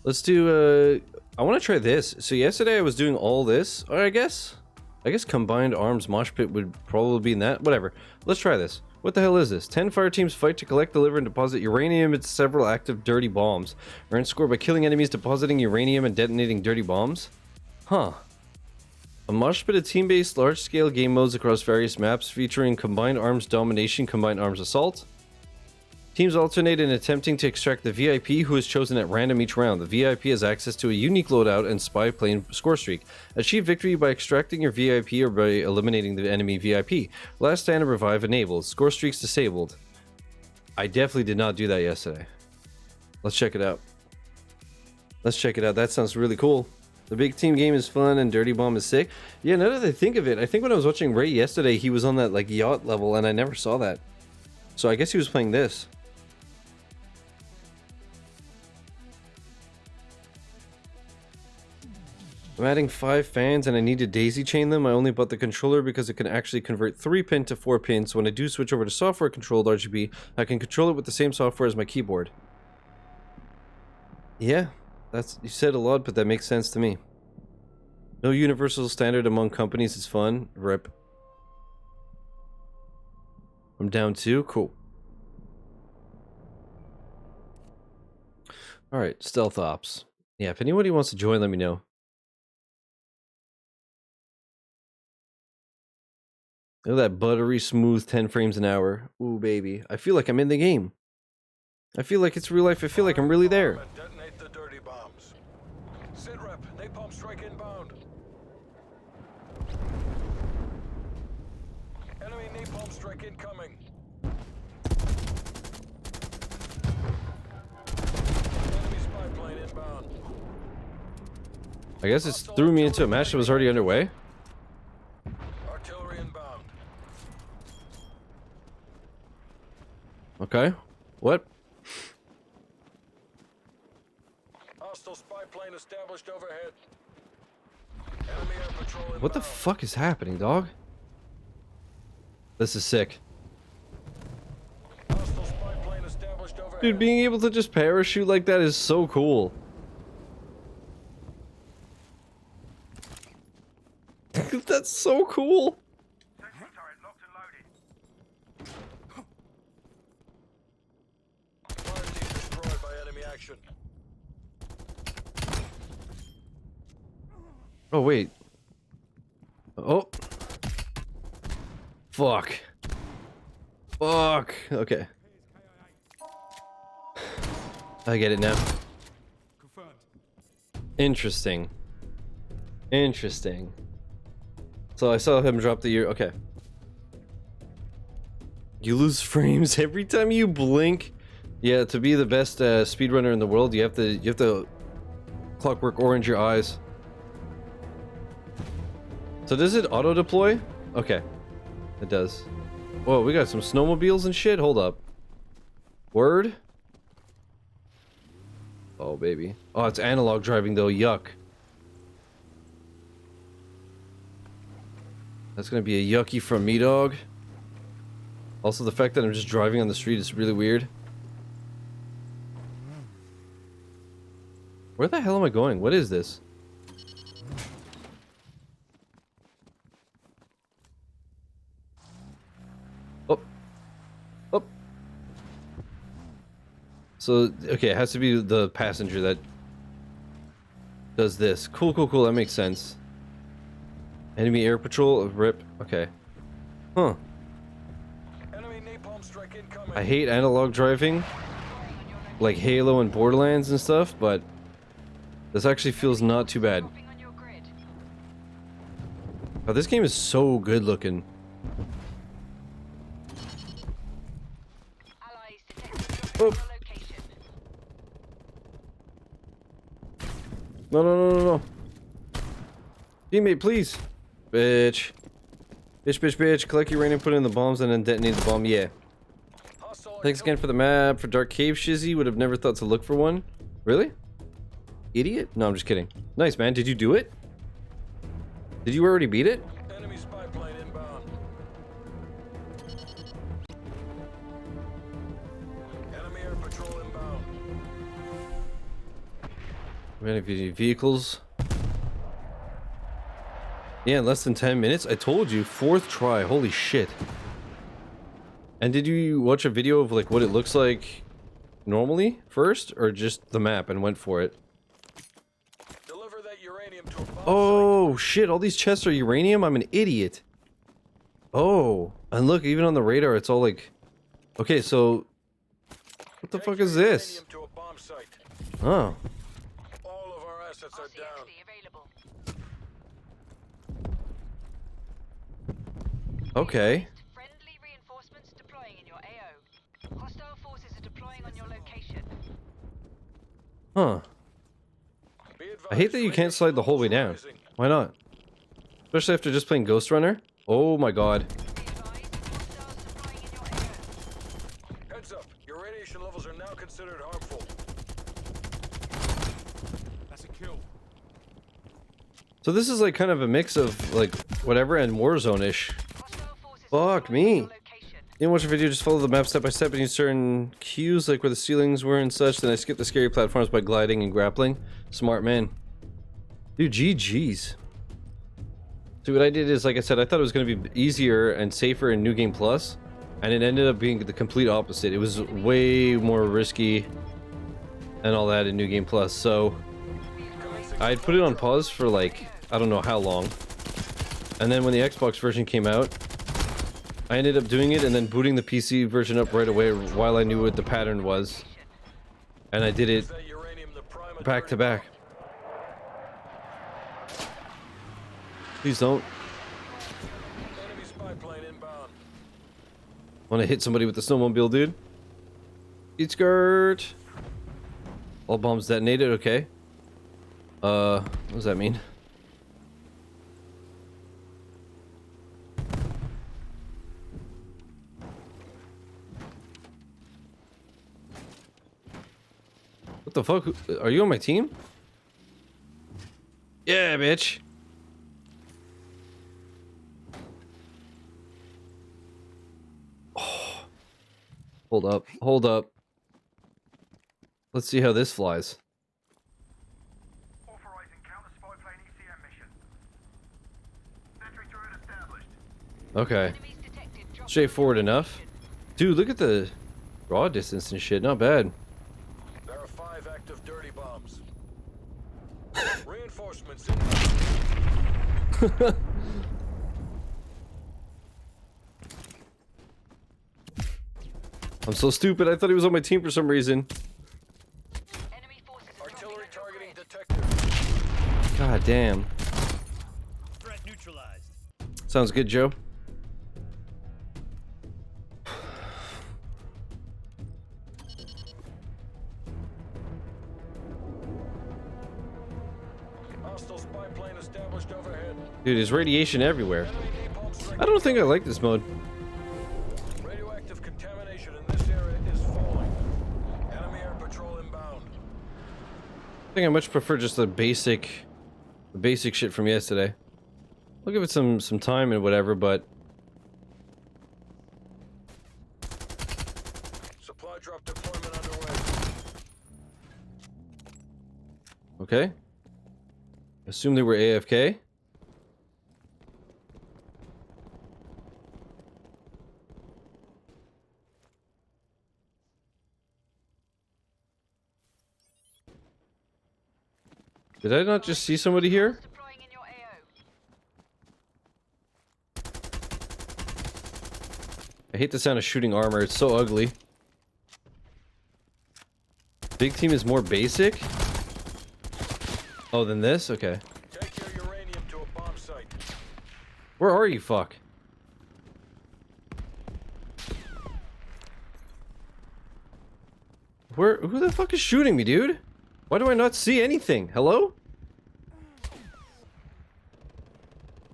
Let's do, I want to try this. So yesterday I was doing all this, or I guess combined arms mosh pit would probably be in that. Whatever. Let's try this. What the hell is this? 10 fire teams fight to collect, deliver, and deposit uranium into several active dirty bombs. Earn score by killing enemies, depositing uranium, and detonating dirty bombs? Huh. A mosh pit of team-based large-scale game modes across various maps featuring combined arms domination, combined arms assault. Teams alternate in attempting to extract the VIP, who is chosen at random each round. The VIP has access to a unique loadout and spy plane score streak. Achieve victory by extracting your VIP or by eliminating the enemy VIP. Last stand and revive enabled. Score streaks disabled. I definitely did not do that yesterday. Let's check it out. Let's check it out. That sounds really cool. The big team game is fun and Dirty Bomb is sick. Yeah, now that I think of it, I think when I was watching Ray yesterday, he was on that like yacht level and I never saw that. So I guess he was playing this. I'm adding 5 fans and I need to daisy chain them. I only bought the controller because it can actually convert 3 pin to 4 pins. So when I do switch over to software controlled RGB, I can control it with the same software as my keyboard. Yeah, you said a lot, but that makes sense to me. No universal standard among companies is fun. Rip. I'm down 2. Cool. Alright, Stealth Ops. Yeah, if anybody wants to join, let me know. Look at that buttery smooth 10 frames an hour. Ooh, baby. I feel like I'm in the game. I feel like it's real life. I feel like I'm really there. Detonate the dirty bombs. Sit rep, napalm strike inbound. Enemy napalm strike incoming. Enemy spy plane inbound. I guess it threw me into a match that was already underway. Artillery inbound. Okay. What? Hostile spy plane established overhead. Enemy air patrol inbound. What the fuck is happening, dog? This is sick. Hostile spy plane established overhead. Dude, being able to just parachute like that is so cool. That's so cool. Fire team destroyed by enemy action. Oh, wait. Oh. Fuck. Fuck. Okay. I get it now. Interesting. Interesting. So I saw him drop the ear. Okay. You lose frames every time you blink. Yeah, to be the best speedrunner in the world, you have to Clockwork Orange your eyes. So does it auto deploy? Okay, it does. Whoa, we got some snowmobiles and shit. Hold up. Word. Oh baby. Oh, it's analog driving though. Yuck. That's gonna be a yucky from me, dog. Also, the fact that I'm just driving on the street is really weird. Where the hell am I going? What is this? Oh. Oh. So, okay, it has to be the passenger that does this. Cool, cool, cool. That makes sense. Enemy air patrol, rip. Okay. Huh. Enemy napalm strike incoming. I hate analog driving, like Halo and Borderlands and stuff, but this actually feels not too bad. Oh, this game is so good looking. Oh. No, no, no, no, no. Teammate, please. Bitch. Bitch, bitch, bitch. Collect uranium, put it in the bombs, and then detonate the bomb. Yeah. Thanks again for the map. For Dark Cave Shizzy. Would have never thought to look for one. Really? Idiot? No, I'm just kidding. Nice, man. Did you do it? Did you already beat it? Enemy spy plane inbound. Enemy air patrol inbound. Any vehicles? Yeah, in less than 10 minutes. I told you, 4th try. Holy shit. And did you watch a video of like what it looks like normally first, or just the map and went for it? Deliver that uranium to a bomb Oh shit, all these chests are uranium? I'm an idiot. Oh, and look, even on the radar it's all like... Okay, so... What the site. fuck Take is your this? uranium to a bomb site. Oh. All of our assets are down. RCXD available. Okay. Friendly reinforcements deploying in your AO. Hostile forces are deploying on your location. Huh. Be I hate that you can't slide the whole way down. rising. Why not? Especially after just playing Ghost Runner? Oh my god. Be advised, hostiles deploying in your AO. Heads up, your radiation levels are now considered harmful. That's a kill. So this is like kind of a mix of like whatever and Warzone-ish. Hostile forces Fuck are deploying me. on your location. You watch a video, just follow the map step by step and use certain cues like where the ceilings were and such. Then I skip the scary platforms by gliding and grappling. Smart man. Dude, GG's. So what I did is, like I said, I thought it was going to be easier and safer in New Game Plus, and it ended up being the complete opposite. It was way more risky and all that in New Game Plus. So I'd put it on pause for like, I don't know how long. And then when the Xbox version came out, I ended up doing it and then booting the PC version up right away while I knew what the pattern was. And I did it That uranium, the prime of back to dirty back. Please don't. bomb. Enemy spy plane inbound. Want to hit somebody with the snowmobile, dude? Eat skirt. All bombs detonated, okay. What does that mean? What the fuck? Are you on my team? Yeah, bitch. Oh. Hold up. Hold up. Let's see how this flies. Authorizing counter spy plane ECM mission. Sentry turret established. Okay. Enemies detected. Drop Straightforward enough. Dude, look at the draw distance and shit. Not bad. There are 5 active dirty bombs. Reinforcements inbound. I'm so stupid. I thought he was on my team for some reason. Enemy forces are Artillery dropping on your targeting grid. detected. God damn. Threat neutralized. Sounds good, Joe. Hostile spy plane established overhead. Dude, there's radiation everywhere. Enemy napalm strike. I don't think I like this mode. Radioactive contamination in this area is falling. Enemy air patrol inbound. I think I much prefer just the basic shit from yesterday. I'll give it some time and whatever, but Supply drop deployment underway. okay. Assume they were AFK. Did I not just see somebody here? Deploying in your AO. I hate the sound of shooting armor. It's so ugly. Big team is more basic? Oh, than this? Okay. Take your uranium to a bomb site. Where are you, fuck? Who the fuck is shooting me, dude? Why do I not see anything? Hello?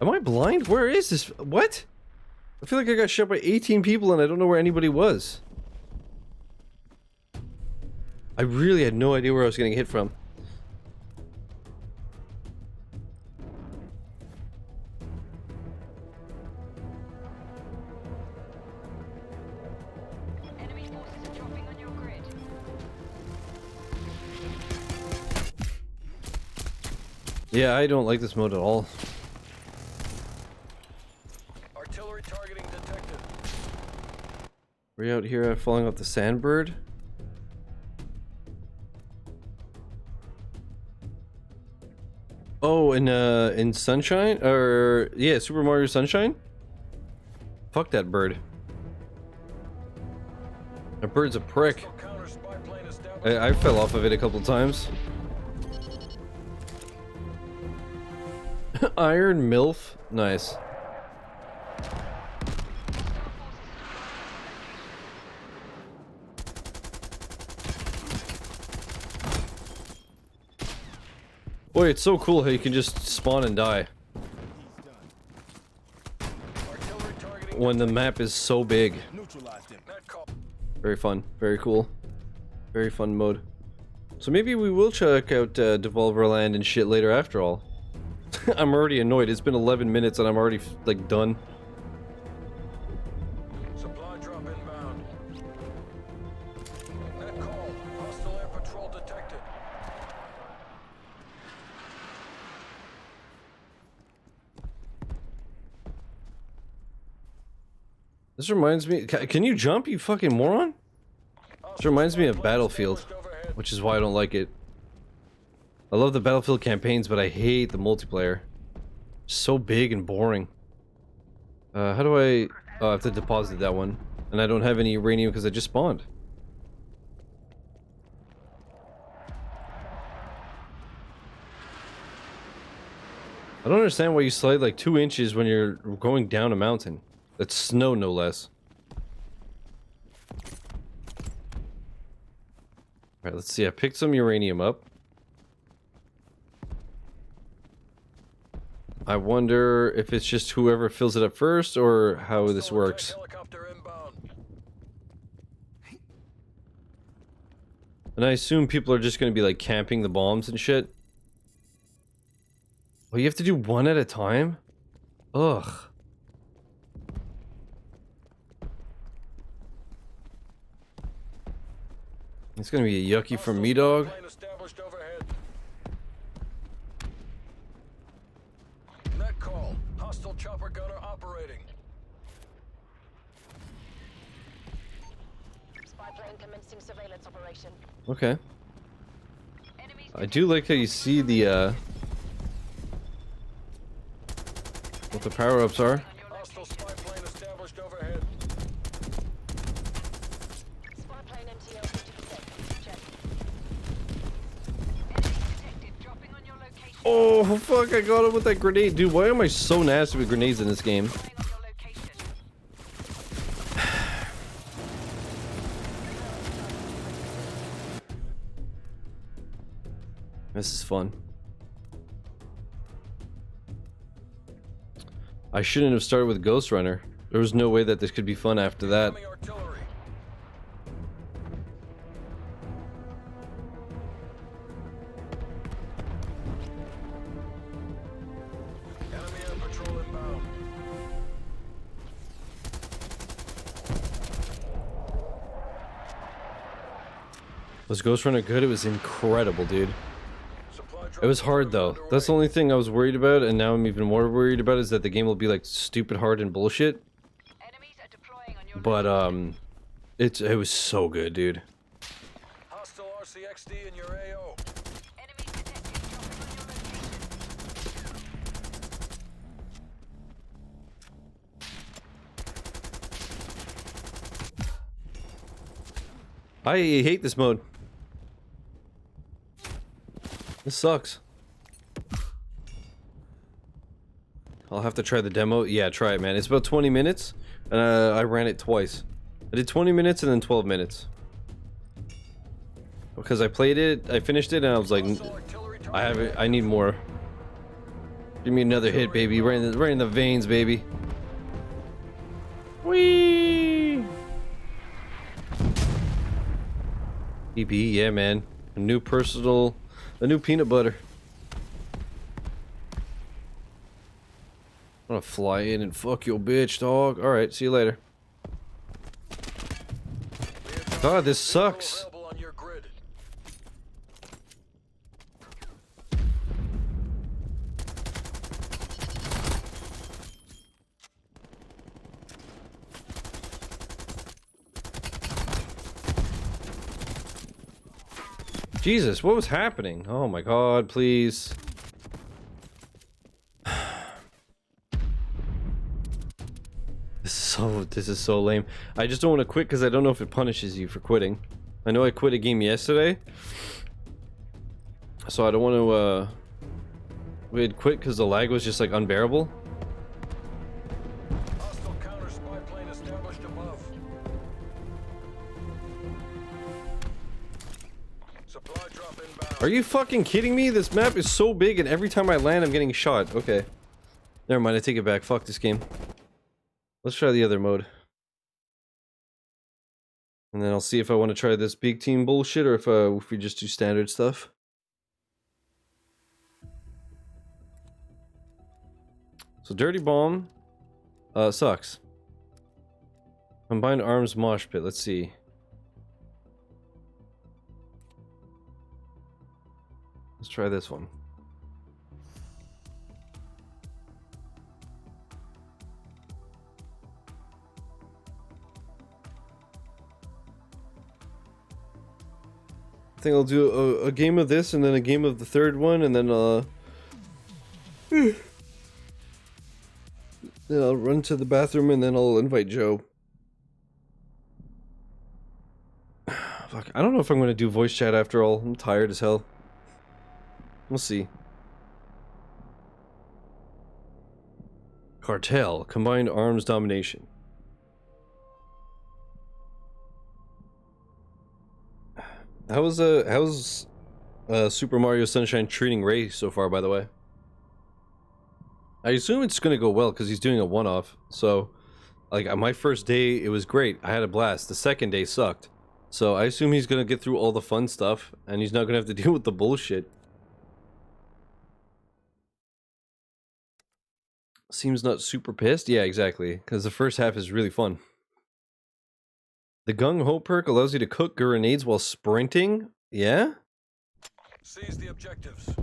Am I blind? Where is this? What? I feel like I got shot by 18 people and I don't know where anybody was. I really had no idea where I was getting hit from. Enemy forces are dropping on your grid. Yeah, I don't like this mode at all. Artillery targeting detected. We're out here falling off the Sandbird. Oh, in Sunshine? Or, yeah, Super Mario Sunshine? Fuck that bird. That bird's a prick. Hostile counter spy plane established. I fell off of it a couple times. Iron MILF? Nice. Boy, it's so cool how you can just spawn and die Artillery targeting when the map is so big. Neutralized him. net call. Very fun. Very cool. Very fun mode. So maybe we will check out Devolver Land and shit later after all. I'm already annoyed. It's been 11 minutes and I'm already, like, done. Supply drop inbound. Net call. Hostile air patrol detected. This reminds me... Can you jump, you fucking moron? This reminds me of Battlefield, which is why I don't like it. I love the Battlefield campaigns, but I hate the multiplayer. So big and boring. How do I... Oh, I have to deposit that one. And I don't have any uranium because I just spawned. I don't understand why you slide like 2 inches when you're going down a mountain. That's snow, no less. Alright, let's see. I picked some uranium up. I wonder if it's just whoever fills it up first or how this Hostile works. attack helicopter inbound. And I assume people are just going to be like camping the bombs and shit. Oh, you have to do one at a time? Ugh. It's gonna be a yucky from me, Hostile dog. spy plane established overhead. Net call. Hostile chopper gunner operating. Spy plane commencing surveillance operation. Okay. Enemies I do like how you see the, what the power-ups are. on your Hostile location. spy plane established overhead. Spy plane MTO 50%. Check. Enemies detected. Dropping on your location. Oh, fuck, I got him with that grenade. Dude, why am I so nasty with grenades in this game? Deploying on your location. This is fun. I shouldn't have started with Ghost Runner. There was no way that this could be fun after that. Enemy artillery. Enemy air patrol inbound. Was Ghost Runner good? It was incredible, dude. Supply drop It was hard though. underway. That's the only thing I was worried about, and now I'm even more worried about is that the game will be like stupid hard and bullshit. Enemies are deploying on your But location. it was so good, dude. Hostile RCXD in your AO. Enemies detected. Dropping on your location. I hate this mode. This sucks. I'll have to try the demo. Yeah, try it, man. It's about 20 minutes, and I ran it twice. I did 20 minutes and then 12 minutes. Because I played it, I finished it, and I was like, Hostile artillery I have target. it. I need more. Give me another hit, baby. Right in the veins, baby. Whee! EB, yeah, man. A new peanut butter. I'm gonna fly in and fuck your bitch, dog. Alright, see you later. God, this sucks. Available on your grid. Jesus, what was happening? Oh my god, please. This is so lame. I just don't want to quit because I don't know if it punishes you for quitting. I know I quit a game yesterday, so I don't want to we had quit because the lag was just like unbearable. Hostile counter spy plane established above. Supply drop inbound. Are you fucking kidding me? This map is so big and every time I land I'm getting shot. Okay. Never mind, I take it back. Fuck this game. Let's try the other mode. And then I'll see if I want to try this big team bullshit or if we just do standard stuff. So Dirty Bomb sucks. Combined Arms Mosh Pit. Let's see. Let's try this one. I think I'll do a game of this and then a game of the third one and then then I'll run to the bathroom and then I'll invite Joe. Fuck, I don't know if I'm gonna do voice chat after all. I'm tired as hell. We'll see. Cartel, Combined Arms Domination. How's Super Mario Sunshine treating Ray so far, by the way? I assume it's gonna go well because he's doing a one-off. So, like, on my first day, it was great. I had a blast. The second day sucked. So I assume he's gonna get through all the fun stuff, and he's not gonna have to deal with the bullshit. Seems not super pissed. Yeah, exactly. Because the first half is really fun. The Gung Ho perk allows you to cook grenades while sprinting. Yeah? Seize the objectives.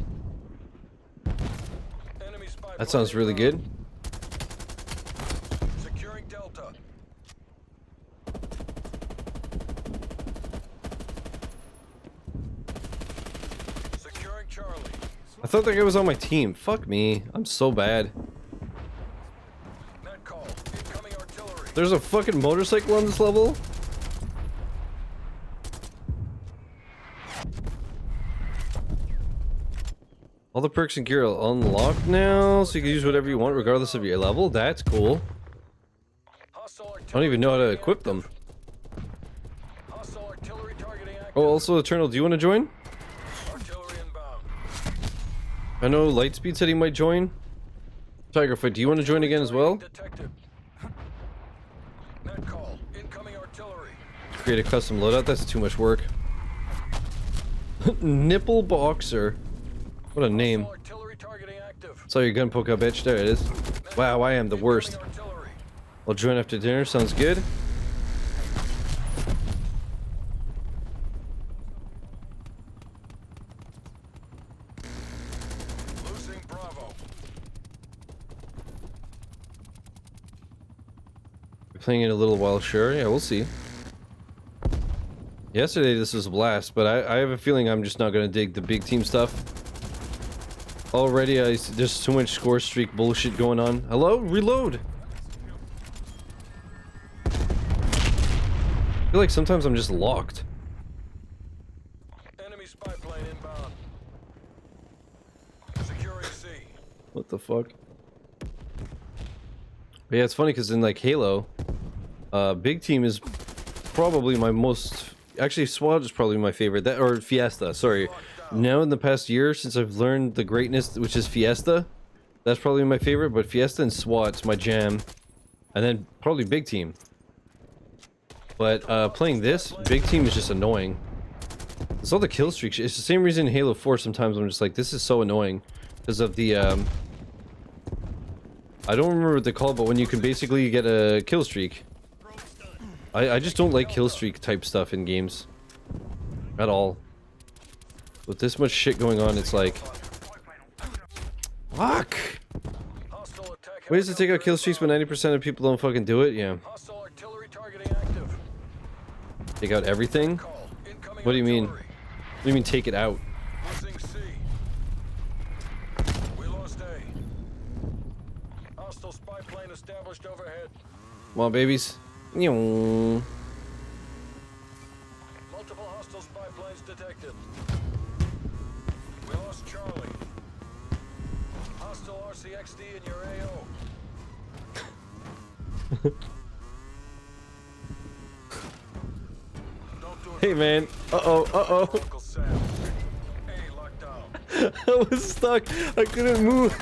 Enemy spy That sounds really good. Securing Delta. Securing Charlie. I thought that guy was on my team. Fuck me. I'm so bad. Net call. Incoming artillery. There's a fucking motorcycle on this level? All the perks and gear are unlocked now, so you can use whatever you want regardless of your level. That's cool. Hostile I don't even know how to equip them. Hostile artillery targeting active. Oh, also, Eternal, do you want to join? Artillery inbound. I know Lightspeed said he might join. Tigerfoot, do you want to join again as well? Detected. Net call. Incoming artillery. Create a custom loadout? That's too much work. Nipple Boxer. What a name. Hostile artillery targeting active. Saw your gun poke out, bitch. There it is. Wow, I am the worst. Incoming artillery. I'll join after dinner. Sounds good. Losing Bravo. Be playing in a little while, sure. Yeah, we'll see. Yesterday this was a blast, but I have a feeling I'm just not gonna dig the big team stuff. Already, there's too much score streak bullshit going on. Hello? Reload! I feel like sometimes I'm just locked. Enemy spy plane inbound. Securing C. What the fuck? But yeah, it's funny because in like Halo, big team is probably my most... Actually, SWAT is probably my favorite. That or Fiesta, sorry. Now in the past year, since I've learned the greatness, which is Fiesta, that's probably my favorite, but Fiesta and SWAT's my jam. And then probably big team. But playing this, big team is just annoying. It's all the kill streaks. It's the same reason in Halo 4 sometimes I'm just like, this is so annoying. Because of the, I don't remember what they call it, but when you can basically get a kill streak. I just don't like kill streak type stuff in games. At all. With this much shit going on, it's like... Fuck! Hostile attack. Ways to take out kill streaks, but 90% of people don't fucking do it? Yeah. Hostile artillery targeting active. Take out everything? Call. Incoming What do you mean? artillery. What do you mean take it out? Losing C. We lost A. Hostile spy plane established overhead. Come on, babies. Meow. Multiple hostile spy planes detected. We lost Charlie. Hostile RCXD in your AO. Don't do it. Hey, man. Uh-oh. Uncle Sam. A locked down. I was stuck. I couldn't move.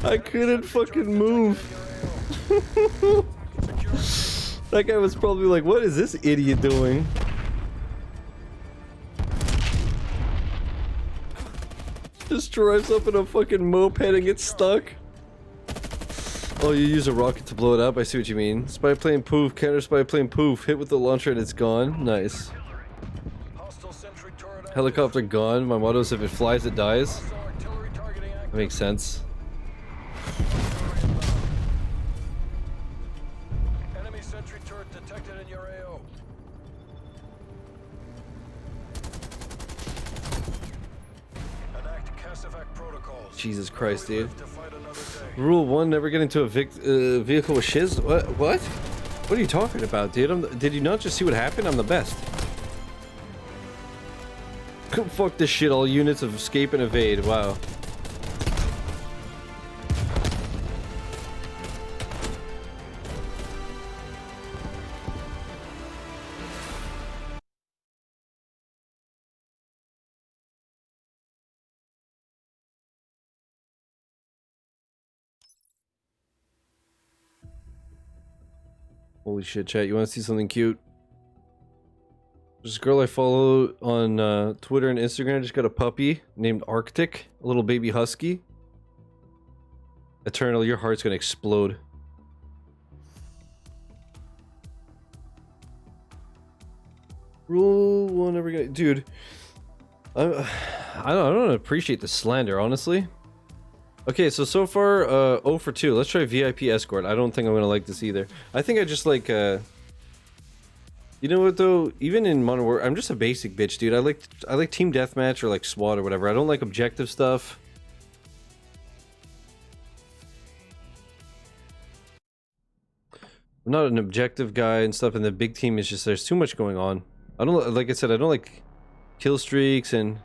I couldn't fucking move. That guy was probably like, what is this idiot doing? Just drives up in a fucking moped and gets stuck. Oh, you use a rocket to blow it up? I see what you mean. Spy plane poof, counter spy plane poof. Hit with the launcher and it's gone. Nice. Hostile sentry turret active. Helicopter gone. My motto is if it flies, it dies. Hostile artillery targeting active. That makes sense. Enemy sentry turret detected in your AO. Enact CASEVAC protocols. Jesus Christ, dude. Live to fight another day. Rule 1, never get into a vehicle with shiz. What? What are you talking about, dude? Did you not just see what happened? I'm the best. Fuck this shit, all units of escape and evade. Wow. Holy shit, chat. You want to see something cute? There's a girl I follow on Twitter and Instagram just got a puppy named Arctic, a little baby husky. Eternal, your heart's gonna explode. Rule 1, never get... Dude, I don't appreciate the slander, honestly. Okay, so far, 0 for 2. Let's try VIP escort. I don't think I'm gonna like this either. I think I just like, you know what though? Even in Modern Warfare, I'm just a basic bitch, dude. I like team deathmatch or like SWAT or whatever. I don't like objective stuff. I'm not an objective guy and stuff, and the big team is just, there's too much going on. I don't, like I said, I don't like kill streaks and...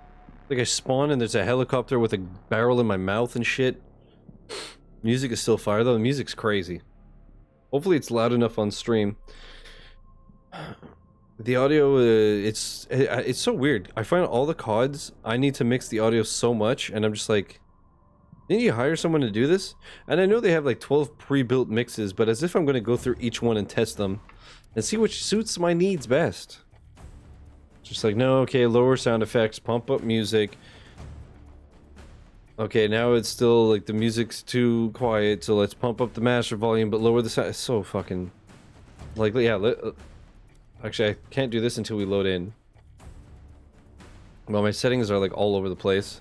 Like I spawn and there's a helicopter with a barrel in my mouth and shit. Music is still fire though. The music's crazy. Hopefully it's loud enough on stream. The audio, it's so weird. I find all the CODs, I need to mix the audio so much, and I'm just like, didn't you hire someone to do this? And I know they have like 12 pre-built mixes, but as if I'm going to go through each one and test them and see which suits my needs best. Just like, no, okay, lower sound effects, pump up music. Okay, now it's still like the music's too quiet, so let's pump up the master volume but lower the sound. It's so fucking... Like, yeah, actually, I can't do this until we load in. Well, my settings are like all over the place.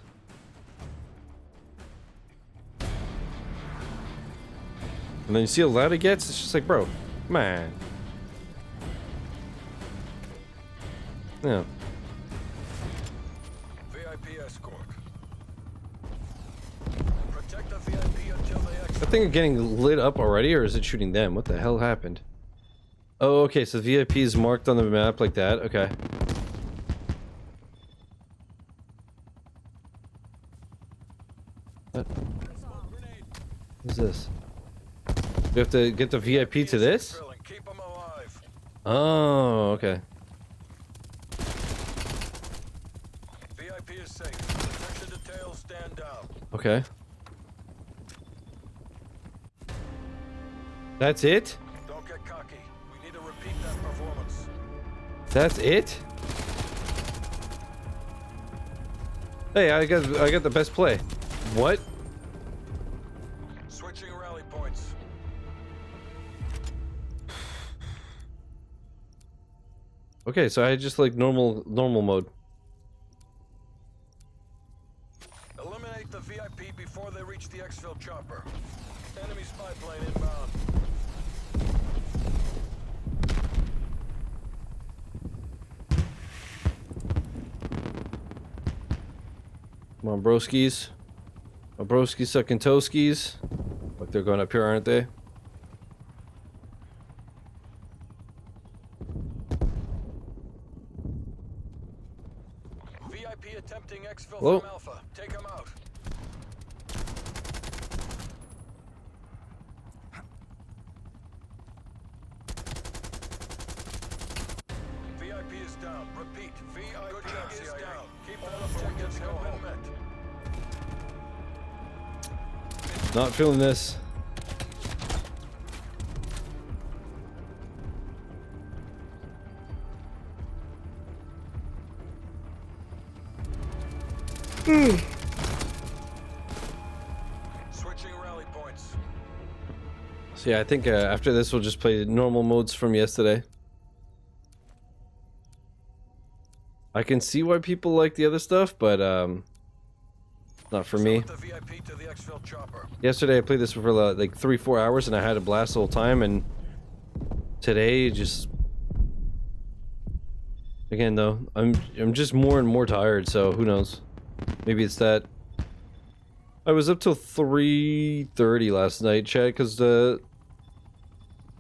And then you see how loud it gets? It's just like, bro, man. Yeah. VIP escort. Protect the VIP until they exit. That thing getting lit up already, or is it shooting them? What the hell happened? Oh, okay, so VIP is marked on the map like that. Okay. What? What is this? We have to get the VIP to this? Keep them alive. Oh, okay. VIP is safe. Attention details, stand down. Okay. That's it? Don't get cocky. We need to repeat that performance. That's it? Hey, I got the best play. What? Switching rally points. Okay, so I just like normal mode. Eliminate the VIP before they reach the exfil chopper. Enemy spy plane inbound. Come on, broskies. My broskies sucking toskies. Look, they're going up here, aren't they? VIP attempting exfil Whoa. from Alpha. Take him out. VIP is down. Repeat. VIP is down. Keep all objectives have been met. Not feeling this. Switching rally points. So yeah, I think after this we'll just play normal modes from yesterday. I can see why people like the other stuff, but not for me. The VIP to the exfil chopper. Yesterday I played this for like 3-4 hours and I had a blast the whole time, and today just again though I'm just more and more tired, so who knows. Maybe it's that. I was up till 3:30 last night, chat, because I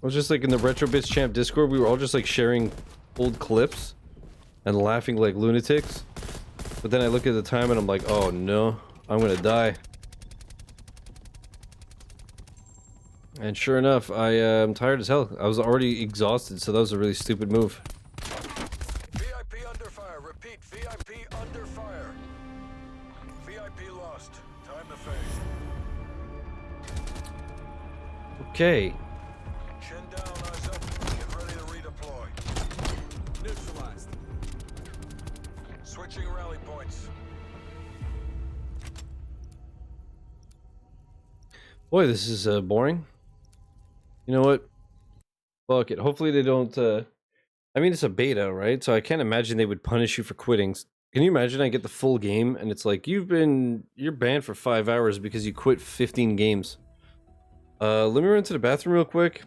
was just like in the Retro Bits Champ Discord. We were all just like sharing old clips and laughing like lunatics. But then I look at the time and I'm like, oh no, I'm gonna die. And sure enough, I am tired as hell. I was already exhausted, so that was a really stupid move. VIP under fire. Repeat. VIP under fire. VIP lost. Time to fade. Okay. Chin down, eyes up. Get ready to redeploy. Neutralized. Switching rally points. Boy, this is boring. You know what? Fuck it. Hopefully they don't. I mean, it's a beta, right? So I can't imagine they would punish you for quitting. Can you imagine I get the full game and it's like you're banned for 5 hours because you quit 15 games. Let me run to the bathroom real quick,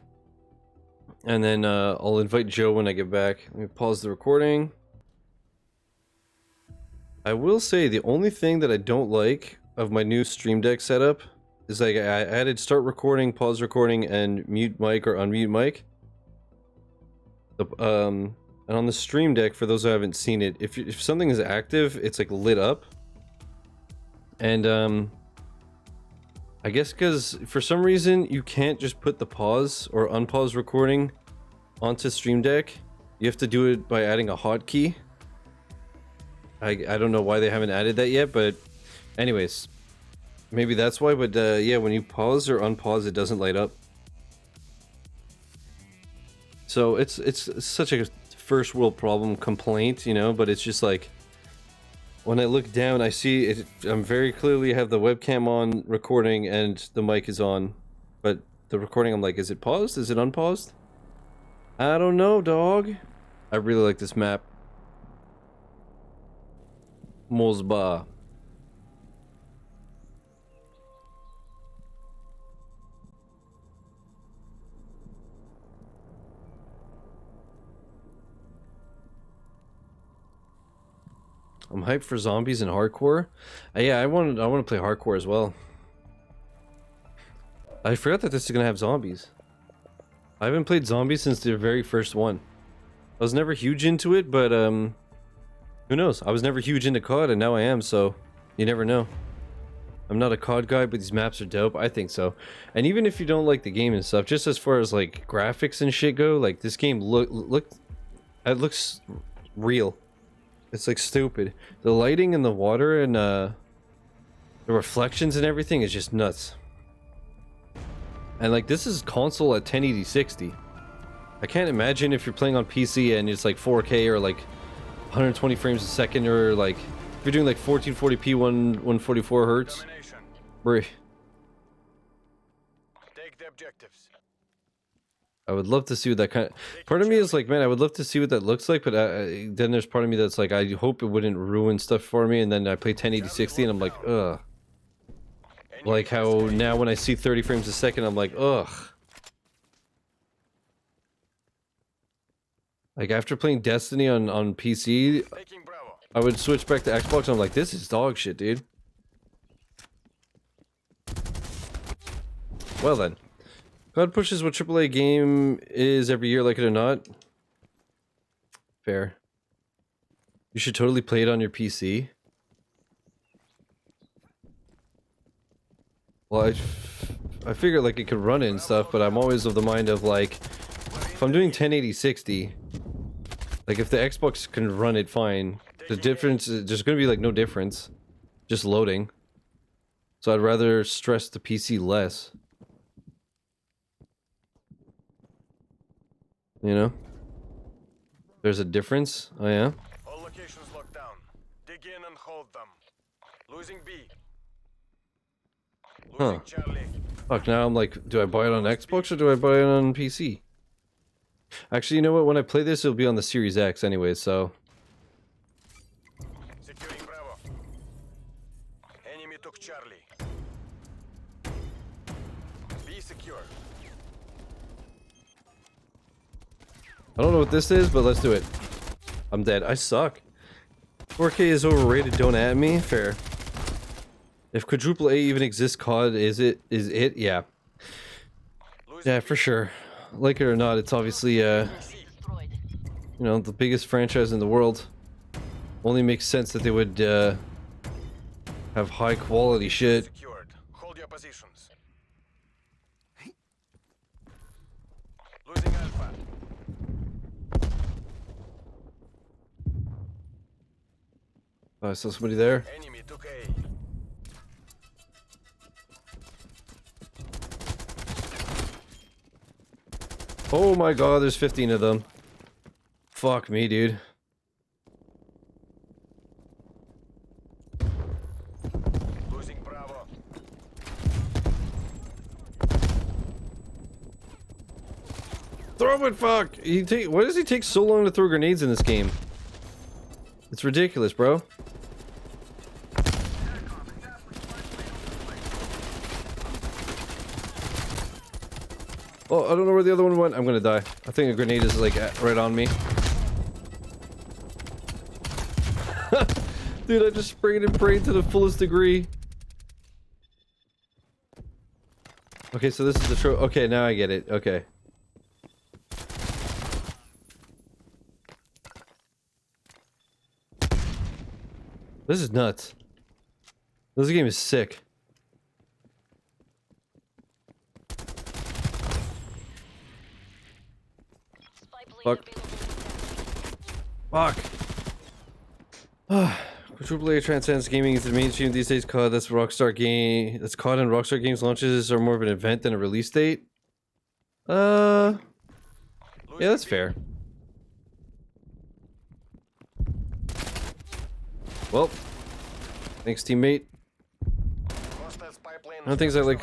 and then I'll invite Joe when I get back. Let me pause the recording. I will say the only thing that I don't like of my new Stream Deck setup is like I added start recording, pause recording, and mute mic or unmute mic. And on the Stream Deck, for those who haven't seen it, if something is active, it's like lit up. And I guess because for some reason you can't just put the pause or unpause recording onto Stream Deck. You have to do it by adding a hotkey. I don't know why they haven't added that yet, but anyways, maybe that's why. But yeah, when you pause or unpause, it doesn't light up. So it's such a first world problem complaint, you know, but it's just like when I look down, I see it. I'm very clearly have the webcam on recording and the mic is on, but the recording, I'm like, is it paused? Is it unpaused? I don't know, dog. I really like this map. Mosba. I'm hyped for zombies and hardcore. Yeah, I want to play hardcore as well. I forgot that this is gonna have zombies. I haven't played zombies since the very first one. I was never huge into it, but who knows? I was never huge into COD, and now I am. So you never know. I'm not a COD guy, but these maps are dope. I think so. And even if you don't like the game and stuff, just as far as like graphics and shit go, like this game it looks real. It's like stupid. The lighting in the water and the reflections and everything is just nuts. And like this is console at 1080 60. I can't imagine if you're playing on PC and it's like 4K or like 120 frames a second, or like if you're doing like 1440p 144 hertz. Domination. Bruh. Take the objectives. I would love to see what that kind of... Part of me is like, man, I would love to see what that looks like, but then there's part of me that's like, I hope it wouldn't ruin stuff for me, and then I play 1080 60 and I'm like, ugh. Like how now when I see 30 frames a second, I'm like, ugh. Like after playing Destiny on PC, Taking Bravo. I would switch back to Xbox and I'm like, this is dog shit, dude. Well then. God pushes what AAA game is every year, like it or not. Fair. You should totally play it on your PC. Well, I figure like it could run it and stuff, but I'm always of the mind of like, if I'm doing 1080-60, like if the Xbox can run it fine, the difference is there's gonna be like no difference, just loading. So I'd rather stress the PC less. You know? There's a difference. Oh yeah? All locations locked down. Dig in and hold them. Losing B. Losing Huh. Charlie. Fuck, now I'm like, do I buy it on Xbox or do I buy it on PC? Actually, you know what? When I play this, it'll be on the Series X anyway, so... Securing Bravo. Enemy took Charlie. B secure. I don't know what this is, but let's do it. I'm dead. I suck. 4K is overrated, don't at me. Fair. If quadruple A even exists, COD is it? Yeah. Yeah, for sure. Like it or not, it's obviously you know, the biggest franchise in the world. Only makes sense that they would have high quality shit. Secured. Hold your positions. Losing Alpha. Oh, I saw somebody there. Enemy took A. Oh my god, there's 15 of them. Fuck me, dude. Losing Bravo. Throw it, fuck! Why does he take so long to throw grenades in this game? It's ridiculous, bro. Oh, I don't know where the other one went. I'm gonna die. I think a grenade is like right on me. Dude, I just sprayed and prayed to the fullest degree. Okay, so this is the okay, now I get it. Okay. This is nuts. This game is sick. Fuck. Fuck. Quadruple A transcends gaming into the mainstream these days. COD, that's Rockstar game. That's COD and Rockstar Games launches are more of an event than a release date. Yeah, that's fair. Well, thanks, teammate. One of the things I like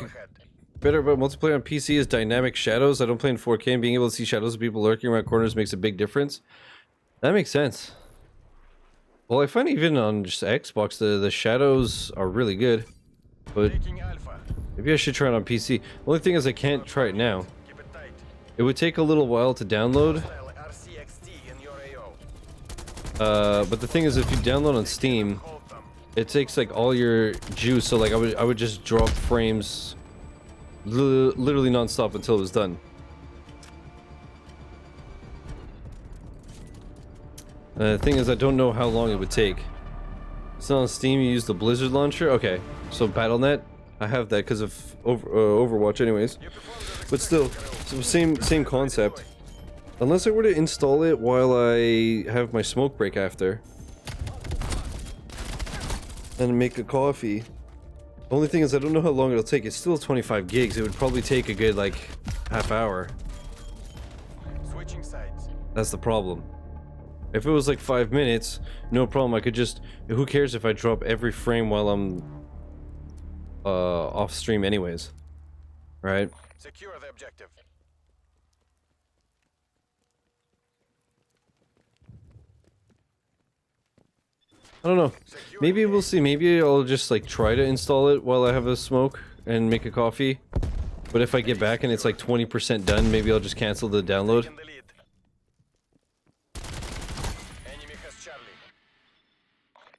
better about multiplayer on PC is dynamic shadows. I don't play in 4K, and being able to see shadows of people lurking around corners makes a big difference. That makes sense. Well, I find even on just Xbox, the shadows are really good. But maybe I should try it on PC. The only thing is I can't try it now. It would take a little while to download. But the thing is, if you download on Steam, it takes like all your juice. So like I would just drop frames literally non-stop until it was done. The thing is, I don't know how long it would take. It's not on Steam. You use the Blizzard launcher. Okay, so Battle.net, I have that because of Overwatch, anyways. But still, so same concept. Unless I were to install it while I have my smoke break after, and make a coffee. Only thing is, I don't know how long it'll take. It's still 25 gigs. It would probably take a good like half hour. Switching sides. That's the problem. If it was like 5 minutes, no problem. I could just... Who cares if I drop every frame while I'm off stream anyways, right? Secure the objective. I don't know. Maybe we'll see. Maybe I'll just like try to install it while I have a smoke and make a coffee. But if I get back and it's like 20% done, maybe I'll just cancel the download. Taking the lead. Enemy has Charlie.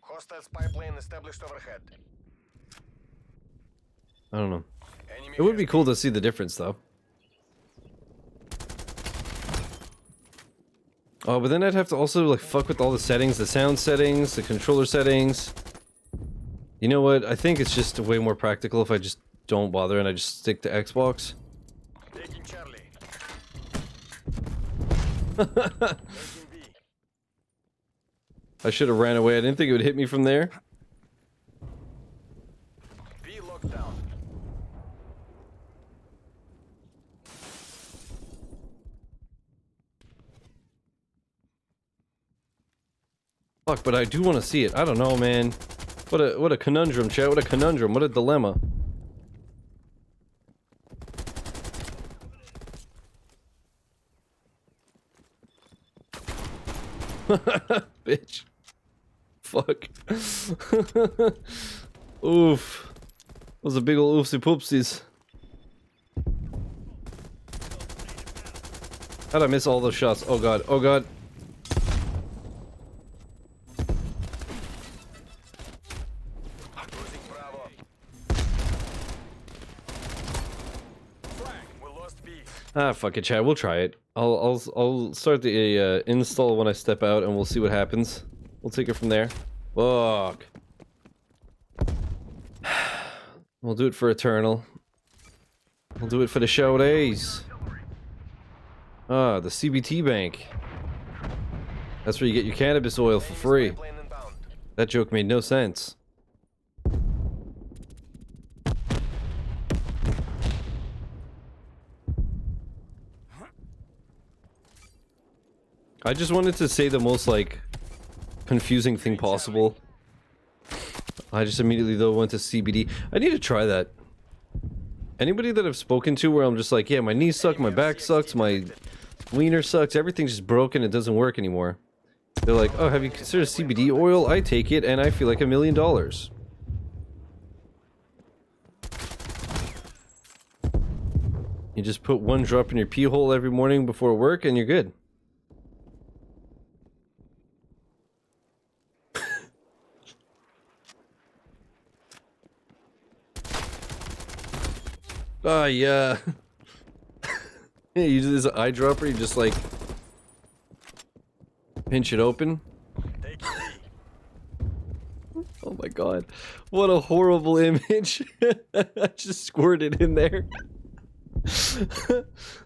Hostiles pipeline established overhead. I don't know. Enemy It would be cool to see the difference, though. Oh, but then I'd have to also, like, fuck with all the settings, the sound settings, the controller settings. You know what? I think it's just way more practical if I just don't bother and I just stick to Xbox. Taking Charlie. I should have ran away. I didn't think it would hit me from there. B locked down. Fuck, but I do want to see it. I don't know, man. What a conundrum, chat. What a conundrum. What a dilemma. Bitch. Fuck. Oof. Those are big ol' oofsy poopsies. How'd I miss all those shots? Oh god. Oh god. Losing Bravo. We lost B. Ah, fuck it, chat. We'll try it. I'll start the install when I step out, and we'll see what happens. We'll take it from there. Fuck. We'll do it for Eternal. We'll do it for the show days. Ah, the CBT bank. That's where you get your cannabis oil for free. Plane inbound. That joke made no sense. I just wanted to say the most, like, confusing thing possible. I just immediately, though, went to CBD. I need to try that. Anybody that I've spoken to where I'm just like, yeah, my knees suck, my back sucks, my wiener sucks, everything's just broken, it doesn't work anymore. They're like, oh, have you considered CBD oil? I take it, and I feel like $1 million. You just put one drop in your pee hole every morning before work, and you're good. Oh, yeah. Yeah, you do this eyedropper, you just like pinch it open. Taking B. Oh my god. What a horrible image. I just squirted in there.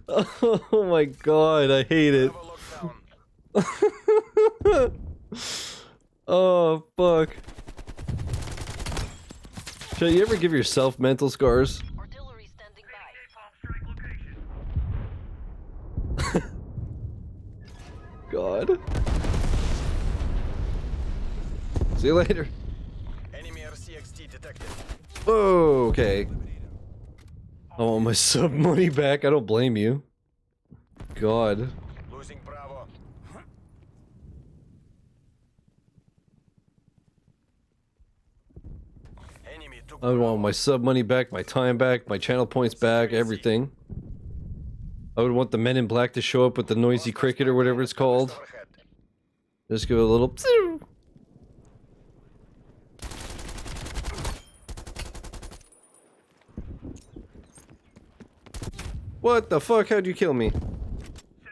Oh my god, I hate it. Bravo locked down. Oh fuck. Shall you ever give yourself mental scars? Artillery standing by. Napalm strike location. God. See you later. Enemy RCXD detected. Oh, okay. I want my sub money back. I don't blame you. God. Losing Bravo. Enemy took I want my sub money back, my time back, my channel points back, everything. I would want the Men in Black to show up with the noisy cricket or whatever it's called. Star ahead. Just give it a little. Psoo. What the fuck? How'd you kill me?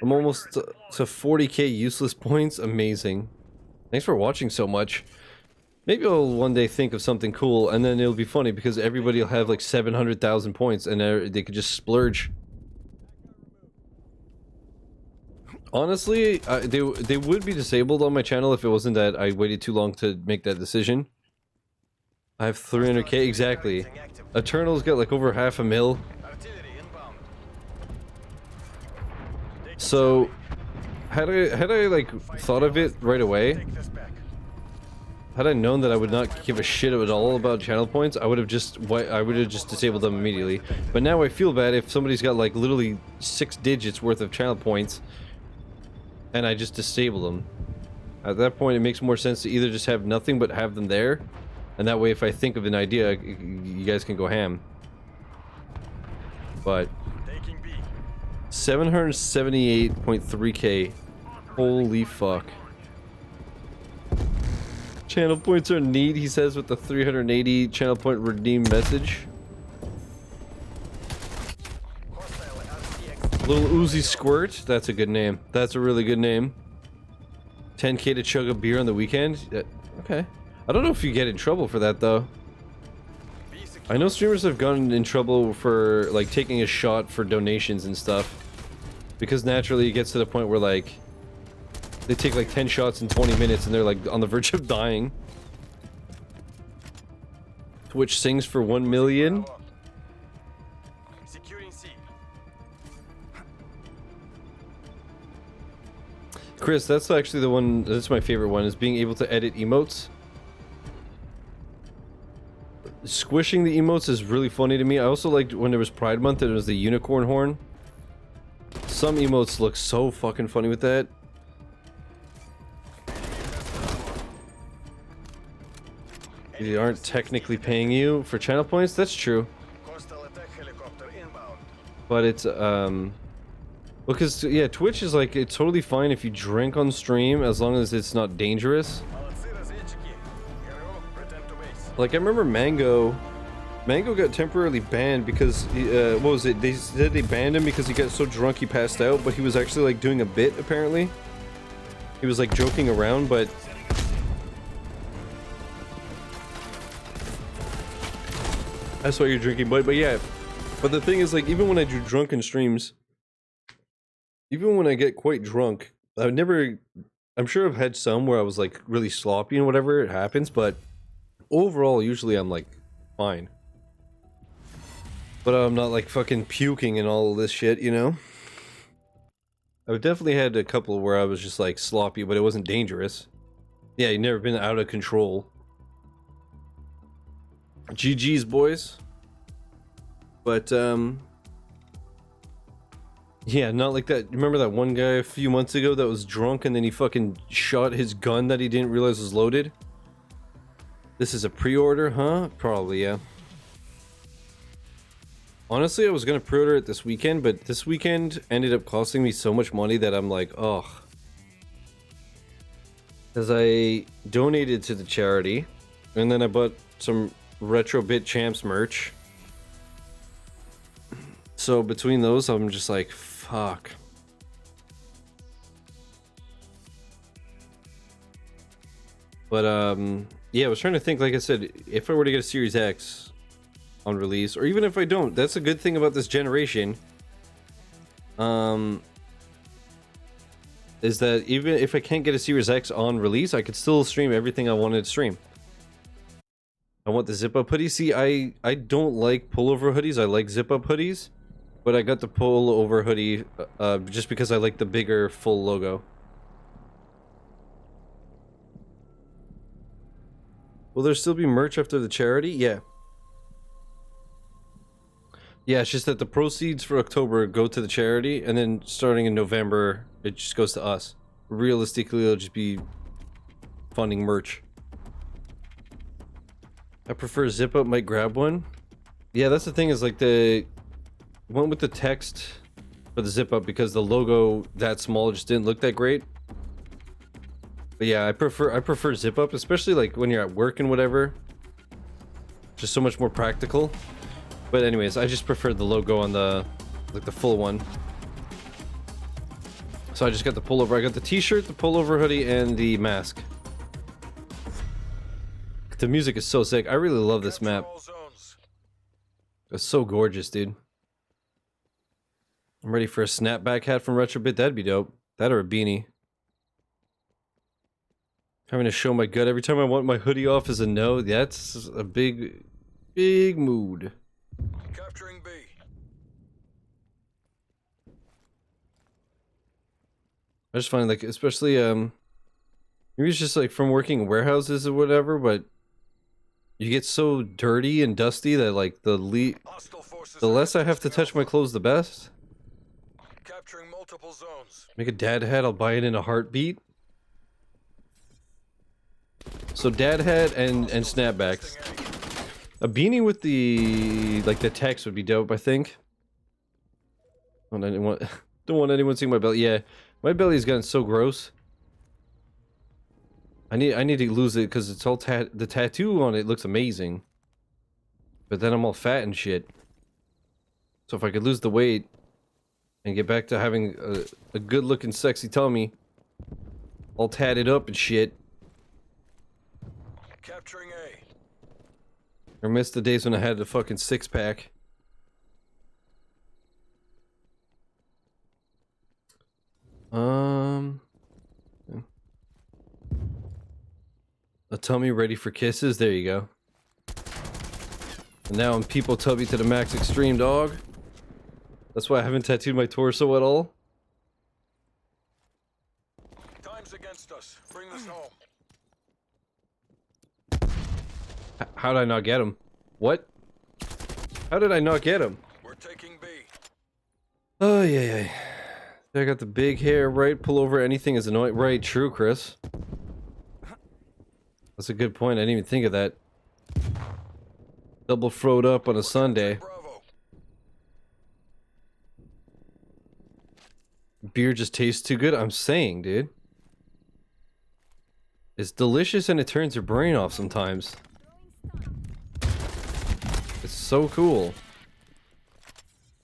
I'm almost to 40k useless points. Amazing. Thanks for watching so much. Maybe I'll one day think of something cool, and then it'll be funny because everybody will have like 700,000 points, and they could just splurge. Honestly, they would be disabled on my channel if it wasn't that I waited too long to make that decision. I have 300k exactly. Eternal's got like over half a mil. Artillery inbound. So, had I like thought of it right away, Take this back. had I known that I would not give a shit at all about channel points, I would have just disabled them immediately. But now I feel bad if somebody's got like literally 6 digits worth of channel points, and I just disable them. At that point, it makes more sense to either just have nothing but have them there, and that way, if I think of an idea, you guys can go ham. But Taking B. 778.3k. Holy fuck. Channel points are neat, he says with the 380 channel point redeem message. Little Uzi Squirt. That's a good name. That's a really good name. 10K to chug a beer on the weekend. Okay. I don't know if you get in trouble for that though. I know streamers have gotten in trouble for like taking a shot for donations and stuff. Because naturally it gets to the point where like they take like 10 shots in 20 minutes and they're like on the verge of dying. Twitch sings for 1 million. Securing C. Chris, that's actually the one, that's my favorite one, is being able to edit emotes. Squishing the emotes is really funny to me. I also liked when there was Pride Month and it was the unicorn horn. Some emotes look so fucking funny with that. They aren't technically paying you for channel points, that's true. Coastal attack helicopter inbound. But it's, because, yeah, Twitch is like, it's totally fine if you drink on stream as long as it's not dangerous. Like, I remember Mango got temporarily banned because, what was it? They said they banned him because he got so drunk he passed out, but he was actually, like, doing a bit, apparently. He was, like, joking around, but... That's why you're drinking, but yeah. But the thing is, like, even when I do drunken streams, even when I get quite drunk, I've never... I'm sure I've had some where I was, like, really sloppy and whatever, it happens, but... Overall, usually I'm like, fine. But I'm not like fucking puking and all of this shit, you know? I've definitely had a couple where I was just like sloppy, but it wasn't dangerous. Yeah, you've never been out of control. GG's, boys. But, yeah, not like that. Remember that one guy a few months ago that was drunk and then he fucking shot his gun that he didn't realize was loaded? This is a pre-order, huh? Probably, yeah. Honestly, I was gonna pre-order it this weekend, but this weekend ended up costing me so much money that I'm like, ugh. Because I donated to the charity, and then I bought some Retrobit Champs merch. So between those, I'm just like, fuck. But, yeah, I was trying to think, like I said, if I were to get a Series X on release, or even if I don't, that's a good thing about this generation. Is that even if I can't get a Series X on release, I could still stream everything I wanted to stream. I want the zip-up hoodie. See, I don't like pullover hoodies. I like zip-up hoodies. But I got the pullover hoodie just because I like the bigger, full logo. Will there still be merch after the charity? Yeah. Yeah, it's just that the proceeds for October go to the charity, and then starting in November, it just goes to us. Realistically, it'll just be funding merch. I prefer zip up, might grab one. Yeah, that's the thing, is like the one with the text for the zip up, because the logo that small just didn't look that great. But yeah, I prefer zip up, especially like when you're at work and whatever. Just so much more practical. But anyways, I just prefer the logo on the like the full one. So I just got the pullover. I got the t-shirt, the pullover hoodie, and the mask. The music is so sick. I really love this map. It's so gorgeous, dude. I'm ready for a snapback hat from Retrobit. That'd be dope. That or a beanie. Having to show my gut every time I want my hoodie off is a no. That's a big mood. Capturing B. I just find, like, especially maybe it's just like from working in warehouses or whatever, but you get so dirty and dusty that like the less I have to touch my clothes, the best. Capturing multiple zones. Make a dad hat, I'll buy it in a heartbeat. So dad hat and snapbacks. A beanie with the like the text would be dope, I think. Don't want anyone seeing my belly. Yeah, my belly's gotten so gross. I need to lose it because it's all the tattoo on it looks amazing. But then I'm all fat and shit. So if I could lose the weight. and get back to having a good-looking, sexy tummy, all tatted up and shit. Capturing A. I miss the days when I had the fucking six-pack. A tummy ready for kisses. There you go. And now I'm people tubby to the max extreme, dog. That's why I haven't tattooed my torso at all. Time's against us. Bring this home. How did I not get him? What? How did I not get him? We're taking B. Oh, yeah. I got the big hair, right? Pull over anything is annoying. Right, true, Chris. That's a good point. I didn't even think of that. Double froed up on a Sunday. Bravo. Beer just tastes too good. I'm saying, dude. It's delicious and it turns your brain off sometimes. It's so cool.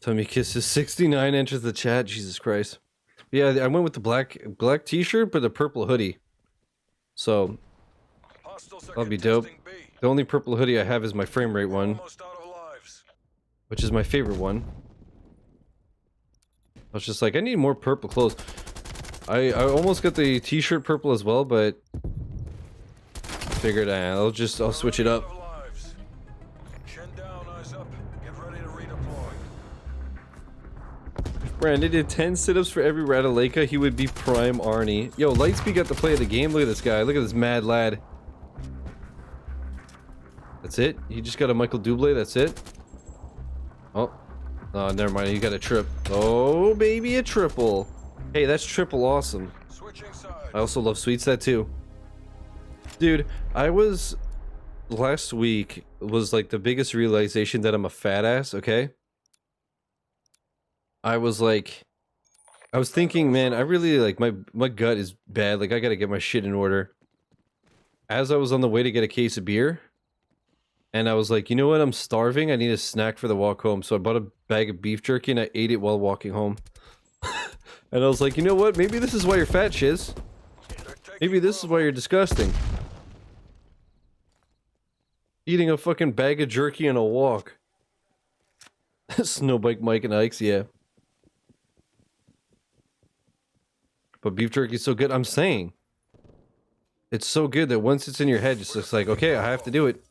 Tummy Kisses 69 enters the chat. Jesus Christ. Yeah, I went with the black t-shirt, but the purple hoodie. So, Hostiles are that'll be dope. contesting B. The only purple hoodie I have is my frame rate one, Almost out of lives. which is my favorite one. I was just like, I need more purple clothes. I almost got the t-shirt purple as well, but figured I'll switch it up. Out of lives. Chin down, eyes up. Get ready to redeploy. Brandon did 10 sit-ups for every Radaleka, he would be prime Arnie. Yo, Lightspeed got to play the game. Look at this guy. Look at this mad lad. That's it? You just got a Michael Dublé, that's it? Oh, never mind, you got a trip. Oh, baby, a triple. Hey, that's triple awesome. Switching sides. I also love sweets, that too. Dude, last week was like the biggest realization that I'm a fat ass, okay? I was thinking, man, I really like, my gut is bad, like I gotta get my shit in order. As I was on the way to get a case of beer, and I was like, you know what, I'm starving, I need a snack for the walk home, so I bought a bag of beef jerky and I ate it while walking home. And I was like, you know what, maybe this is why you're fat, Shiz. Maybe this is why you're disgusting. Eating a fucking bag of jerky on a walk. Snowbike Mike and Ike's, yeah. But beef jerky's so good, I'm saying. It's so good that once it's in your head, it's just like, okay, I have to do it.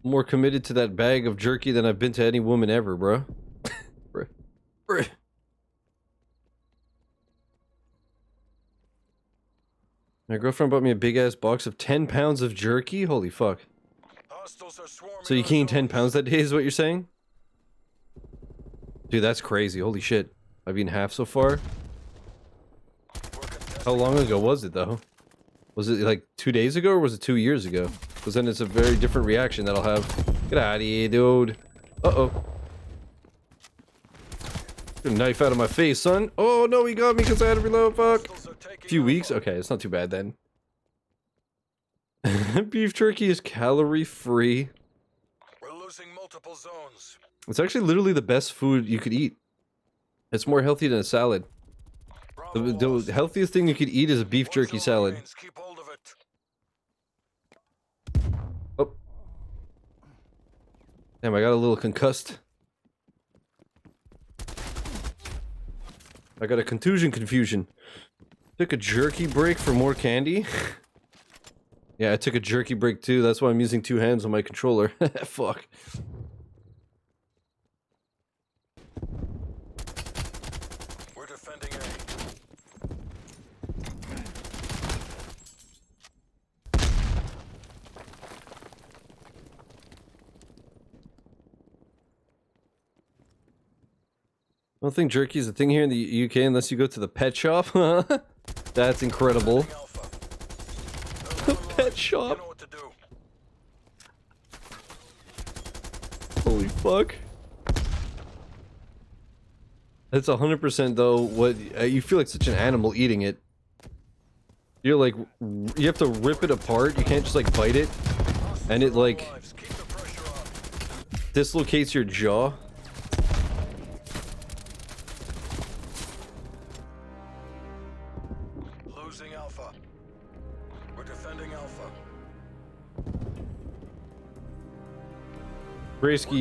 More committed to that bag of jerky than I've been to any woman ever, bro. Bruh. My girlfriend bought me a big ass box of 10 pounds of jerky. Holy fuck. Hostiles are swarming. So you our gained 10 zones. pounds that day is what you're saying? Dude, that's crazy. Holy shit. I've eaten half so far. We're contesting. How long ago was it though? Was it like 2 days ago or was it 2 years ago? Because then it's a very different reaction that I'll have. Get out of here, dude. Uh-oh. Get a knife out of my face, son. Oh no, he got me because I had to reload. Fuck. Hostiles are taking Few Alpha. weeks? Okay, it's not too bad then. Beef jerky is calorie free. We're losing multiple zones. It's actually literally the best food you could eat. It's more healthy than a salad. Bravo The healthiest thing you could eat is a beef jerky salad. remains. Keep hold of it. Oh. Damn, I got a little concussed. I got a confusion. Took a jerky break for more candy. Yeah, I took a jerky break too. That's why I'm using 2 hands on my controller. Fuck. We're defending A. I don't think jerky is a thing here in the UK unless you go to the pet shop. That's incredible. Defending Alpha. Pet You shop. know what to do. Holy fuck. That's 100% though what you feel like such an animal eating it. You're like you have to rip it apart. You can't just like bite it and it like Lives. Keep the pressure on. dislocates your jaw. Losing Alpha. We're defending Alpha. Braysky,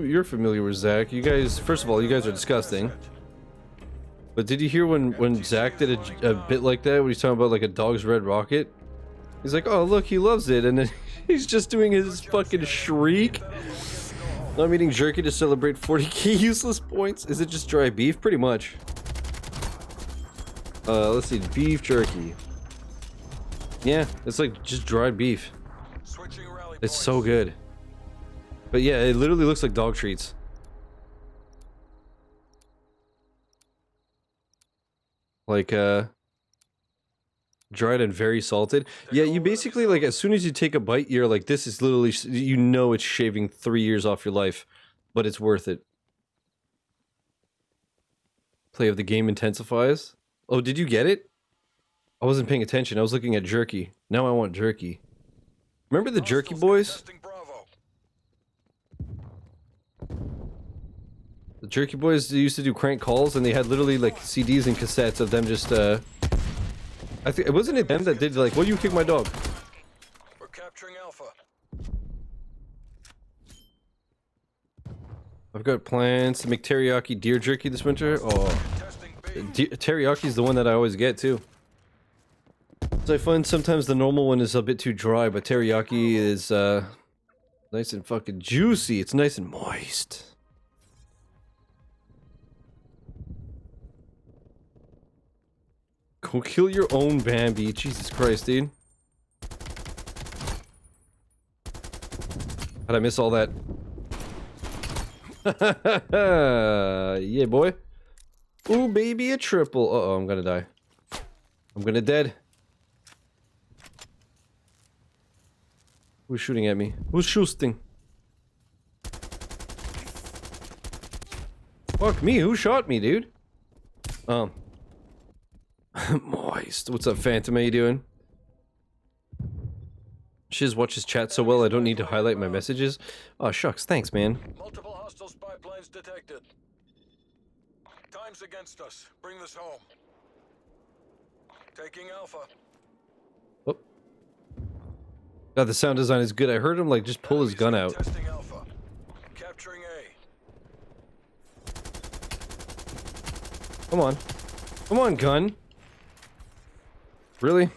you're familiar with Zach. You guys, first of all, you guys are disgusting. But did you hear when Zach did a bit like that, when he's talking about like a dog's red rocket? He's like, oh look, he loves it, and then he's just doing his fucking shriek. I'm eating jerky to celebrate 40k useless points. Is it just dry beef? Pretty much. Let's see, beef jerky. Yeah, it's like just dried beef. Switching rally It's points. so good. But yeah, it literally looks like dog treats. Like, dried and very salted. Yeah, you basically, like, as soon as you take a bite, you're like, this is literally, you know it's shaving 3 years off your life, but it's worth it. Play of the game intensifies. Oh, did you get it? I wasn't paying attention. I was looking at jerky. Now I want jerky. Remember the Jerky Hostiles Boys? contesting Bravo. The Jerky Boys, they used to do crank calls, and they had literally like CDs and cassettes of them just I think it wasn't it them that did like, "Will you kick my dog?" We're capturing Alpha. I've got plans to make teriyaki deer jerky this winter. Oh, Contesting B. Teriyaki's the one that I always get too. So I find sometimes the normal one is a bit too dry, but teriyaki is nice and fucking juicy. It's nice and moist. Go kill your own Bambi. Jesus Christ, dude. How'd I miss all that? Yeah, boy. Ooh, baby, a triple. Uh-oh, I'm gonna die. I'm gonna dead. Who's shooting at me? Who's shooting? Fuck me, who shot me, dude? Moist. What's up, Phantom? How you doing? Shiz watches chat so well I don't need to highlight my messages. Oh, shucks. Thanks, man. Multiple hostile spy planes detected. Time's against us. Bring this home. Taking Alpha. Oh. God, the sound design is good. I heard him, like, just pull his gun out. Testing Alpha. Capturing A. Come on. Come on, gun. Really?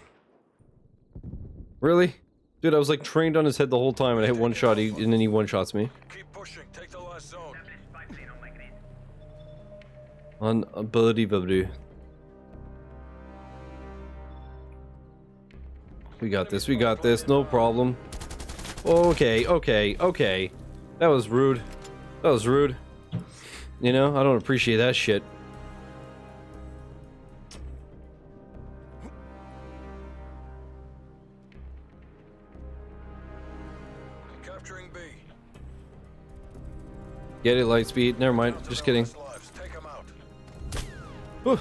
Really? Dude, I was, like, trained on his head the whole time, and I hit one shot, and then he one-shots me. Keep pushing. Take the last zone. This spy plane on my grid. Unbelievable. We got this, we got this, no problem. Okay, okay, okay. That was rude. That was rude. You know, I don't appreciate that shit. Capturing B. Get it, Lightspeed. Never mind, just kidding. Lives. Take 'em out. Whew.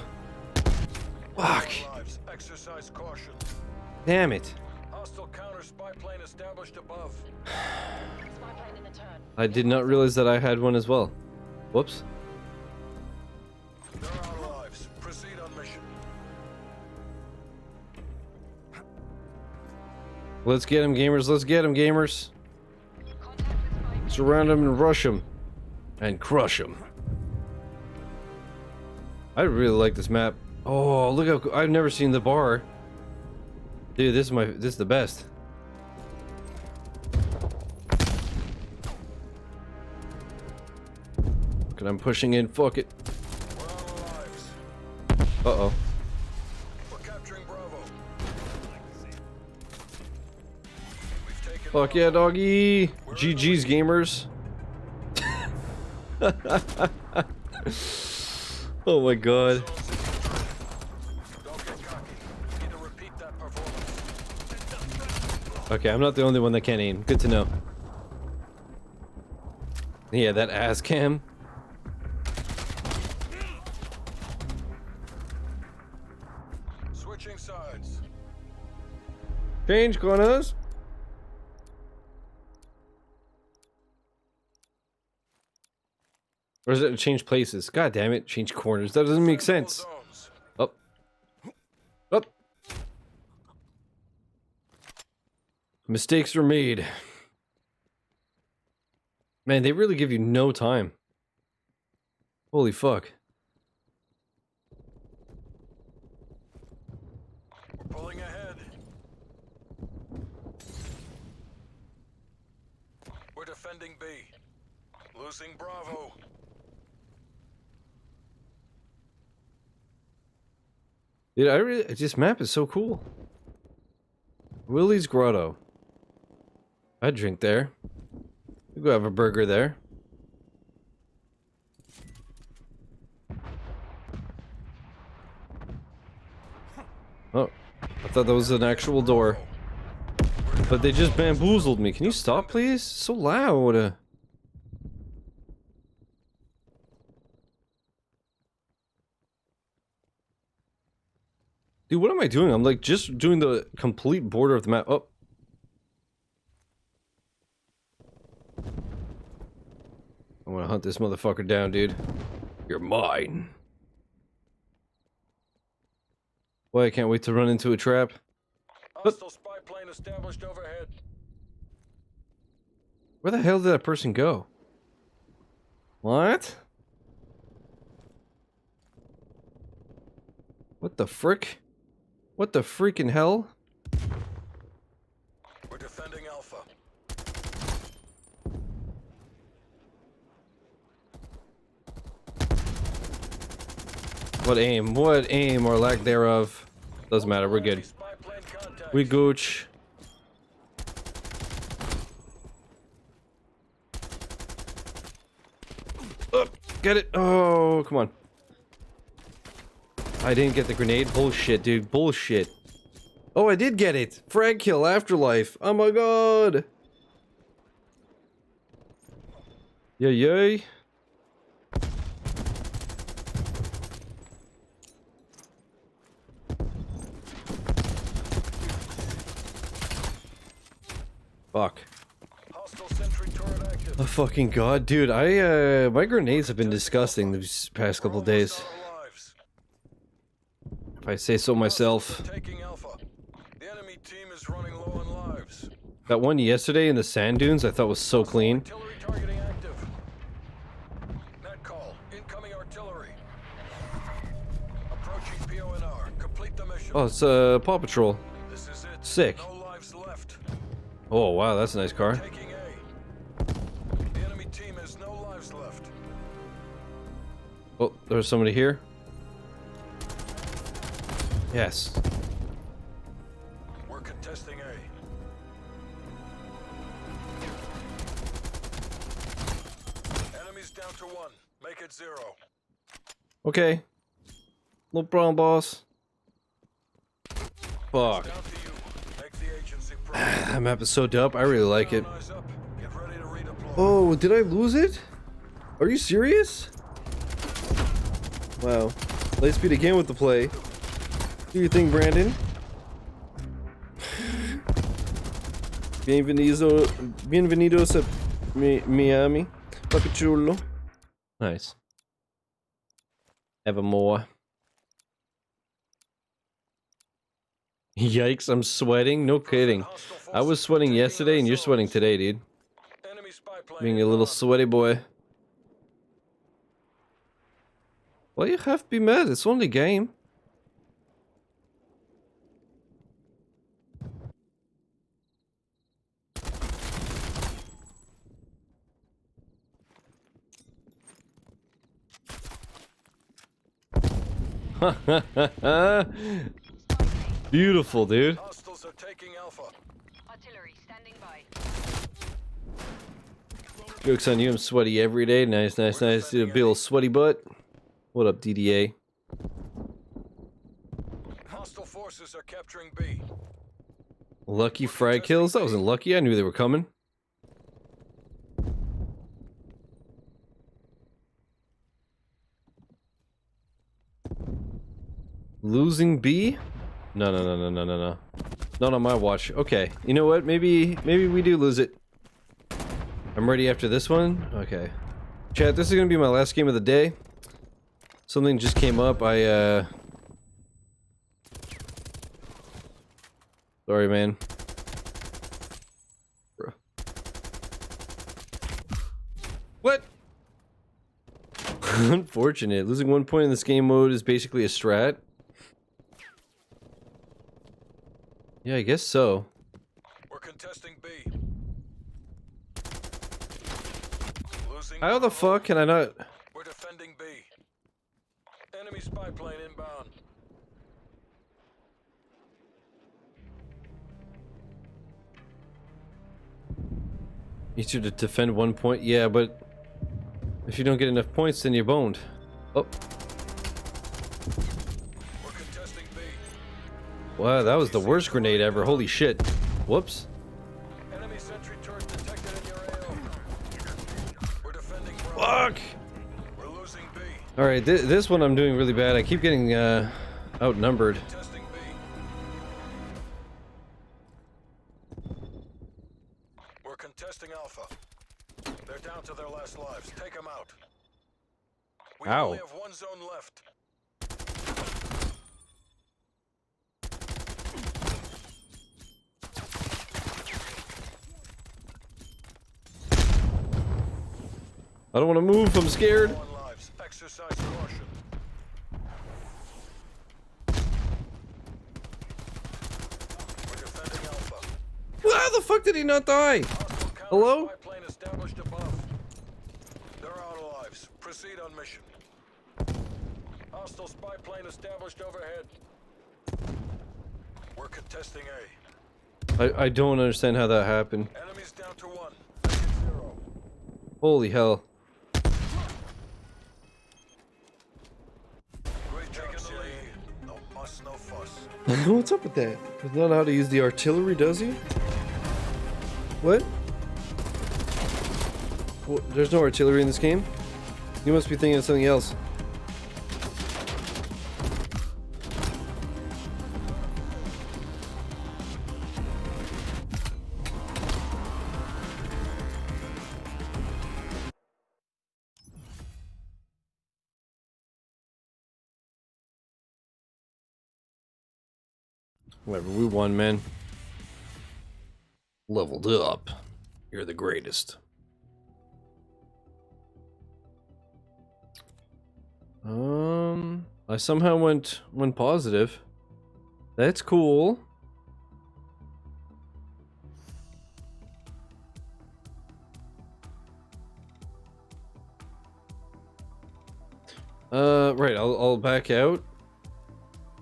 Fuck. Lives. Exercise caution. Damn it. Hostile counter spy plane established above. Spy plane in the turn. I did not realize that I had one as well. Whoops. They're our lives. Proceed on mission. Let's get him, gamers. Let's get him, gamers. Contact with spy. Surround him and rush him. And crush him. I really like this map. Oh, look how I've never seen the bar. Dude, this is the best. Look at I'm pushing in. Fuck it. We're on our lives. Uh-oh. We're capturing Bravo. We've taken Fuck yeah, doggy. GG's, gamers. Oh my god. Don't get cocky. Need to repeat that performance. Okay, I'm not the only one that can't aim. Good to know. Yeah, that ass cam. Switching sides. Change corners. Or is it change places? God damn it, change corners. That doesn't make sense. Zones. Up. Up. Mistakes were made. Man, they really give you no time. Holy fuck. We're pulling ahead. We're defending B. Losing Bravo. Dude, this map is so cool. Willie's Grotto. I'd drink there. We go have a burger there. Oh, I thought that was an actual door. But they just bamboozled me. Can you stop, please? So loud. Dude, what am I doing? I'm like just doing the complete border of the map. Oh. I want to hunt this motherfucker down, dude. You're mine. Boy, I can't wait to run into a trap. Hostile spy plane established overhead. Where the hell did that person go? What? What the frick? What the freaking hell? We're defending Alpha. What aim? What aim or lack thereof? Doesn't matter, we're good. Spy plane contact. We gooch. Up, get it. Oh, come on. I didn't get the grenade. Bullshit, dude. Bullshit. Oh, I did get it. Frag kill, afterlife. Oh my god. Yay, yay. Fuck. Hostile sentry turret active. Oh fucking god, dude. My grenades have been disgusting these past couple We're days. almost out of lives. If I say so myself. Hostiles are taking Alpha. The enemy team is running low on lives. That one yesterday in the sand dunes I thought was so clean. Artillery targeting active. Net call. Incoming artillery. Approaching PONR. Complete the mission. Oh, it's Paw Patrol. This is it. Sick. No lives left. Oh wow, that's a nice car. Taking A. The enemy team has no lives left. Oh, there's somebody here. Yes. We're contesting A. Enemies down to 1. Make it 0. Okay. No problem, boss. Fuck. Down to you. Make the agency pro. That map is so dope. I really like it. Eyes up. Get ready to redeploy. Oh, did I lose it? Are you serious? Wow. Lightspeed again with the play. Do your thing, Brandon. Bienvenidos a Miami. Papi chulo. Nice. Evermore. Yikes, I'm sweating? No kidding. I was sweating yesterday and you're sweating today, dude. Enemy spy plane Being a little inbound. sweaty boy. Why you have to be mad? It's only game. Beautiful, dude. Hostiles are taking Alpha. Artillery standing by. Joke's on you, I'm sweaty every day. Nice, nice, nice. Did a big old sweaty butt. What up, DDA? Hostile forces are capturing B. Lucky frag kills? That wasn't lucky. I knew they were coming. Losing B? No, no, no, no, no, no, no. Not on my watch. Okay. You know what? Maybe we do lose it. I'm ready after this one. Okay. Chat, this is gonna be my last game of the day. Something just came up. Sorry, man. Bro. What? Unfortunate. Losing 1 point in this game mode is basically a strat. Yeah, I guess so. We're contesting B. Losing. How the fuck can I not? We're defending B. Enemy spy plane inbound. Easier to defend 1 point? Yeah, but if you don't get enough points, then you're boned. Oh. We're contesting B. Wow, that was the worst grenade ever. Holy shit. Whoops. Enemy sentry turret detected in your AO. We're defending Bravo. Fuck! We're losing B. Alright, this one I'm doing really bad. I keep getting outnumbered. Contesting B. We're contesting Alpha. They're down to their last lives. Take them out. We Ow. only have one zone left. I don't want to move, I'm scared. One lives. Exercise caution. We're defending Alpha. How the fuck did he not die? Hostile counter Hello? spy plane established above. They're out of lives. Proceed on mission. Hostile spy plane established overhead. We're contesting A. I don't understand how that happened. Enemies down to 1. Make it 0. Holy hell. Great job, CAE. No muss, no fuss. What's up with that? Does not know how to use the artillery, does he? What? Well, there's no artillery in this game? You must be thinking of something else. Whatever, we won, man. Leveled up. You're the greatest. I somehow went positive. That's cool. Right, I'll back out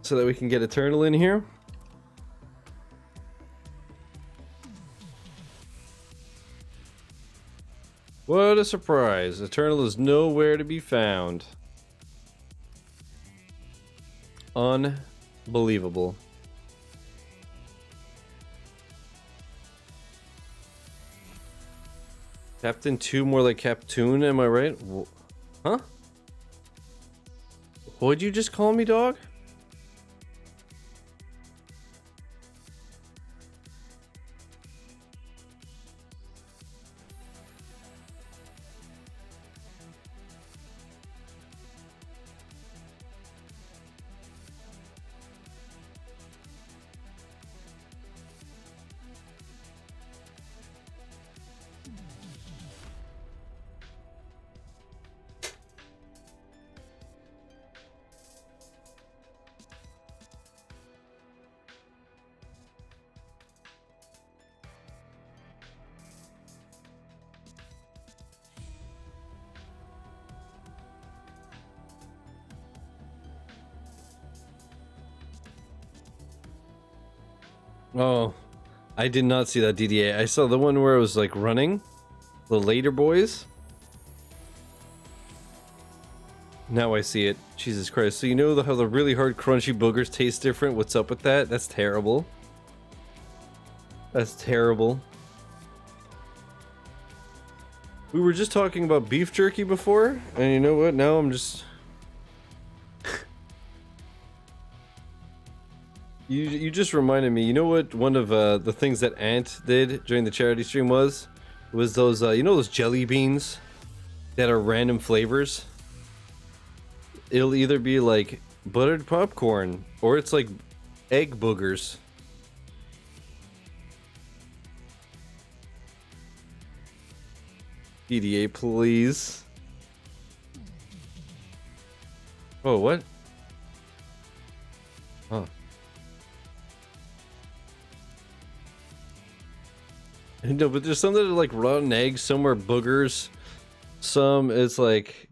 so that we can get Eternal in here. What a surprise. Eternal is nowhere to be found. Unbelievable. Captain 2 more like Captoon, am I right? Huh? What'd you just call me, dog? Oh, I did not see that DDA. I saw the one where it was like running. The later boys. Now I see it. Jesus Christ. So you know how the really hard crunchy boogers taste different? What's up with that? That's terrible. That's terrible. We were just talking about beef jerky before, and you know what? Now I'm just... You just reminded me. You know what one of the things that Ant did during the charity stream was? It was those, you know those jelly beans? that are random flavors. It'll either be like buttered popcorn or it's like egg boogers. PDA, please. Oh, what? Huh. No, but there's some that are like rotten eggs, some are boogers, some it's like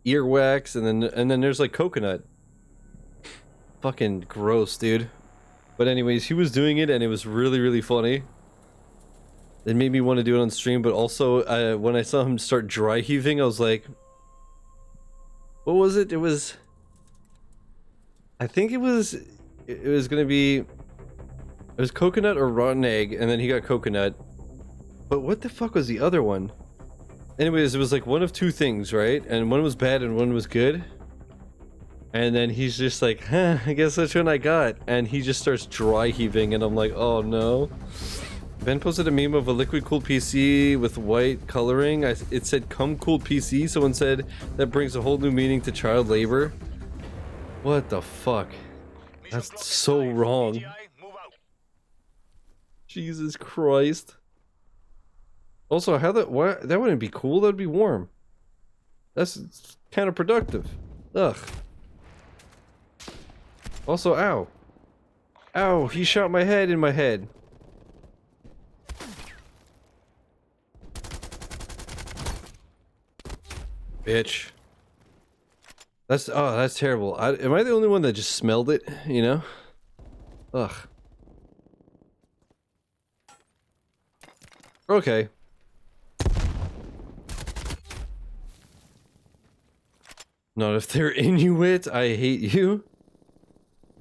earwax, and then there's like coconut. Fucking gross, dude. But anyways, he was doing it and it was really, really funny. It made me want to do it on stream, but also when I saw him start dry heaving, I was like, what was it? It was, I think it was gonna be, it was coconut or rotten egg, and then he got coconut. But what the fuck was the other one? Anyways, it was like one of two things, right? And one was bad and one was good. And then he's just like, huh, I guess that's what I got. And he just starts dry heaving, and I'm like, oh no. Ben posted a meme of a liquid cooled PC with white coloring. It said "come cooled PC." Someone said that brings a whole new meaning to child labor. What the fuck? That's so wrong. Jesus Christ. Also, how that, why, that wouldn't be cool. That'd be warm. That's counterproductive. Ugh. Also, ow. Ow, he shot my head in my head. Bitch. That's, oh, that's terrible. Am I the only one that just smelled it, you know? Ugh. Okay. Not if they're Inuit, I hate you.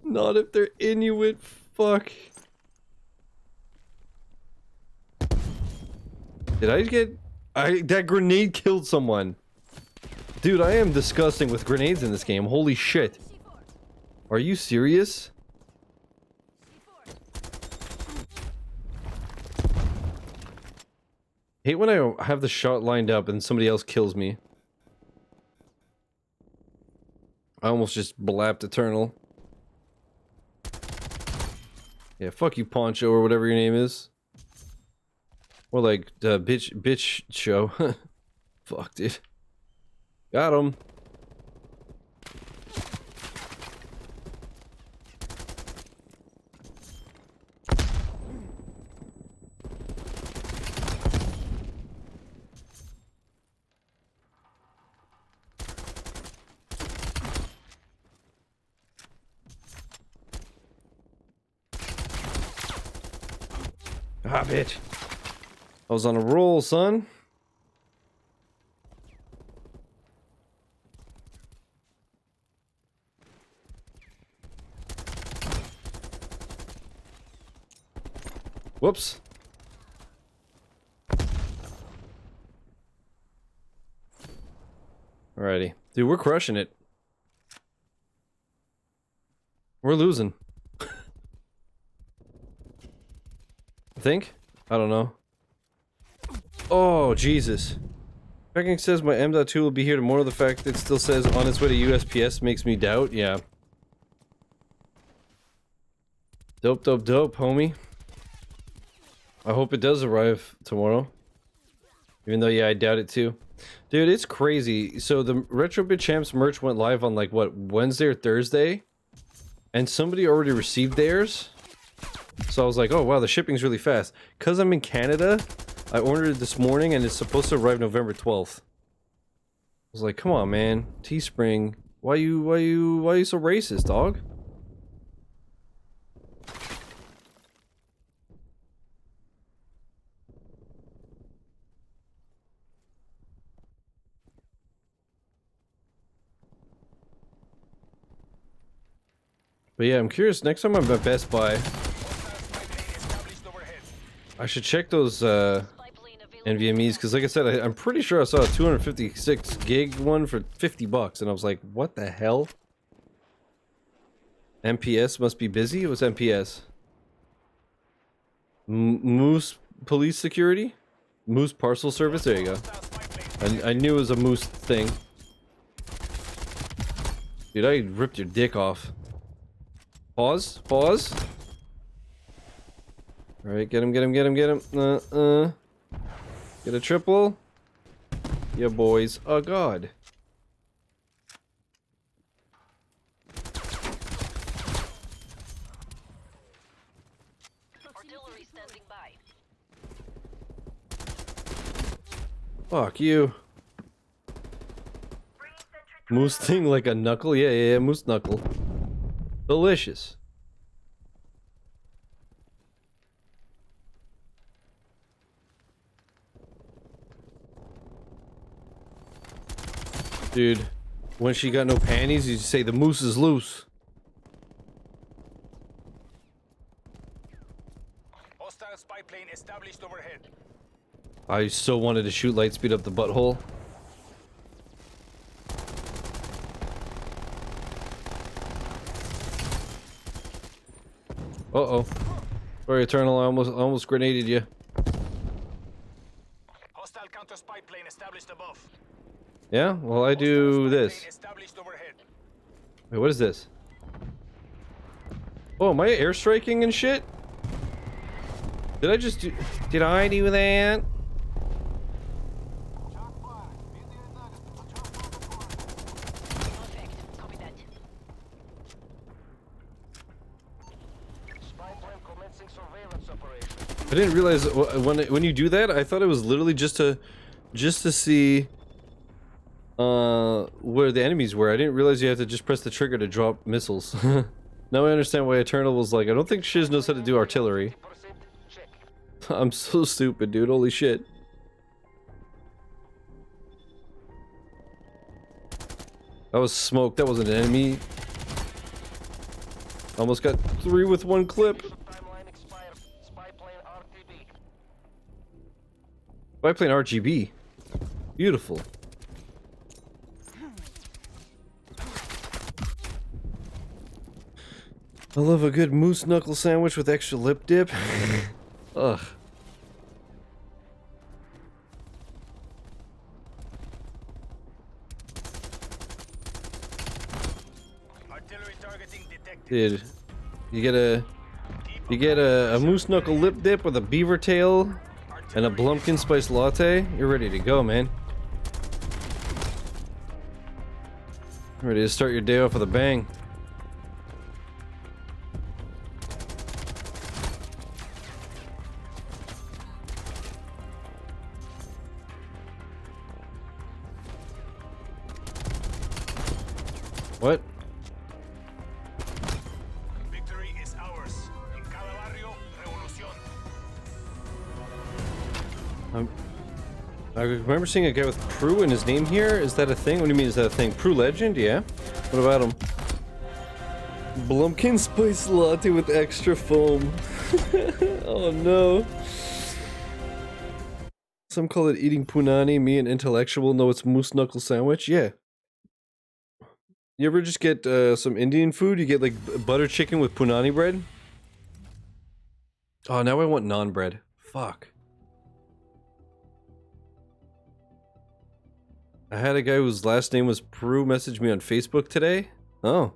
Not if they're Inuit, fuck. Did I get... that grenade killed someone. Dude, I am disgusting with grenades in this game. Holy shit. Are you serious? Hate when I have the shot lined up and somebody else kills me. I almost just blapped Eternal. Yeah, fuck you, Poncho, or whatever your name is. Or like, bitch show. Fuck, dude. Got him. Ah, bitch. I was on a roll, son. Whoops. Alrighty. Dude, we're crushing it. We're losing. I think? I don't know. Oh, Jesus. Packing says my M.2 will be here tomorrow. The fact that it still says on its way to USPS makes me doubt. Yeah. Dope, dope, dope, homie. I hope it does arrive tomorrow. Even though, yeah, I doubt it too. Dude, it's crazy. So the Retrobit Champs merch went live on like, what, Wednesday or Thursday? And somebody already received theirs? So I was like, oh wow, the shipping's really fast. Cause I'm in Canada, I ordered it this morning and it's supposed to arrive November 12th. I was like, come on, man. Teespring. Why you so racist, dog? But yeah, I'm curious, next time I'm at Best Buy, I should check those NVMEs, because like I said, I'm pretty sure I saw a 256 gig one for $50, and I was like, what the hell? MPS must be busy? It was MPS. Moose Police Security? Moose Parcel Service? There you go. I knew it was a moose thing. Dude, I ripped your dick off. Pause. Pause. Alright, get him, get him, get him, get him. Get a triple. Yeah, boys. Oh, God. Artillery standing by. Fuck you. Moose thing like a knuckle? Yeah, moose knuckle. Delicious. Dude, when she got no panties, you say the moose is loose. Hostile spy plane established overhead. I so wanted to shoot Lightspeed up the butthole. Uh-oh. Sorry, Eternal, I almost grenaded you. Hostile counter spy plane established above. Yeah? Well, I do this. Established overhead. Wait, what is this? Oh, am I airstriking and shit? Did I just do... Did I do that? Perfect. Copy that. Spy plane commencing surveillance operation. I didn't realize when you do that, I thought it was literally just to see where the enemies were. I didn't realize you had to just press the trigger to drop missiles. Now I understand why Eternal was like, I don't think Shiz knows how to do artillery. I'm so stupid, dude. Holy shit. That was smoke. That wasn't an enemy. Almost got 3 with 1 clip. Timeline expired. Spy plane RTB. Biplane RGB. Beautiful. I love a good moose knuckle sandwich with extra lip dip. Ugh. Artillery targeting detected. Dude, you get a moose knuckle lip dip with a beaver tail and a Blumpkin spice latte. You're ready to go, man. Ready to start your day off with a bang. What? Victory is ours. In cada barrio, revolución. I remember seeing a guy with Prue in his name here. Is that a thing? What do you mean, is that a thing? Prue Legend? Yeah. What about him? Blumpkin spice latte with extra foam. Oh no. Some call it eating punani. Me, an intellectual, know it's moose knuckle sandwich. Yeah. You ever just get some Indian food? You get like butter chicken with punani bread? Oh, now I want naan bread. Fuck. I had a guy whose last name was Prue message me on Facebook today. Oh.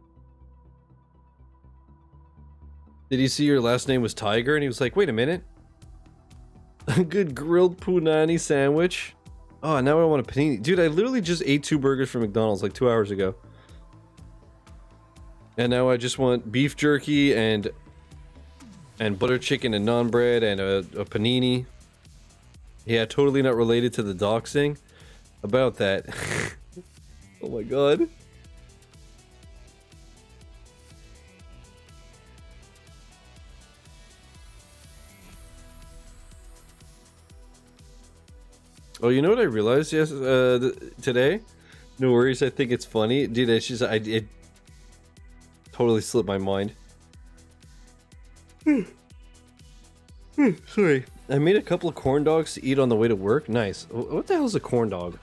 Did he see your last name was Tiger? And he was like, wait a minute. A good grilled punani sandwich. Oh, now I want a panini. Dude, I literally just ate 2 burgers from McDonald's like 2 hours ago. And now I just want beef jerky and butter chicken and naan bread and a panini. Yeah, totally not related to the doxing. About that. Oh my god. Oh, you know what I realized today? No worries, I think it's funny. Dude, it's just, it totally slipped my mind. Sorry. I made a couple of corn dogs to eat on the way to work. Nice. What the hell is a corn dog?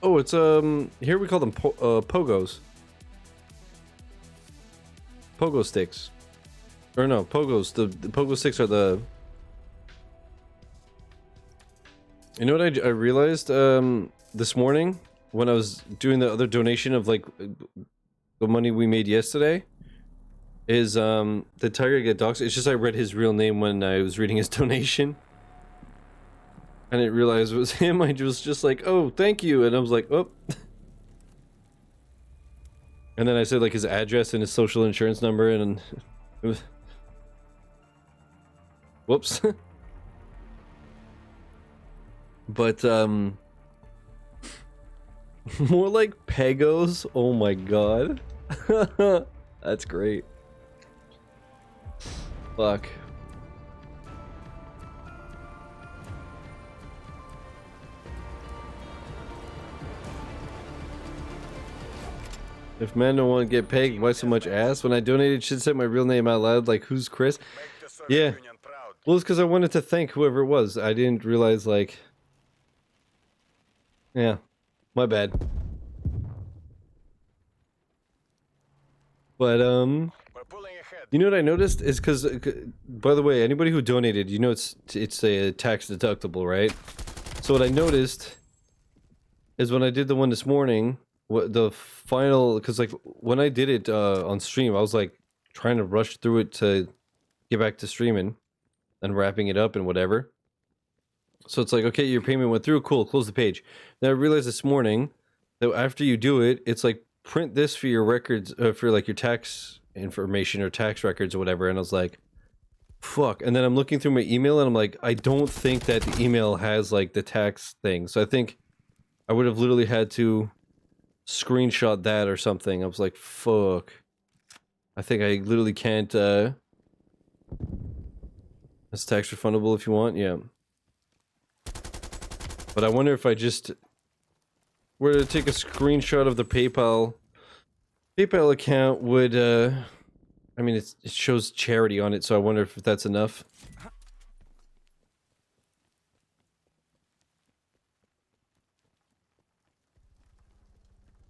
Oh, it's, here we call them pogos. Pogo sticks. Or no, pogos. The pogo sticks are the You know what I realized this morning when I was doing the other donation of like the money we made yesterday is the Tiger get doxxed. It's just I read his real name when I was reading his donation. I didn't realize it was him. I was just like, oh, thank you. And I was like, oh. And then I said like his address and his social insurance number and it was... Whoops. But more like Pegos. Oh my god. That's great. Fuck. If men don't want to get pegged, why so much ass? When I donated, should say my real name out loud, like, who's Chris? Make the Soviet Yeah. Union proud. Well, it's because I wanted to thank whoever it was. I didn't realize, like... Yeah. My bad. But, We're pulling ahead. you know what I noticed? Is because, by the way, anybody who donated, you know it's a tax deductible, right? So what I noticed is when I did the one this morning, what the final, because like when I did it on stream, I was like trying to rush through it to get back to streaming and wrapping it up and whatever. So it's like, okay, your payment went through, cool, close the page. Then I realized this morning that after you do it, it's like print this for your records, for like your tax information or tax records or whatever. And I was like, fuck. And then I'm looking through my email and I'm like, I don't think that the email has like the tax thing. So I think I would have literally had to screenshot that or something. I was like, fuck. I think I literally can't, it's tax refundable if you want, yeah. But I wonder if I just were to take a screenshot of the PayPal account would, I mean, it shows charity on it, so I wonder if that's enough.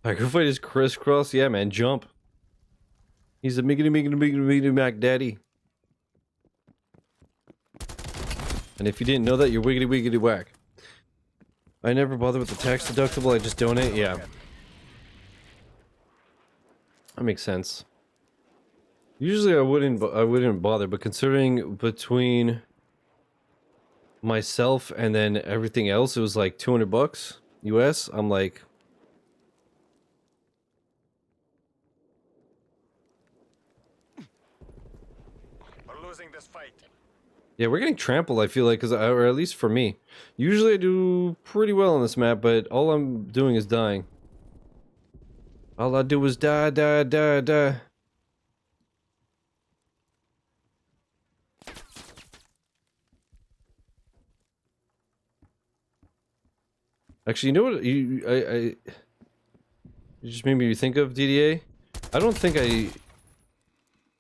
Like, if I just crisscross, yeah, man, jump. He's a miggity Mac daddy. And if you didn't know that, you're wiggity whack. I never bother with the tax deductible, I just donate, yeah. That makes sense. Usually I wouldn't bother, but considering between myself and then everything else, it was like $200 US, I'm like... We're losing this fight. Yeah, we're getting trampled, I feel like, or at least for me. Usually I do pretty well on this map, but all I'm doing is dying. All I do is die. Actually, you know what? You just made me think of DDA. I don't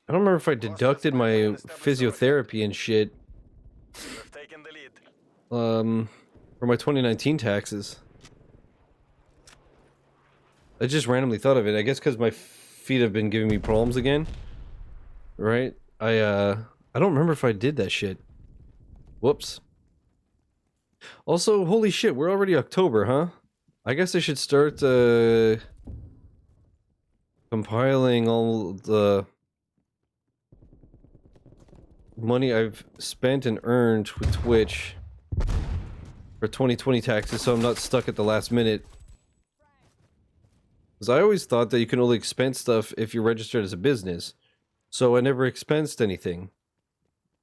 remember if I deducted my physiotherapy and shit. We've taken the lead. For my 2019 taxes. I just randomly thought of it. I guess because my feet have been giving me problems again. Right? I don't remember if I did that shit. Whoops. Also, holy shit, we're already October, huh? I guess I should start, compiling all the money I've spent and earned with Twitch for 2020 taxes, so I'm not stuck at the last minute. Because I always thought that you can only expense stuff if you're registered as a business. So I never expensed anything.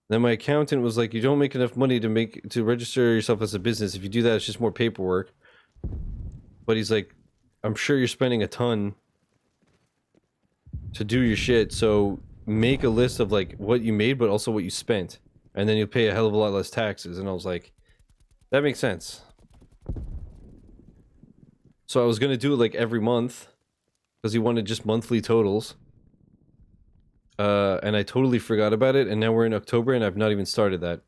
Then my accountant was like, you don't make enough money to register yourself as a business. If you do that, it's just more paperwork. But he's like, I'm sure you're spending a ton to do your shit, so make a list of like what you made but also what you spent, and then you'll pay a hell of a lot less taxes. And I was like, that makes sense. So I was gonna do it like every month because he wanted just monthly totals, and I totally forgot about it, and now we're in October and I've not even started that.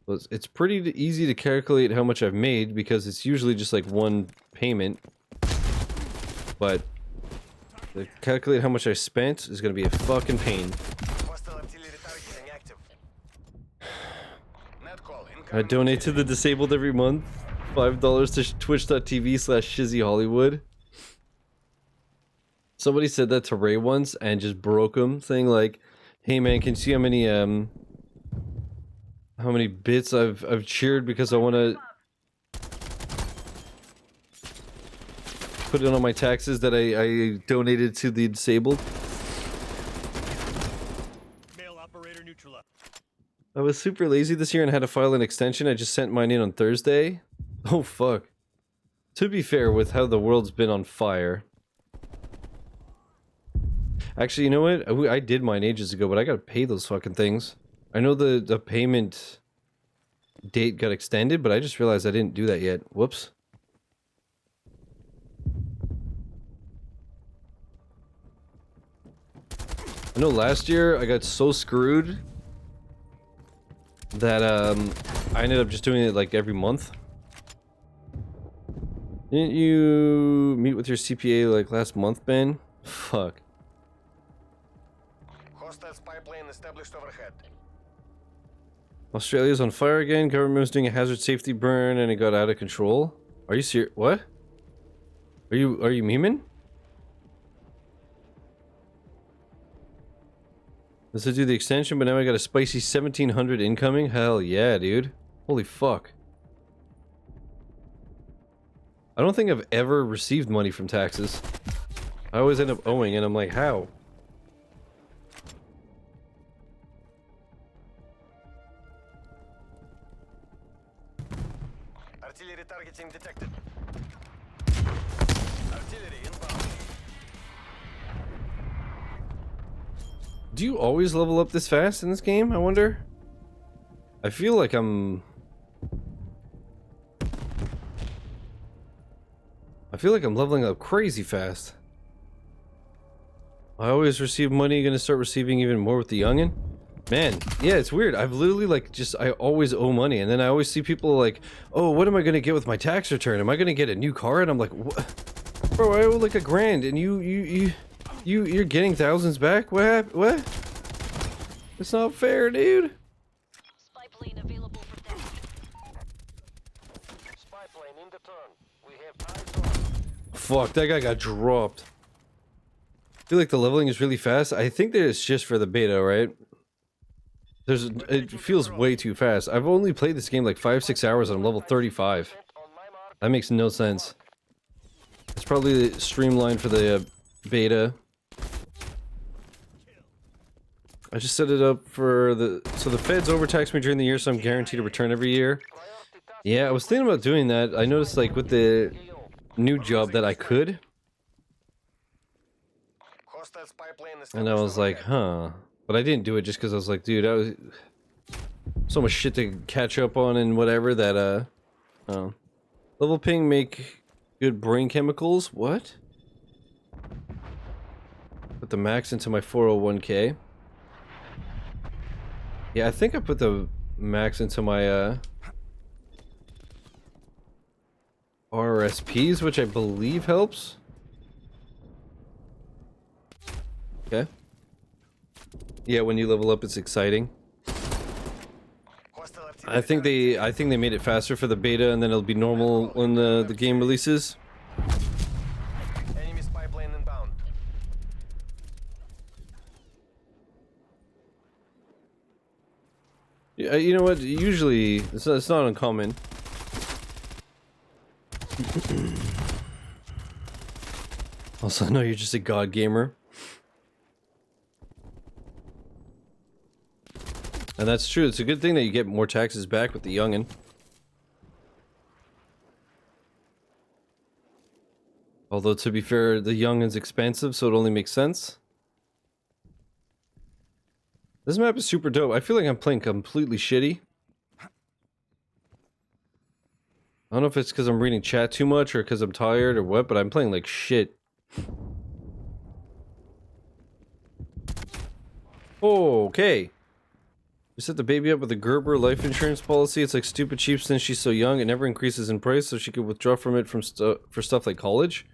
It's pretty easy to calculate how much I've made because it's usually just like one payment, but to calculate how much I spent is gonna be a fucking pain. Hostile artillery targeting active. I donate to the disabled every month. $5 to twitch.tv/ShizzyHollywood. Somebody said that to Ray once and just broke him, saying like, "Hey man, can you see how many bits I've cheered because I want to put it on my taxes that I donated to the disabled." Mail operator neutralized. I was super lazy this year and had to file an extension. I just sent mine in on Thursday. Oh fuck. To be fair, with how the world's been on fire. Actually, you know what? I did mine ages ago, but I gotta pay those fucking things. I know the payment date got extended, but I just realized I didn't do that yet. Whoops. I know last year I got so screwed that I ended up just doing it like every month. Didn't you meet with your CPA like last month, Ben? Fuck. Hostile spy plane established overhead. Australia's on fire again. Government was doing a hazard safety burn and it got out of control. Are you serious? What? Are you memeing? This is do the extension, but now I got a spicy 1700 incoming. Hell yeah, dude. Holy fuck. I don't think I've ever received money from taxes. I always end up owing, and I'm like, how? Artillery targeting detected. Artillery inbound. Do you always level up this fast in this game, I wonder? I feel like I'm leveling up crazy fast. I always receive money, gonna start receiving even more with the youngin'. Man, yeah, it's weird. I've literally like I always owe money, and then I always see people like, oh, what am I gonna get with my tax return? Am I gonna get a new car? And I'm like, what? Bro, I owe like $1,000, and you're getting thousands back? What? It's not fair, dude. Spy plane available for test. Spy plane in the turn. We have eyes on. Fuck, that guy got dropped. I feel like the leveling is really fast. I think that it's just for the beta, right? It feels way too fast. I've only played this game like 5-6 hours and I'm level 35. On my mark. That makes no sense. It's probably streamlined for the beta. I just set it up for so the feds overtax me during the year, so I'm guaranteed a return every year. Priority task. Yeah, I was thinking about doing that. I noticed like with the new job that I could, Hostile spy plane established and I was like, overhead. huh. But I didn't do it just because I was like, dude, I was so much shit to catch up on and whatever that level ping make good brain chemicals. What? Put the max into my 401k. Yeah, I think I put the max into my RRSPs, which I believe helps. Okay. Yeah, when you level up, it's exciting. Hostile I think they made it faster for the beta, and then it'll be normal when the game releases. Enemy spy plane inbound. Yeah, you know what? Usually, it's not uncommon. Also, I know you're just a god gamer. And that's true. It's a good thing that you get more taxes back with the youngin'. Although, to be fair, the youngin's expensive, so it only makes sense. This map is super dope. I feel like I'm playing completely shitty. I don't know if it's because I'm reading chat too much or because I'm tired or what, but I'm playing like shit. Okay. We set the baby up with a Gerber life insurance policy. It's like stupid cheap since she's so young. It never increases in price, so she could withdraw from it for stuff like college.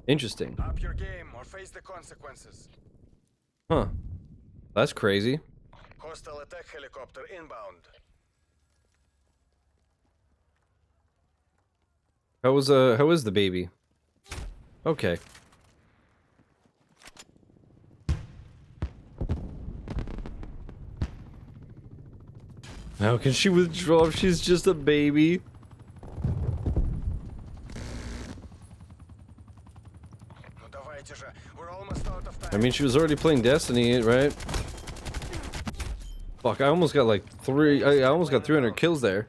Interesting. Up your game or face the consequences. Huh. That's crazy. Hostile attack helicopter inbound. How is the baby? Okay. How can she withdraw if she's just a baby? Ну давайте же. We're almost out of time. I mean, she was already playing Destiny, right? Fuck, I almost got like I almost got 300 kills there.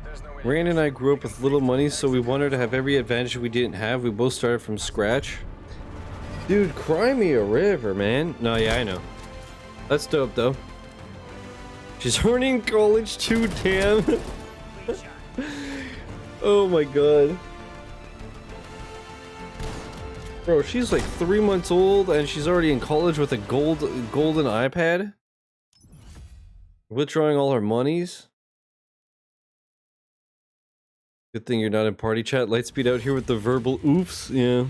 There's no way. Rand and I grew up with little money, so we wanted to have every advantage we didn't have. We both started from scratch. Dude, cry me a river, man. No, yeah, I know. That's dope, though. She's already in college too, damn. Oh my god. Bro, she's like 3 months old and she's already in college with a golden iPad. Withdrawing all her monies. Good thing you're not in party chat. Lightspeed out here with the verbal oofs. Yeah.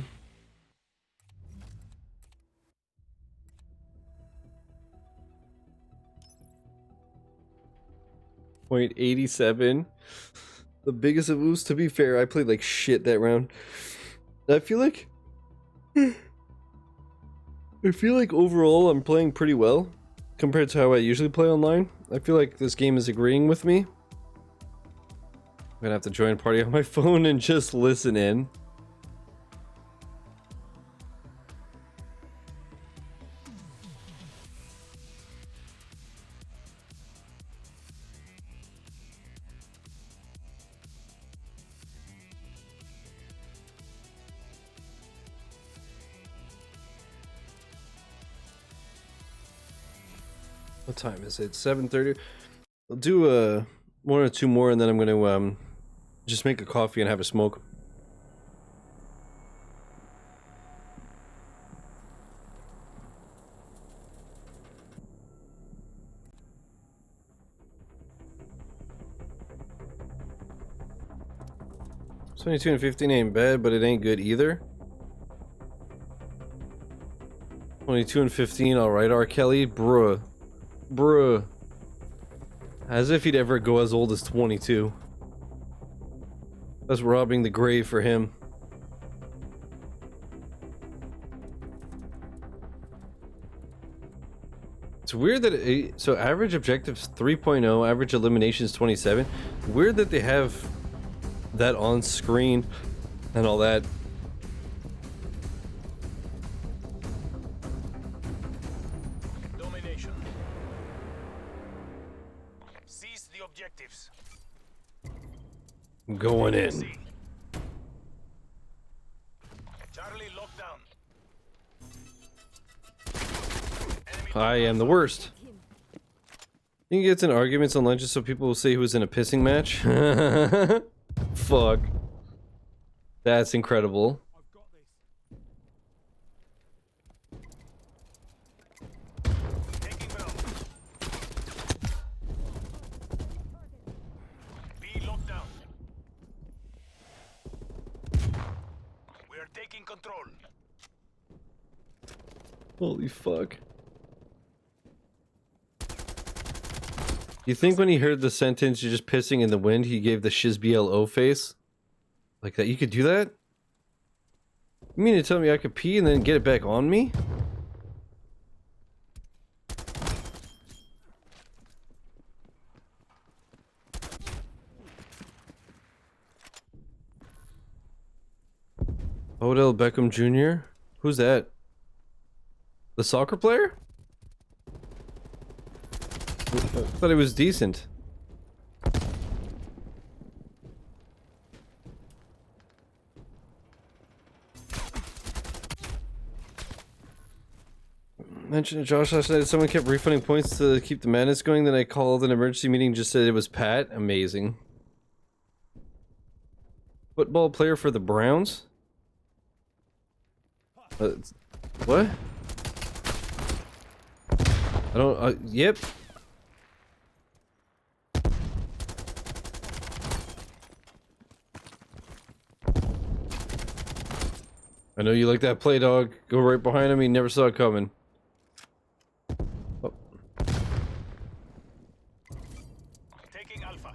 .87. The biggest of oofs. To be fair, I played like shit that round. I feel like overall I'm playing pretty well compared to how I usually play online. I feel like this game is agreeing with me. I'm gonna have to join a party on my phone and just listen in. What time is it? 7:30. I'll do one or two more and then I'm gonna just make a coffee and have a smoke. $22 and $15 ain't bad, but it ain't good either. 22 and 15, alright, R. Kelly, bruh. Bruh. As if he'd ever go as old as 22. That's robbing the grave for him. It's weird that so average objectives 3.0, average eliminations 27. Weird that they have that on screen and all that. Domination. Seize the objectives. Going in. Charlie, lockdown. I am the worst. He gets in arguments online just so people will say he was in a pissing match. Fuck. That's incredible. Taking Bell. B lockdown. We are taking control. Holy fuck. You think when he heard the sentence, "you're just pissing in the wind," he gave the ShizBLO face? Like that? You could do that? You mean to tell me I could pee and then get it back on me? Odell Beckham Jr.? Who's that? The soccer player? I thought he was decent. Mentioned to Josh last night that someone kept refunding points to keep the madness going. Then I called an emergency meeting, just said it was Pat. Amazing. Football player for the Browns? What? I don't, yep. I know you like that play, dog. Go right behind him. He never saw it coming. Oh. Taking Alpha.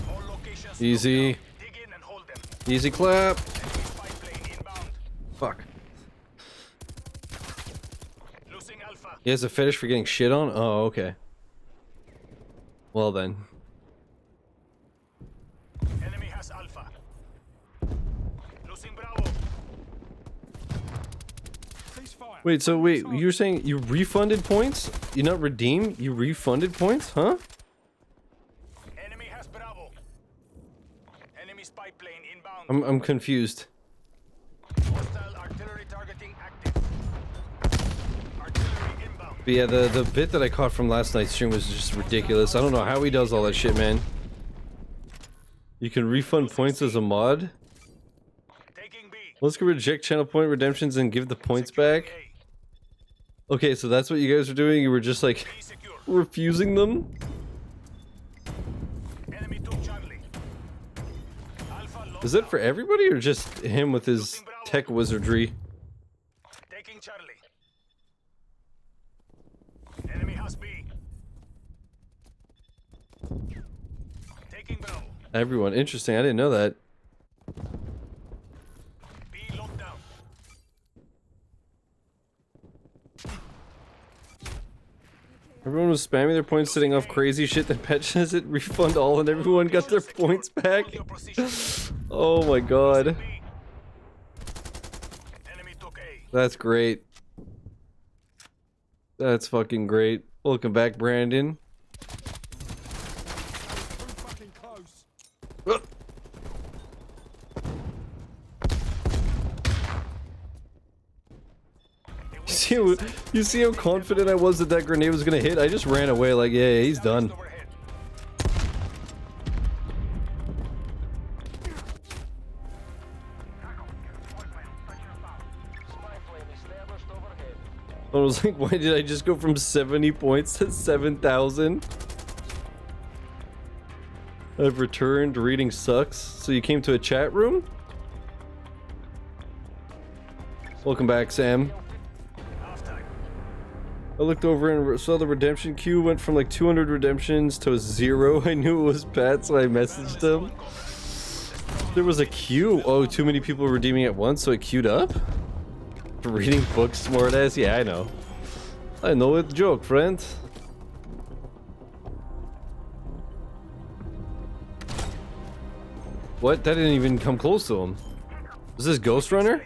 All locations Easy. locked down. Dig in and hold them. Easy clap. Spy plane inbound. Fuck. Losing Alpha. He has a fetish for getting shit on? Oh, okay. Well then. Enemy has Alpha. Losing Bravo. Wait, so wait, you're saying you refunded points? You not redeem? You refunded points? Huh? Enemy has Bravo. Enemy spy plane inbound. I'm confused. Hostile artillery targeting active. Artillery inbound. But yeah, the bit that I caught from last night's stream was just ridiculous. I don't know how he does all that shit, man. You can refund points as a mod? Taking B. Let's go reject channel point redemptions and give the points back. A. Okay, so that's what you guys were doing? You were just like B secure. refusing them? Enemy took Charlie. Alpha locked Is that down. for everybody or just him with his tech wizardry? Taking Charlie. Enemy has B. Taking Bravo. Everyone, interesting. I didn't know that. B locked down. Everyone was spamming their points, setting off crazy shit. Then patch says it refund all, and everyone got their points back. Hold your position. Oh my god, B. Enemy took A. that's great. That's fucking great. Welcome back, Brandon. Uh. You see how confident I was that that grenade was gonna hit? I just ran away like, yeah, he's done. Overhead. I was like, why did I just go from 70 points to 7,000? I've returned, reading sucks. So you came to a chat room? Welcome back, Sam. Halftime. I looked over and saw the redemption queue went from like 200 redemptions to 0. I knew it was Pat, so I messaged him. There was a queue. Oh, too many people redeeming at once, so it queued up? For reading books, smartass? Yeah, I know. I know it's a joke, friend. What? That didn't even come close to him. Was this Ghost Runner?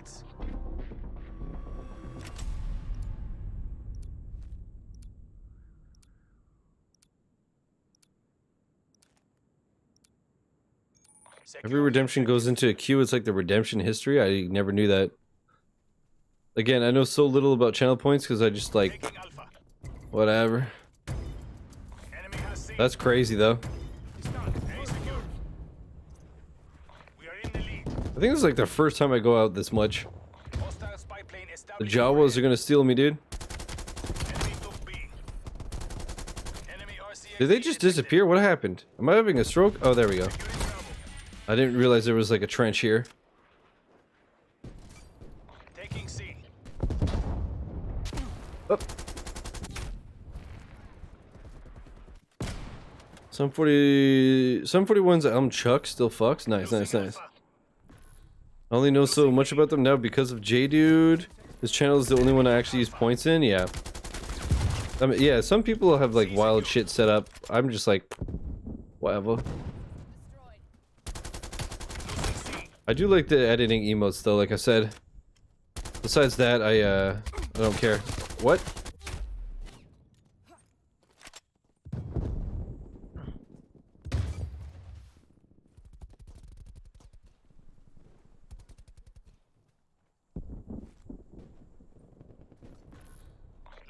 Every redemption goes into a queue. It's like the redemption history. I never knew that. Again, I know so little about channel points because I just like, Taking Alpha. whatever. Enemy has C. That's crazy though. A secure. We are in the lead. I think this is like the first time I go out this much. Hostile spy plane The established. Jawas are gonna steal me, dude. Enemy took B. Enemy RCXD Did they just disappear? What happened? Am I having a stroke? Oh, there we go. Securing Bravo. I didn't realize there was like a trench here. Taking C. Oh. Some 41's Chuck still fucks. Nice, nice, Losing nice. Alpha. I only know so much about them now because of J-Dude. His channel is the only one I actually use points in. Yeah. I mean, yeah, some people have like wild shit set up. I'm just like, whatever. I do like the editing emotes though, like I said. Besides that, I don't care. What?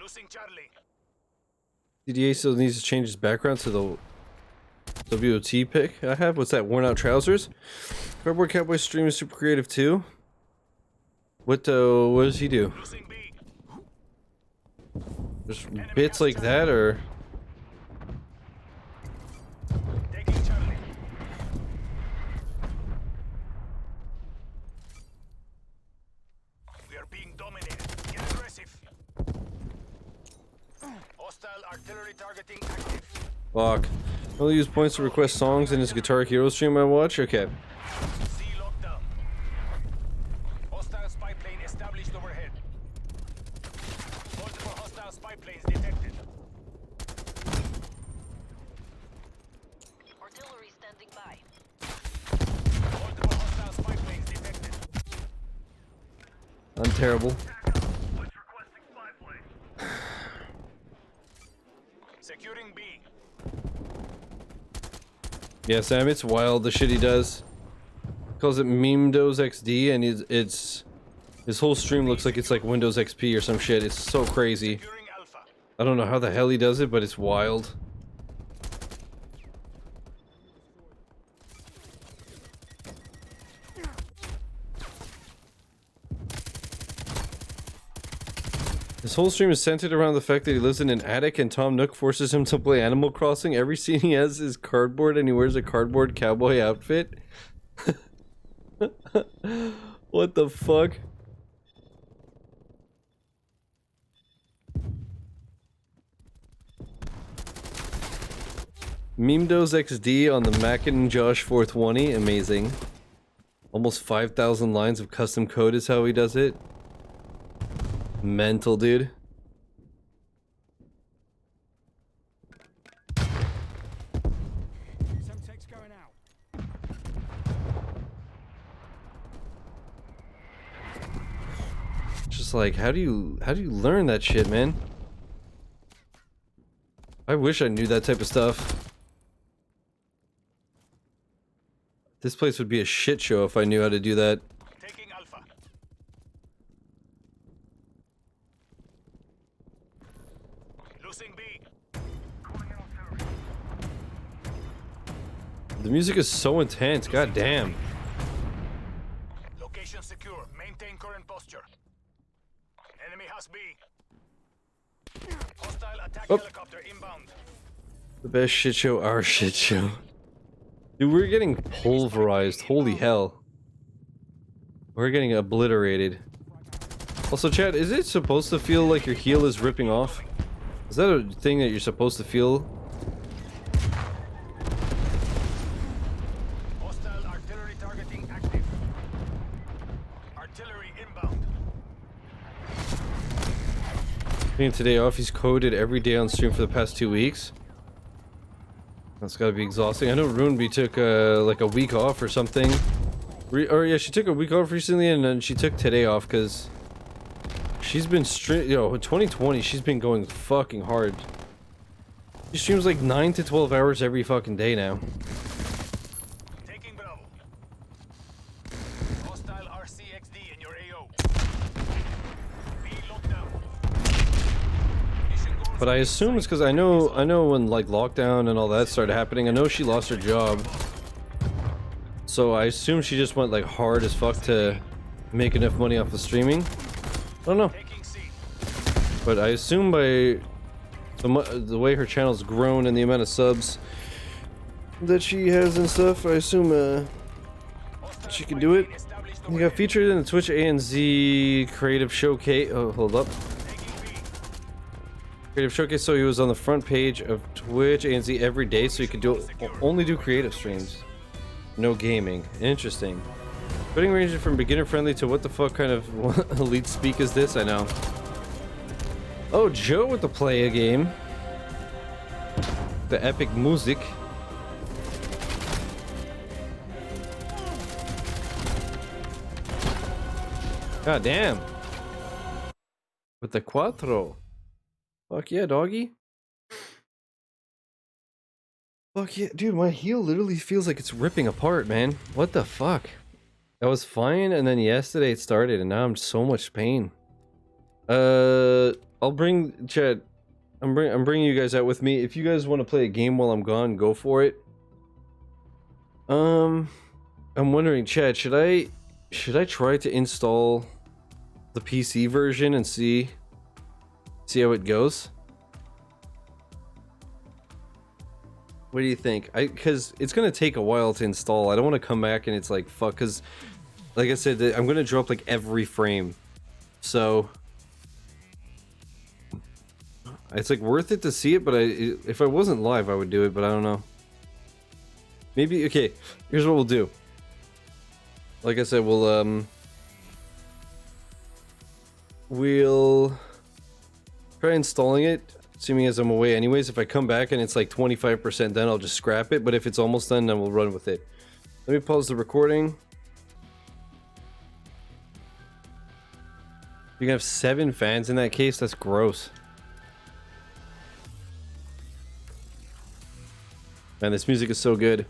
Losing Charlie. DDA still needs to change his background to the WOT pick I have. What's that? Worn out trousers? Cardboard Cowboy stream is super creative too. What does he do? Losing B. Just bits like that, or Taking Charlie. We are being dominated. Get aggressive. Hostile artillery targeting active. fuck. I'll use points to request songs in his Guitar Hero stream I watch. Okay. C lockdown. Hostile spy plane established overhead. Multiple hostile spy planes detected. Artillery standing by. Multiple hostile spy planes detected. I'm terrible. What's requesting spy plane? Securing B. Yeah, Sam, it's wild the shit he does. Calls it Memdos XD, and his whole stream looks like it's like Windows XP or some shit. It's so crazy. Securing Alpha. I don't know how the hell he does it, but it's wild. His whole stream is centered around the fact that he lives in an attic and Tom Nook forces him to play Animal Crossing. Every scene he has is cardboard and he wears a cardboard cowboy outfit. What the fuck? Memdos XD on the Macintosh 420, amazing. Almost 5,000 lines of custom code is how he does it. Mental, dude. Semtex going out. Just like, how do you learn that shit, man? I wish I knew that type of stuff. This place would be a shit show if I knew how to do that. Taking Alpha. Losing B. Calling in artillery. The music is so intense, god damn. Location secure. Maintain current posture. Enemy has B. Hostile attack Oh. helicopter inbound. The best shit show, our shit show. Dude, we're getting pulverized, holy hell. We're getting obliterated. Also, chat, is it supposed to feel like your heel is ripping off? Is that a thing that you're supposed to feel? Hostile artillery targeting active. Artillery inbound. Taking today off, he's coded every day on stream for the past 2 weeks. That's gotta be exhausting. I know Runeby took like a week off or something. Or yeah, she took a week off recently, and then she took today off because she's been in 2020 she's been going fucking hard. She streams like 9 to 12 hours every fucking day now. Taking Bravo. Hostile RCXD in your AO. B lockdown. Mission goals. But I assume it's because I know when like lockdown and all that started happening, I know she lost her job. So I assume she just went like hard as fuck to make enough money off of streaming. I don't know. Taking C. But I assume by the way her channel's grown and the amount of subs that she has and stuff, I assume she can do it. He got featured in the Twitch ANZ Creative Showcase. Oh, hold up. Creative Showcase, so he was on the front page of Twitch ANZ every day, so he could only do creative streams. No gaming. Interesting. Putting range from beginner friendly to what the fuck kind of elite speak is this? I know. Oh, Joe with the play a game. The epic music. God damn. With the quattro. Fuck yeah, doggy. Fuck yeah, dude, my heel literally feels like it's ripping apart, man. What the fuck? I was fine, and then yesterday it started, and now I'm so much pain. I'll bring Chad. I'm bringing you guys out with me. If you guys want to play a game while I'm gone, go for it. I'm wondering, Chad, should I try to install the PC version and see how it goes? What do you think? Because it's gonna take a while to install. I don't want to come back and it's like fuck. Because, like I said, I'm gonna drop like every frame, so it's like worth it to see it. But if I wasn't live, I would do it. But I don't know. Maybe okay. Here's what we'll do. Like I said, we'll try installing it. Assuming as I'm away anyways, if I come back and it's like 25% done, I'll just scrap it. But if it's almost done, then we'll run with it. Let me pause the recording. You can have 7 fans in that case? That's gross. Man, this music is so good.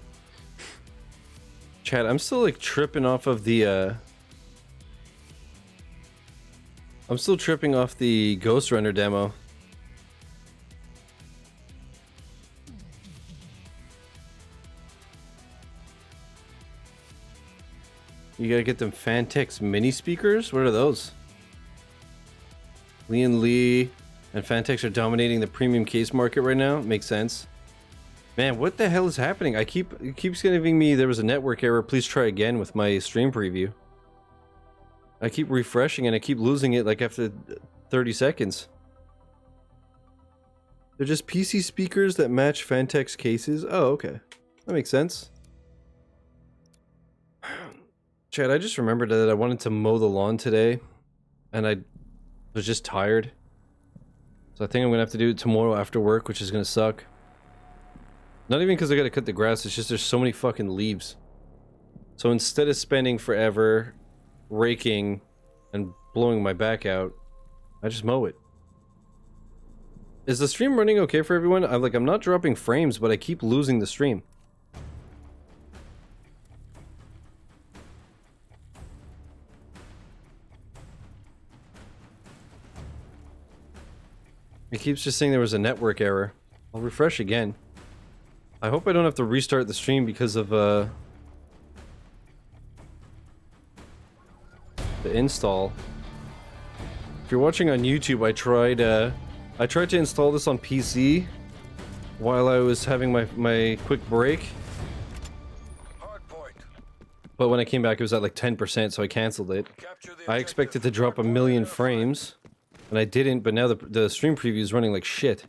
Chat, I'm still like tripping off of the I'm still tripping off the Ghost Runner demo. You gotta get them Phanteks mini speakers? What are those? Lian Li and Phanteks are dominating the premium case market right now. Makes sense. Man, what the hell is happening? It keeps giving me there was a network error. Please try again with my stream preview. I keep refreshing and I keep losing it like after 30 seconds. They're just PC speakers that match Phanteks cases. Oh, okay. That makes sense. Chad, I just remembered that I wanted to mow the lawn today, and I was just tired. So I think I'm gonna have to do it tomorrow after work, which is gonna suck. Not even because I gotta cut the grass, it's just there's so many fucking leaves. So instead of spending forever raking and blowing my back out, I just mow it. Is the stream running okay for everyone? I'm not dropping frames, but I keep losing the stream. It keeps just saying there was a network error. I'll refresh again. I hope I don't have to restart the stream because of the install. If you're watching on YouTube, I tried to install this on PC while I was having my quick break. Hardpoint. But when I came back, it was at like 10%, so I canceled it. Capture the I expected to drop 1,000,000 frames, and I didn't, but now the stream preview is running like shit.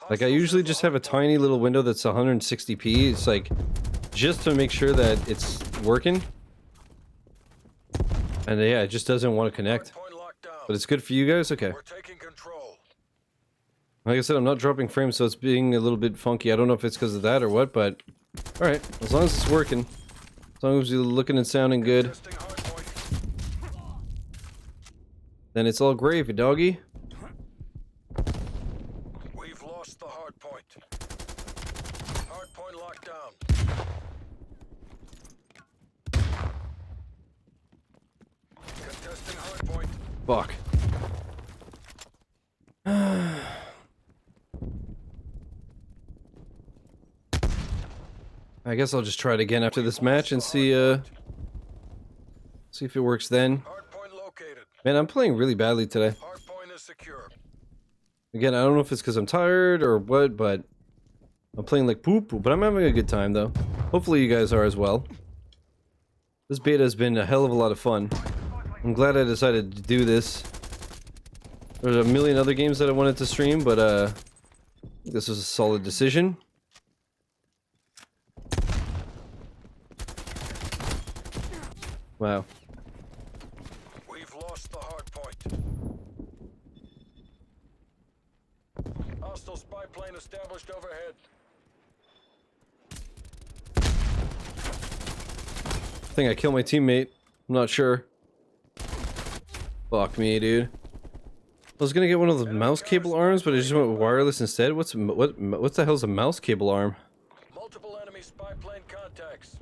Like, I usually just have a tiny little window that's 160p. It's like, just to make sure that it's working. And yeah, it just doesn't want to connect. Hardpoint locked down. But it's good for you guys? Okay. We're taking control. Like I said, I'm not dropping frames, so it's being a little bit funky. I don't know if it's because of that or what, but... Alright, as long as it's working. As long as you're looking and sounding good, Testing hardpoint. then it's all gravy, doggy. We've lost the hardpoint. Hardpoint locked down. Contesting hardpoint. Fuck. I guess I'll just try it again after this match and see if it works then. Hardpoint located. Man, I'm playing really badly today. Hardpoint is secure. Again, I don't know if it's because I'm tired or what, but I'm playing like poo-poo, but I'm having a good time though. Hopefully you guys are as well. This beta has been a hell of a lot of fun. I'm glad I decided to do this. There's a million other games that I wanted to stream, but this was a solid decision. Wow. We've lost the hardpoint. Hostile spy plane established overhead. I think I killed my teammate. I'm not sure. Fuck me, dude. I was gonna get one of those mouse cable arms, but I just went wireless instead. What the hell's a mouse cable arm? Multiple enemy spy plane contacts.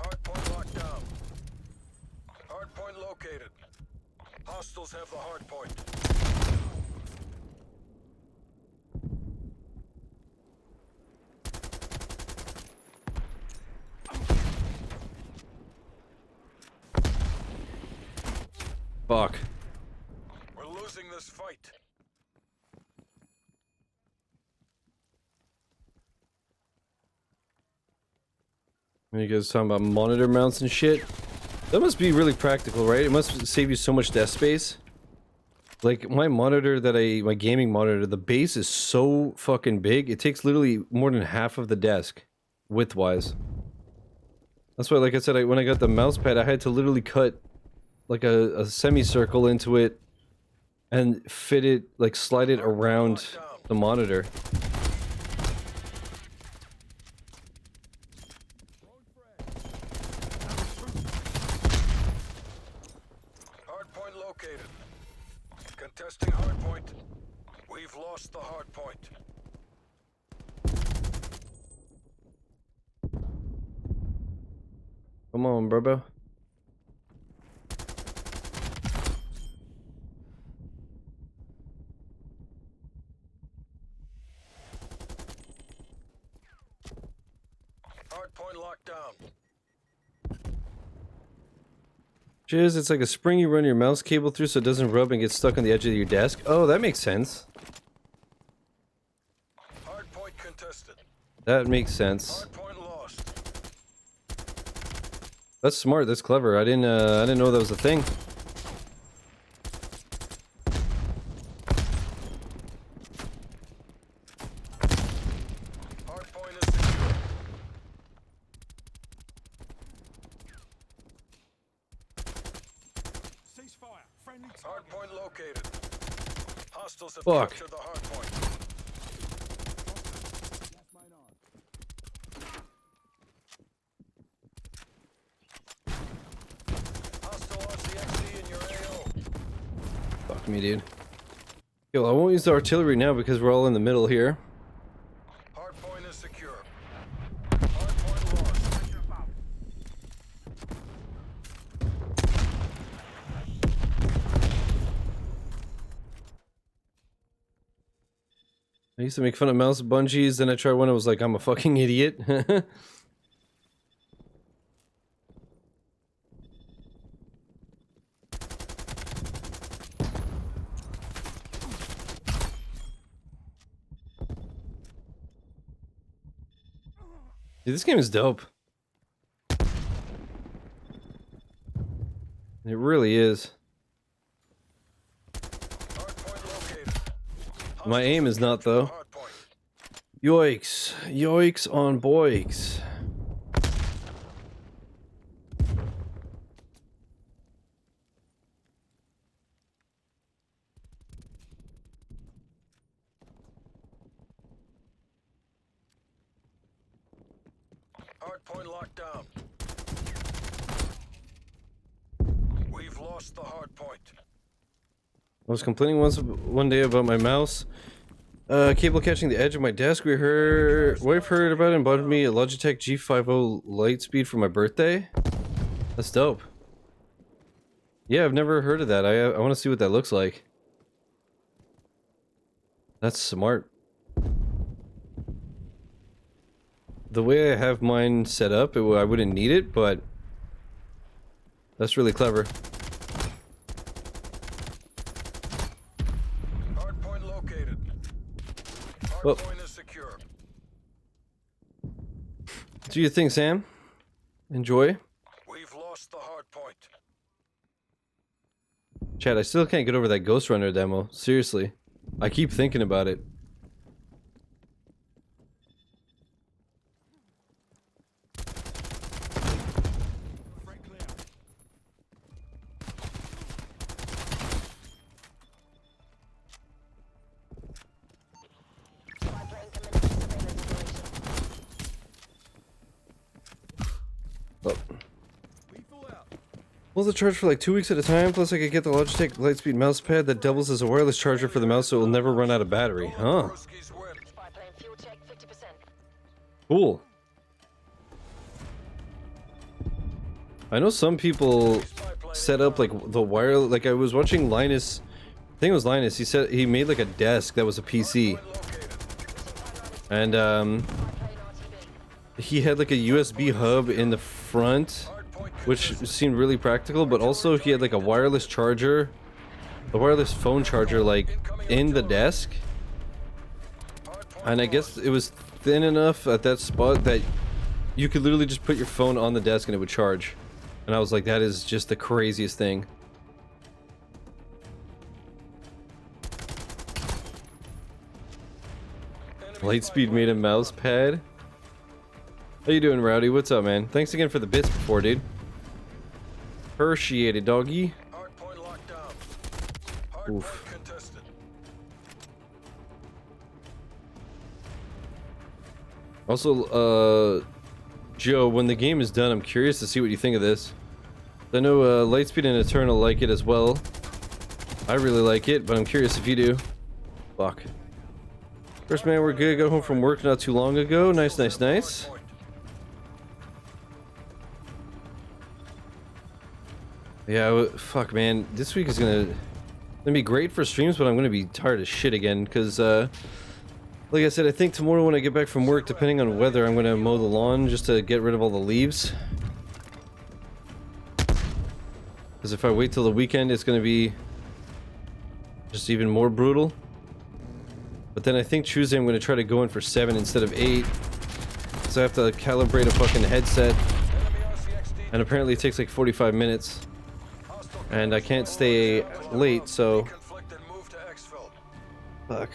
Hardpoint locked down. Hardpoint located. Hostiles have the hardpoint. Fuck. We're losing this fight. You guys talking about monitor mounts and shit? That must be really practical, right? It must save you so much desk space. Like my monitor my gaming monitor, the base is so fucking big. It takes literally more than half of the desk, width-wise. That's why, like I said, when I got the mouse pad, I had to literally cut like a semicircle into it and fit it, like slide it around the monitor. Hardpoint located. Contesting hardpoint. We've lost the hardpoint. Come on, bro. Hardpoint locked down. Jizz, it's like a spring you run your mouse cable through so it doesn't rub and get stuck on the edge of your desk. Oh, that makes sense. Hardpoint contested. That makes sense. Hardpoint lost. That's smart. That's clever. I didn't know that was a thing. Hardpoint is secure. Ceasefire. Friendly target. Hardpoint located. Hostiles have Fuck. captured the hardpoint. Gas main on. Hostile RCXD in your AO. Fuck me, dude. Yo, I won't use the artillery now because we're all in the middle here. Hardpoint is secure. Hardpoint lost. I used to make fun of mouse bungees, then I tried one, I was like, I'm a fucking idiot. Dude, this game is dope. It really is. Hardpoint located. My aim is not, though. Hardpoint. Yoicks. Yoicks on boiks. Hardpoint locked down. We've lost the hardpoint. I was complaining one day about my mouse cable catching the edge of my desk. Wife heard about it and bought me a Logitech G50 Lightspeed for my birthday. That's dope. Yeah, I've never heard of that. I want to see what that looks like. That's smart. The way I have mine set up, I wouldn't need it, but that's really clever. Hardpoint located. Well- Hardpoint is secure. Do you think, Sam? Enjoy. We've lost the hardpoint. Chad, I still can't get over that Ghost Runner demo. Seriously. I keep thinking about it. Front clear. Spy plane commencing surveillance operation. Oh. Well, the charge for like 2 weeks at a time, plus I could get the Logitech Lightspeed mouse pad that doubles as a wireless charger for the mouse so it will never run out of battery. Huh. Broskies win. Spy plane fuel check 50%. Cool. I know some people set up like the wire, like I was watching Linus, I think it was Linus, he said he made like a desk that was a PC. And Spy plane RTB. he had like a USB hub in the front, which seemed really practical, but also he had like a wireless charger, a wireless phone charger like in the desk. And I guess it was thin enough at that spot that you could literally just put your phone on the desk and it would charge. And I was like, that is just the craziest thing. Lightspeed made a mouse pad. How you doing, Rowdy? What's up, man? Thanks again for the bits before, dude. Appreciate it, doggy. Hard point locked down. Hard Oof. point contested. Also, Joe, when the game is done, I'm curious to see what you think of this. I know Lightspeed and Eternal like it as well. I really like it, but I'm curious if you do. Fuck. First, man, we're good. Got home from work not too long ago. Nice, nice, nice. Hard point. Yeah, fuck, man. This week is gonna be great for streams, but I'm gonna be tired as shit again, because, like I said, I think tomorrow when I get back from work, depending on weather, I'm gonna mow the lawn just to get rid of all the leaves. Because if I wait till the weekend, it's gonna be just even more brutal. But then I think Tuesday I'm gonna try to go in for 7 instead of 8. Because I have to calibrate a fucking headset. Enemy RCXD. And apparently it takes like 45 minutes. Hostile And I can't stay late, so... conflict and move to exfil. Fuck.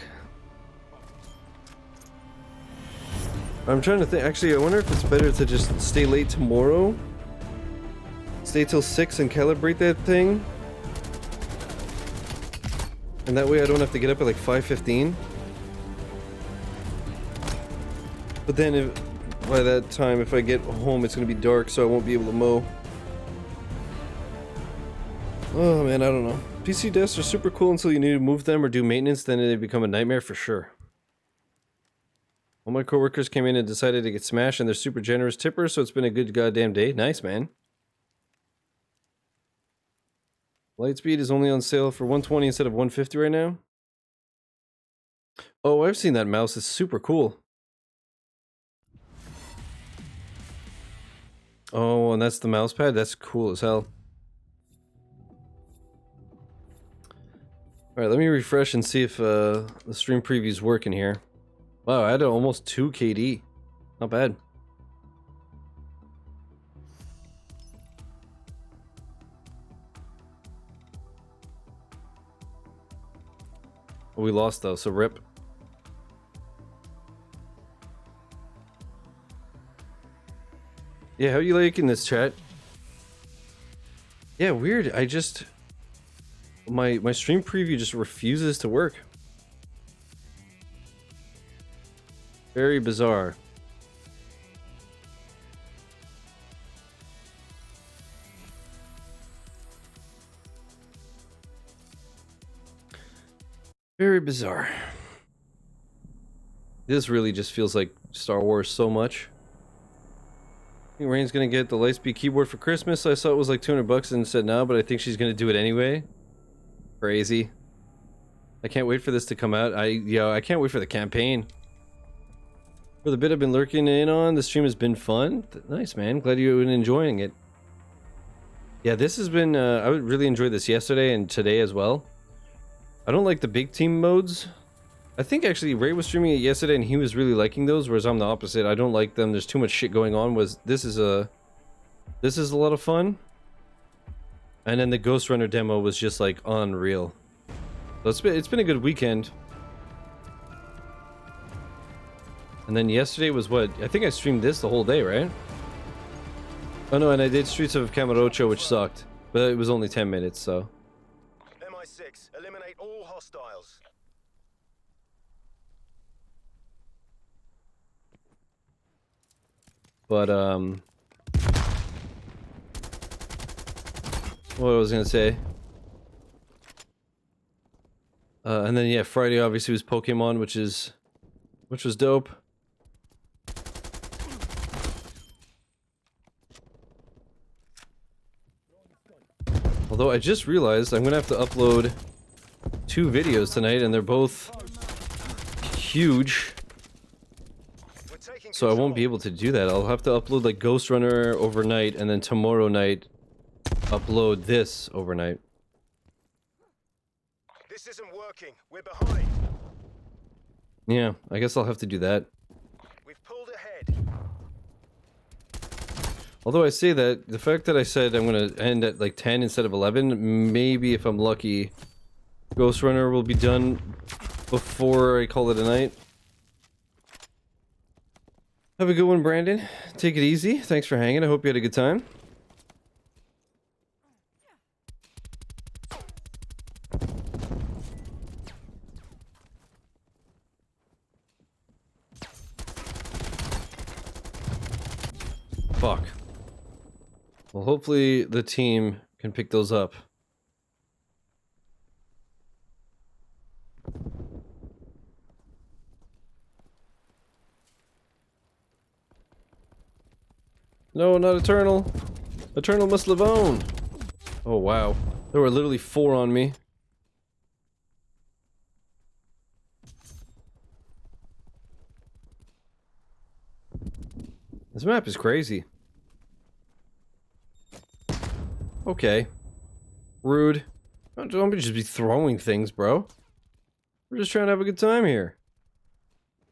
I'm trying to think. Actually, I wonder if it's better to just stay late tomorrow. Stay till 6 and calibrate that thing. And that way I don't have to get up at like 5:15. But then if, by that time, if I get home, it's going to be dark, so I won't be able to mow. Oh man, I don't know. PC desks are super cool until you need to move them or do maintenance, then they become a nightmare for sure. All my coworkers came in and decided to get smashed, and they're super generous tippers, so it's been a good goddamn day. Nice, man. Lightspeed is only on sale for 120 instead of 150 right now. Oh, I've seen that mouse. It's super cool. Oh, and that's the mouse pad? That's cool as hell. Alright, let me refresh and see if the stream preview's working here. Wow, I had almost 2 KD. Not bad. Oh, we lost though, so rip. Yeah, how you liking this, chat? Yeah, weird. I just... My stream preview just refuses to work. Very bizarre. Very bizarre. This really just feels like Star Wars so much. I think Rain's gonna get the Lightspeed keyboard for Christmas. I saw it was like 200 bucks and said no, but I think she's gonna do it anyway. Crazy. I can't wait for this to come out. I can't wait for the campaign. For the bit I've been lurking in on, the stream has been fun. Nice, man. Glad you've been enjoying it. Yeah, this has been, I really enjoyed this yesterday and today as well. I don't like the big team modes. I think actually Ray was streaming it yesterday and he was really liking those, whereas I'm the opposite. I don't like them. There's too much shit going on. This is a lot of fun. And then the Ghost Runner demo was just like unreal. So it's been a good weekend. And then yesterday was what? I think I streamed this the whole day, right? Oh no, and I did Streets of Camarocho, which sucked. But it was only 10 minutes, so. MI6, eliminate all hostiles. But, what was I gonna say? And then, yeah, Friday obviously was Pokemon, which was dope. Although I just realized I'm gonna have to upload 2 videos tonight, and they're both huge. So I won't be able to do that. I'll have to upload like Ghost Runner overnight, and then tomorrow night upload this overnight. This isn't working. We're behind. Yeah, I guess I'll have to do that. We've pulled ahead. Although I say that, the fact that I said I'm gonna end at like 10 instead of 11, maybe if I'm lucky, Ghost Runner will be done before I call it a night. Have a good one, Brandon. Take it easy. Thanks for hanging. I hope you had a good time. Fuck. Well, hopefully the team can pick those up. No, not Eternal. Eternal must live on. Oh, wow. There were literally 4 on me. This map is crazy. Okay. Rude. Don't just be throwing things, bro. We're just trying to have a good time here.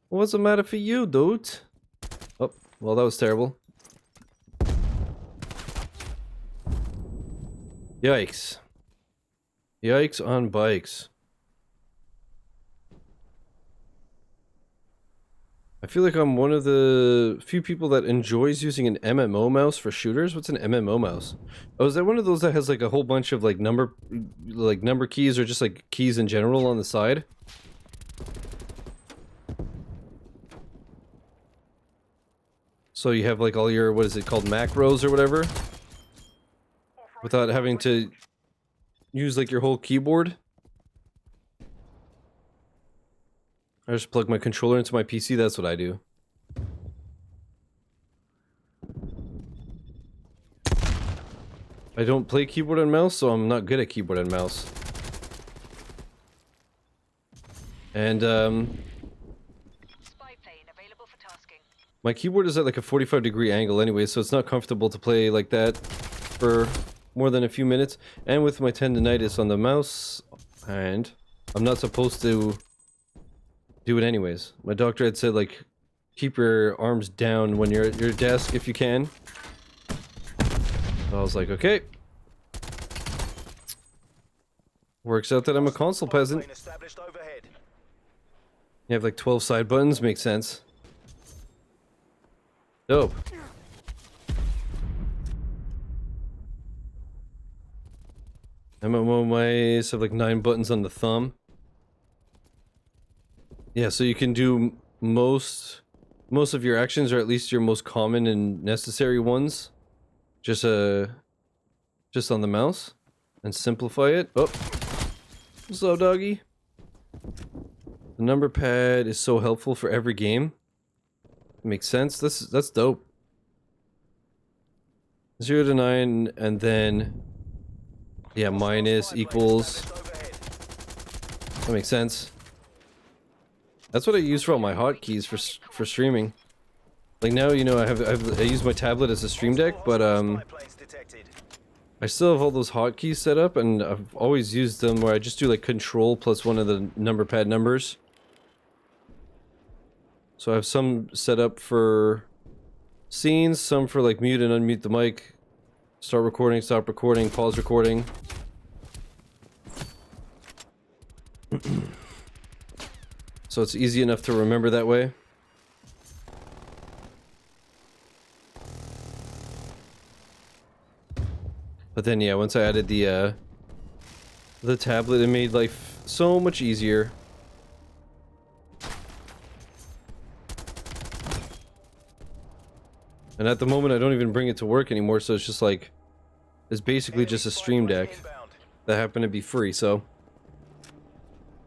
What's the matter for you, dude? Oh, well, that was terrible. Yikes. Yikes on bikes. I feel like I'm one of the few people that enjoys using an MMO mouse for shooters. What's an MMO mouse? Oh, is that one of those that has like a whole bunch of like number keys or just like keys in general on the side? So you have like all your, what is it called, macros or whatever? Without having to use like your whole keyboard? I just plug my controller into my PC, that's what I do. I don't play keyboard and mouse, so I'm not good at keyboard and mouse. And, Spy plane available for tasking. my keyboard is at like a 45-degree angle anyway, so it's not comfortable to play like that for more than a few minutes. And with my tendonitis on the mouse hand, I'm not supposed to do it anyways. My doctor had said, like, keep your arms down when you're at your desk if you can. So I was like, okay. Works out that I'm a console peasant. You have like 12 side buttons, makes sense. Dope. MMO mice have like 9 buttons on the thumb. Yeah, so you can do most of your actions, or at least your most common and necessary ones, just on the mouse, and simplify it. Oh, what's up, doggy? The number pad is so helpful for every game. Makes sense. That's dope. 0 to 9, and then yeah, minus equals. That makes sense. That's what I use for all my hotkeys for streaming. Like now, you know, I use my tablet as a stream deck, but I still have all those hotkeys set up, and I've always used them where I just do like control plus one of the number pad numbers. So I have some set up for scenes, some for like mute and unmute the mic, start recording, stop recording, pause recording. So it's easy enough to remember that way. But then yeah, once I added the tablet, it made life so much easier. And at the moment I don't even bring it to work anymore, so it's just like, it's basically just a stream deck that happened to be free, so.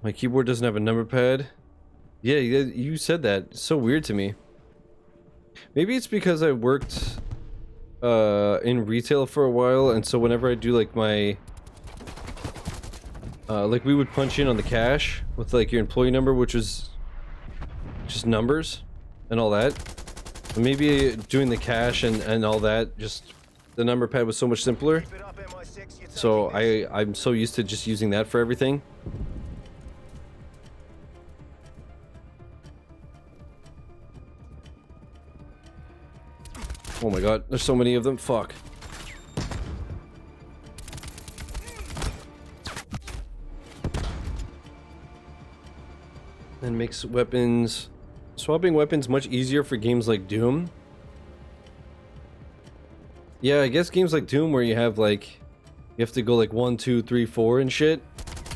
My keyboard doesn't have a number pad. Yeah, you said that. It's so weird to me. Maybe it's because I worked in retail for a while, and so whenever I do like my like we would punch in on the cash with like your employee number, which was just numbers and all that. And maybe doing the cash and all that, just the number pad was so much simpler. So I'm so used to just using that for everything. Oh my god, there's so many of them. Fuck. And makes weapons... Swapping weapons much easier for games like Doom. Yeah, I guess games like Doom where you have like... You have to go like 1, 2, 3, 4 and shit.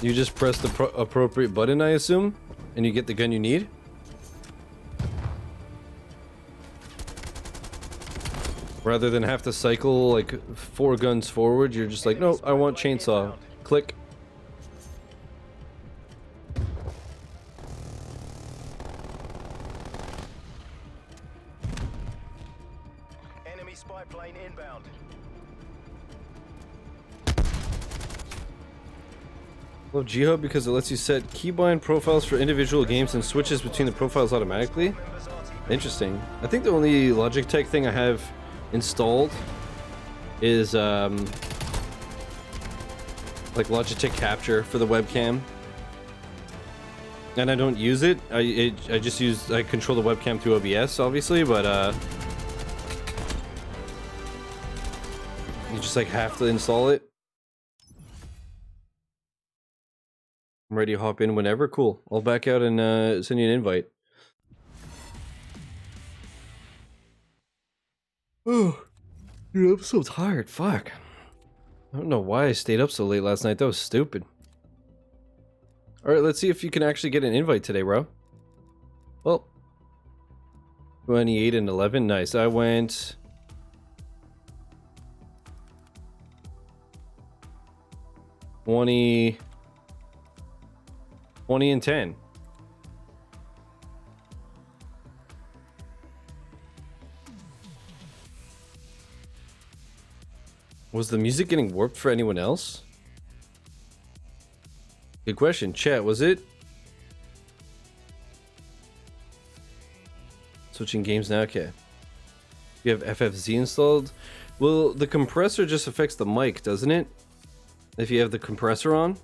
You just press the appropriate button, I assume. And you get the gun you need. Rather than have to cycle like 4 guns forward, you're just like, no, I want chainsaw. Click. Enemy spy plane inbound. Love G-Hub because it lets you set keybind profiles for individual games and switches between the profiles automatically. Interesting. I think the only Logitech thing I have installed is like Logitech Capture for the webcam, and I don't use it. I control the webcam through OBS, obviously, but you just like have to install it. I'm ready to hop in whenever. Cool. I'll back out and send you an invite. Oh, dude, I'm so tired. Fuck. I don't know why I stayed up so late last night. That was stupid. Alright, let's see if you can actually get an invite today, bro. Well, 28 and 11. Nice. I went... 20 and 10. Was the music getting warped for anyone else? Good question. Chat, was it? Switching games now? Okay. You have FFZ installed? Well, the compressor just affects the mic, doesn't it? If you have the compressor on?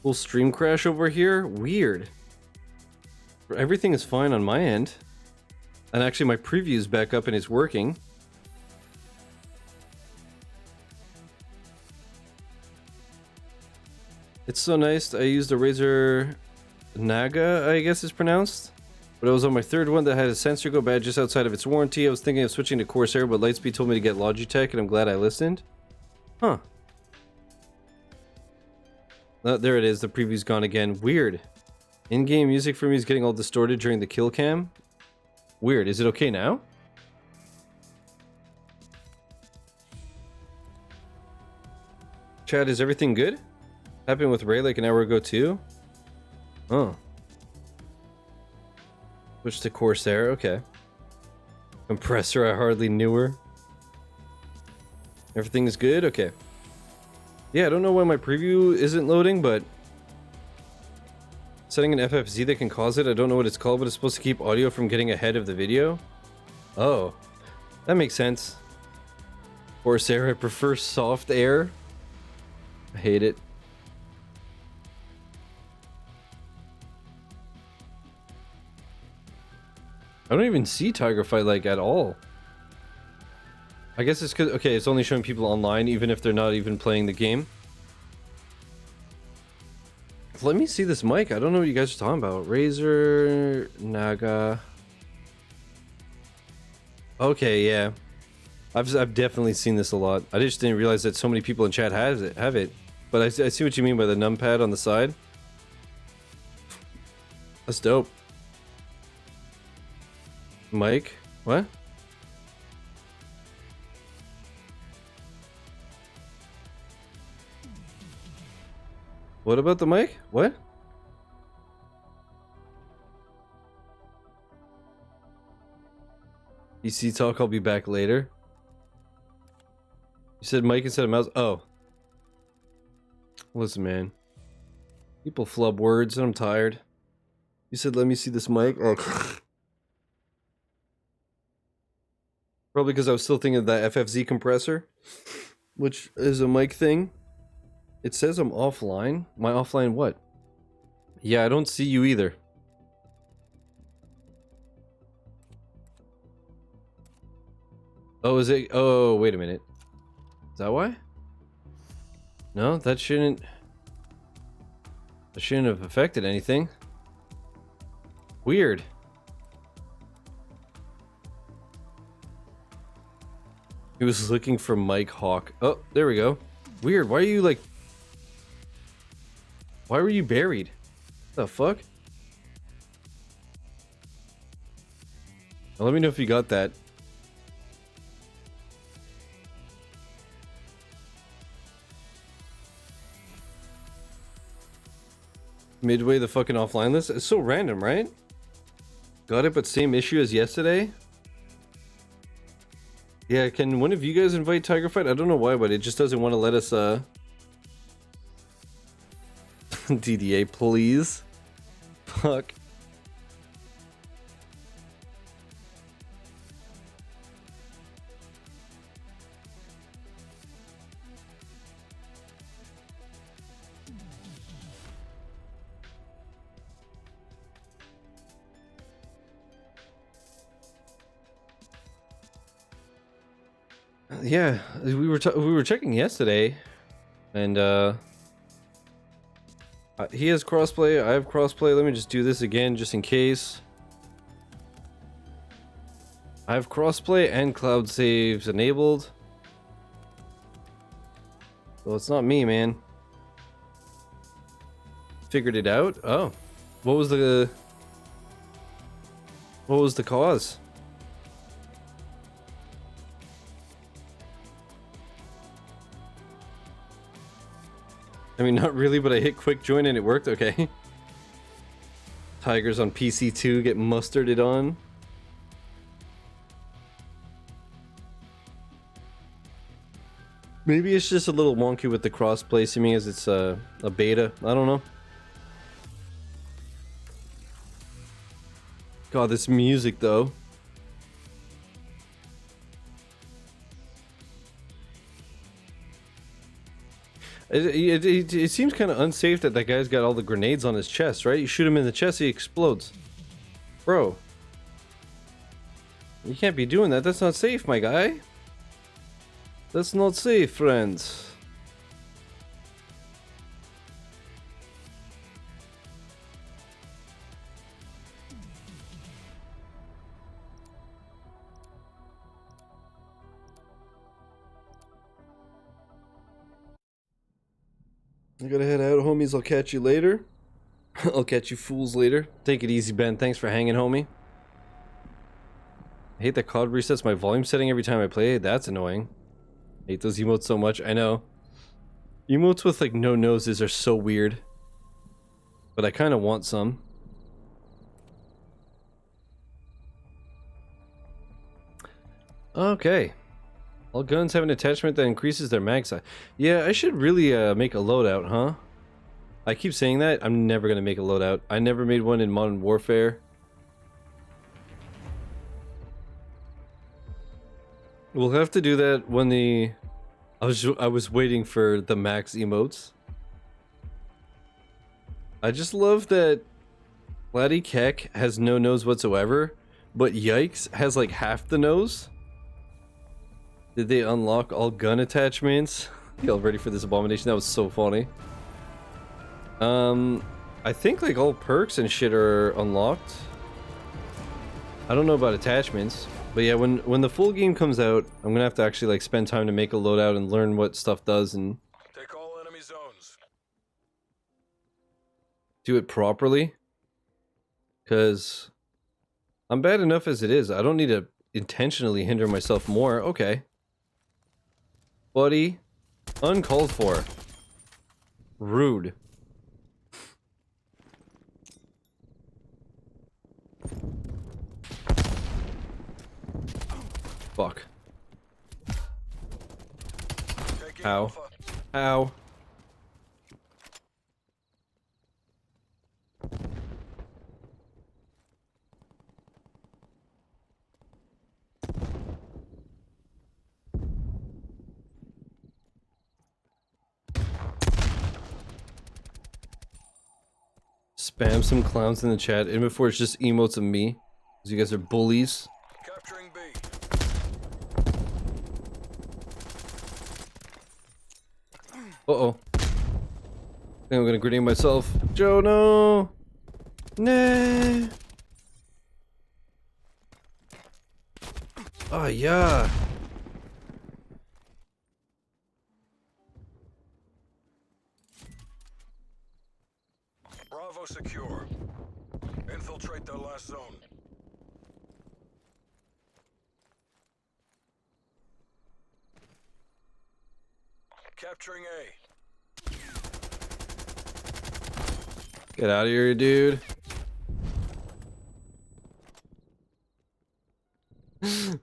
Full stream crash over here? Weird. Everything is fine on my end. And actually my preview is back up and it's working. It's so nice. I used a Razer Naga, I guess it's pronounced. But it was on my third one that had a sensor go bad just outside of its warranty. I was thinking of switching to Corsair, but Lightspeed told me to get Logitech, and I'm glad I listened. Huh. There it is. The preview's gone again. Weird. In-game music for me is getting all distorted during the kill cam. Weird. Is it okay now? Chad, is everything good? Happened with Ray like an hour ago too? Oh. Switch to Corsair, okay. Compressor, I hardly knew her. Everything is good? Okay. Yeah, I don't know why my preview isn't loading, but... Setting an FFZ that can cause it, I don't know what it's called, but it's supposed to keep audio from getting ahead of the video. Oh. That makes sense. Corsair, I prefer soft air. I hate it. I don't even see Tiger Fight like at all. I guess it's because, okay, it's only showing people online even if they're not even playing the game. Let me see this mic. I don't know what you guys are talking about. Razer Naga. Okay, yeah. I've definitely seen this a lot. I just didn't realize that so many people in chat have it. But I see what you mean by the numpad on the side. That's dope. Mike? What? What about the mic? What? PC talk, I'll be back later. You said mic instead of mouse? Oh. Listen, man. People flub words and I'm tired. You said let me see this mic? Oh. Probably because I was still thinking of that FFZ compressor, which is a mic thing. It says I'm offline. My offline what? Yeah, I don't see you either. Oh, is it? Oh, wait a minute. Is that why? No, that shouldn't have affected anything. Weird. He was looking for Mike Hawk. Oh, there we go. Weird. Why are you like... Why were you buried? The fuck? Now, let me know if you got that. Midway the fucking offline list? It's so random, right? Got it, but same issue as yesterday? Yeah, can one of you guys invite Tiger Fight? I don't know why, but it just doesn't want to let us, DDA, please. Fuck. Yeah, we were checking yesterday, and he has crossplay. I have crossplay. Let me just do this again, just in case. I have crossplay and cloud saves enabled. Well, it's not me, man. Figured it out. Oh, what was the cause? I mean, not really, but I hit quick join and it worked. Okay. Tigers on PC2 get mustarded on. Maybe it's just a little wonky with the crossplay, seeming as it's a beta. I don't know. God, this music though. It seems kind of unsafe that guy's got all the grenades on his chest, right? You shoot him in the chest, he explodes. Bro. You can't be doing that. That's not safe, my guy. That's not safe, friends. I gotta head out, homies. I'll catch you later. I'll catch you fools later. Take it easy, Ben. Thanks for hanging, homie. I hate that COD resets my volume setting every time I play. That's annoying. I hate those emotes so much. I know. Emotes with like no noses are so weird. But I kind of want some. Okay. All guns have an attachment that increases their mag size. Yeah, I should really make a loadout, huh? I keep saying that. I'm never going to make a loadout. I never made one in Modern Warfare. We'll have to do that when the... I was waiting for the max emotes. I just love that Laddie Keck has no nose whatsoever, but Yikes has like half the nose. Did they unlock all gun attachments? Y'all ready for this abomination? That was so funny. I think like all perks and shit are unlocked. I don't know about attachments, but yeah, when the full game comes out, I'm gonna have to actually like spend time to make a loadout and learn what stuff does and Take all enemy zones. do it properly. Cause I'm bad enough as it is. I don't need to intentionally hinder myself more. Okay. Buddy, uncalled for. Rude. Fuck. Taking Ow. Alpha. Ow. Spam some clowns in the chat, and before it's just emotes of me, because you guys are bullies. Capturing B. Uh-oh. I think I'm gonna grenade myself. Joe, no! Nah! Oh, yeah. Bravo secure. Infiltrate the last zone. Capturing A. Get out of here, dude.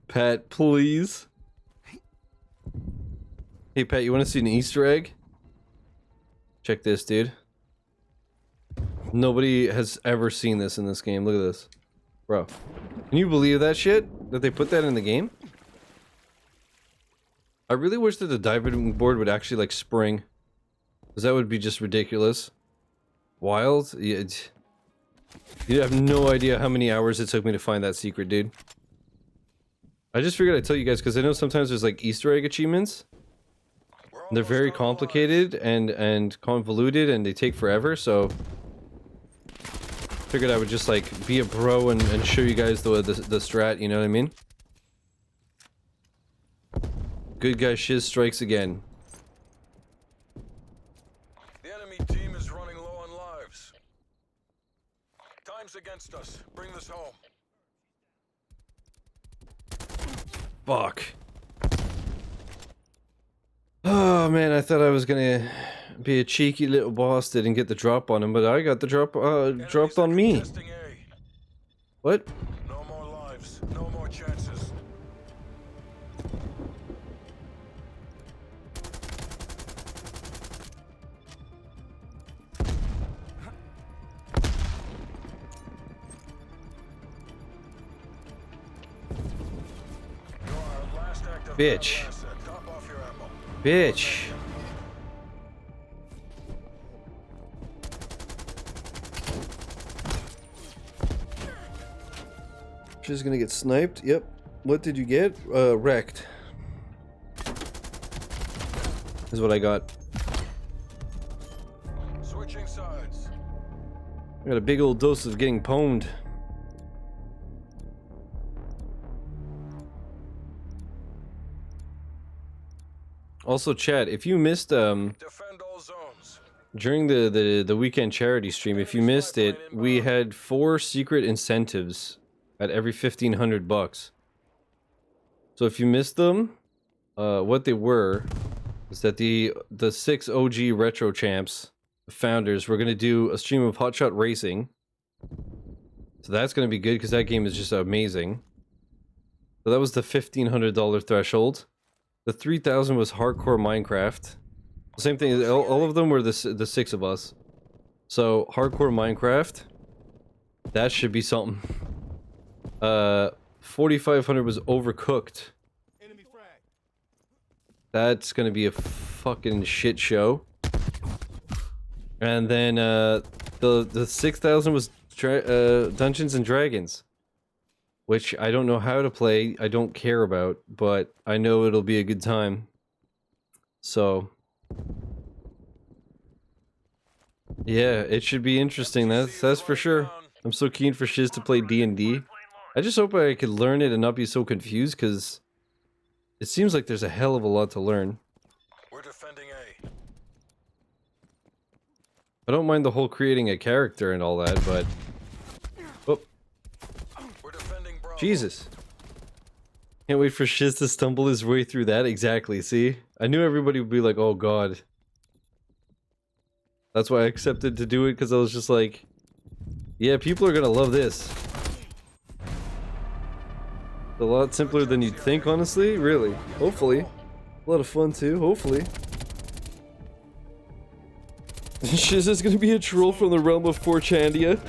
Pat, please. Hey, Pat, you want to see an Easter egg? Check this, dude. Nobody has ever seen this in this game. Look at this. Bro. Can you believe that shit? That they put that in the game? I really wish that the diving board would actually, like, spring. Because that would be just ridiculous. Wild? Yeah, you have no idea how many hours it took me to find that secret, dude. I just figured I'd tell you guys, because I know sometimes there's, like, Easter egg achievements. They're very complicated and convoluted, and they take forever, so... Figured I would just, like, be a bro and show you guys the strat, you know what I mean? Good guy shiz strikes again. The enemy team is running low on lives. Time's against us. Bring this home. Fuck. Oh man, I thought I was gonna be a cheeky little bastard and get the drop on him, but I got the drop dropped on me. Contesting A. What? No more lives. No more chances. You're our last active Bitch. battle asset. Top off your ammo. Bitch. She's gonna get sniped. Yep. What did you get? Wrecked. Is what I got. Switching sides. I got a big old dose of getting pwned. Also, chat, if you missed Defend all zones. during the weekend charity stream, if you missed it, we had 4 secret incentives at every 1,500 bucks. So if you missed them, what they were is that the 6 OG retro champs, the founders, were gonna do a stream of Hotshot Racing. So that's gonna be good because that game is just amazing. So that was the $1,500 threshold. The 3,000 was hardcore Minecraft. Same thing. All of them were the 6 of us. So hardcore Minecraft. That should be something. 4,500 was Overcooked. That's gonna be a fucking shit show. And then the 6,000 was Dungeons and Dragons, which I don't know how to play. I don't care about, but I know it'll be a good time. So yeah, it should be interesting. That's for sure. I'm so keen for Shiz to play D&D. I just hope I could learn it and not be so confused, because it seems like there's a hell of a lot to learn. We're defending A. I don't mind the whole creating a character and all that, but... Oh, We're defending Bravo. Jesus. Can't wait for Shiz to stumble his way through that. Exactly, see? I knew everybody would be like, oh god. That's why I accepted to do it, because I was just like... Yeah, people are gonna love this. It's a lot simpler than you'd think, honestly. Really. Hopefully. A lot of fun, too. Hopefully. Shiz is gonna be a troll from the realm of 4chandia.